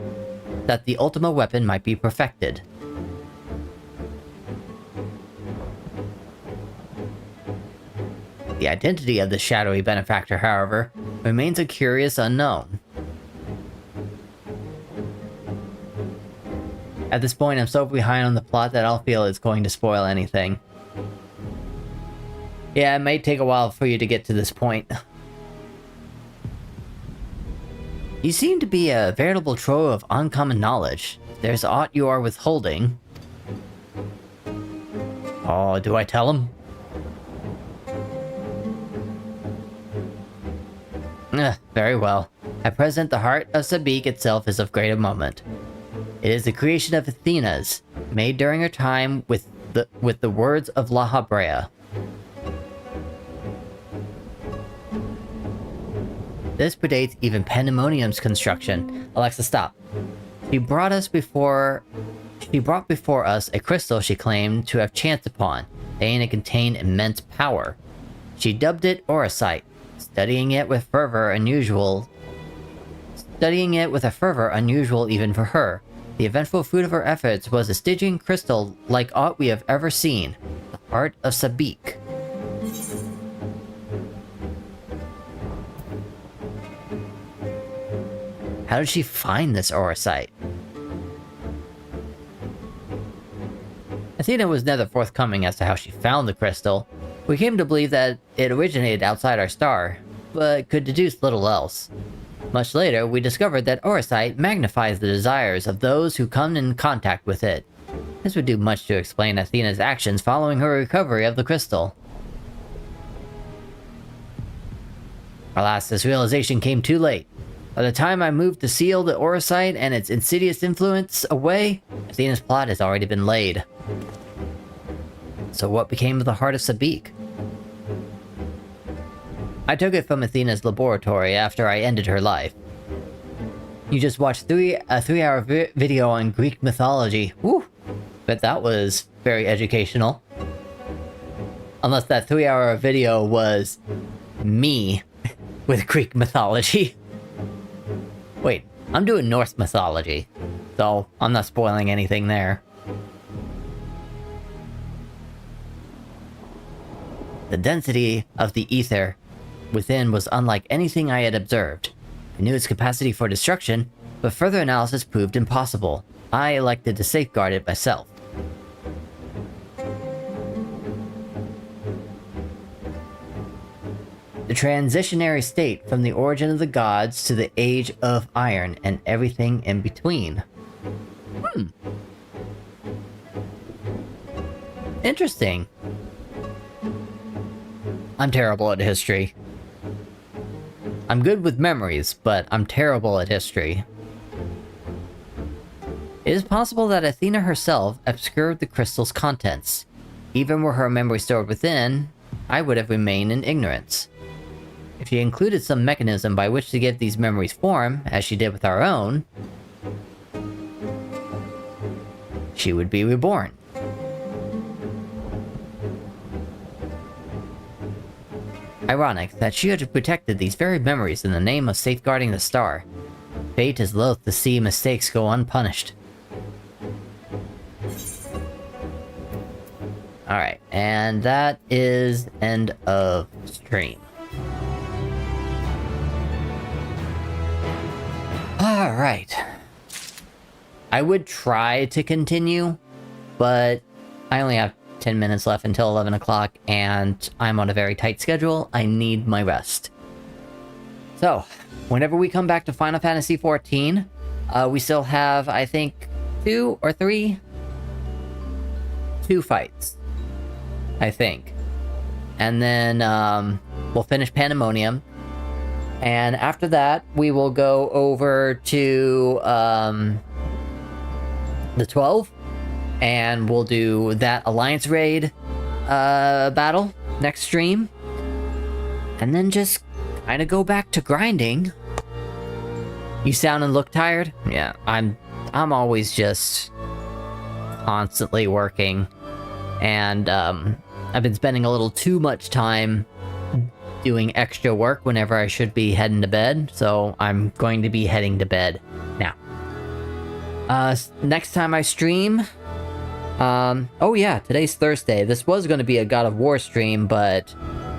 The identity of the shadowy benefactor, however, remains a curious unknown. At this point, I'm so behind on the plot that I don't feel it's going to spoil anything. Yeah, it may take a while for you to get to this point. You seem to be a veritable trove of uncommon knowledge. There's aught you are withholding. Oh, do I tell him? Very well. At present, the Heart of Sabik itself is of great moment. It is the creation of Athena's, made during her time with the words of La Habrea. This predates even Pandemonium's construction. Alexa, stop. She brought before us a crystal she claimed to have chanced upon, saying it contained immense power. She dubbed it Auracite, studying it with fervor unusual studying it with a fervor unusual even for her. The eventful fruit of her efforts was a Stygian crystal like aught we have ever seen. The heart of Sabik. How did she find this Orosite? Athena was never forthcoming as to how she found the crystal. We came to believe that it originated outside our star, but could deduce little else. Much later, we discovered that Orosite magnifies the desires of those who come in contact with it. This would do much to explain Athena's actions following her recovery of the crystal. Alas, this realization came too late. By the time I moved to seal the Orosite and its insidious influence away, Athena's plot has already been laid. So what became of the heart of Sabik? I took it from Athena's laboratory after I ended her life. You just watched a 3-hour video on Greek mythology. Woo! Bet that was very educational. Unless that 3-hour video was me with Greek mythology. Wait, I'm doing Norse mythology, so I'm not spoiling anything there. The density of the ether within was unlike anything I had observed. I knew its capacity for destruction, but further analysis proved impossible. I elected to safeguard it myself. The transitionary state from the origin of the gods to the age of iron and everything in between. Interesting. I'm terrible at history. I'm good with memories, but I'm terrible at history. It is possible that Athena herself obscured the crystal's contents. Even were her memory stored within, I would have remained in ignorance. If she included some mechanism by which to give these memories form, as she did with our own, she would be reborn. Ironic that she had protected these very memories in the name of safeguarding the star. Fate is loath to see mistakes go unpunished. Alright, and that is end of stream. Alright. I would try to continue, but I only have 10 minutes left until 11 o'clock, and I'm on a very tight schedule. I need my rest. So, whenever we come back to Final Fantasy XIV, we still have, I think, 2 or 3? 2 fights. I think. And then, we'll finish Pandemonium. And after that, we will go over to, the 12. And we'll do that Alliance Raid battle next stream. And then just kind of go back to grinding. You sound and look tired? Yeah, I'm always just constantly working. And I've been spending a little too much time doing extra work whenever I should be heading to bed. So I'm going to be heading to bed now. Next time I stream... oh yeah, today's Thursday. This was going to be a God of War stream, but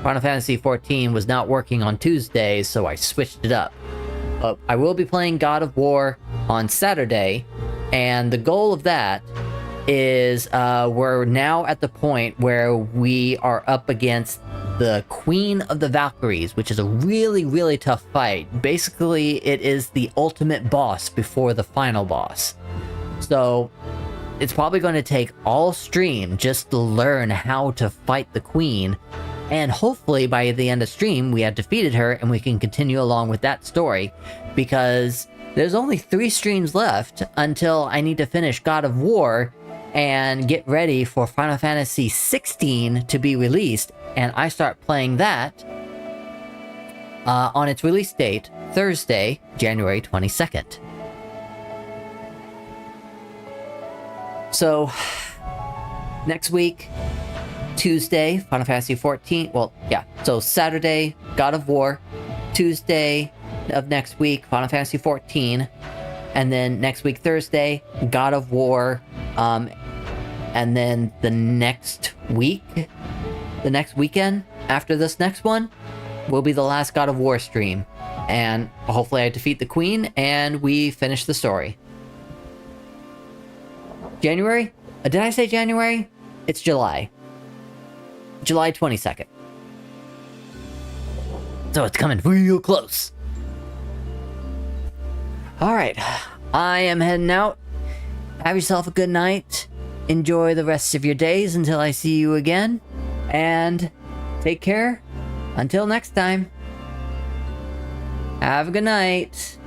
Final Fantasy XIV was not working on Tuesdays, so I switched it up. I will be playing God of War on Saturday, and the goal of that is we're now at the point where we are up against the Queen of the Valkyries, which is a really, really tough fight. Basically, it is the ultimate boss before the final boss. So... it's probably going to take all stream just to learn how to fight the queen, and hopefully by the end of stream we have defeated her and we can continue along with that story, because there's only 3 streams left until I need to finish God of War and get ready for Final Fantasy XVI to be released, and I start playing that on its release date, Thursday, January 22nd. So, next week, Tuesday, Final Fantasy XIV, well, yeah, so Saturday, God of War, Tuesday of next week, Final Fantasy XIV. And then next week, Thursday, God of War. And then the next weekend, after this next one, will be the last God of War stream. And hopefully I defeat the Queen and we finish the story. January? Did I say January? It's July. July 22nd. So it's coming real close. Alright, I am heading out. Have yourself a good night. Enjoy the rest of your days until I see you again. And take care. Until next time. Have a good night.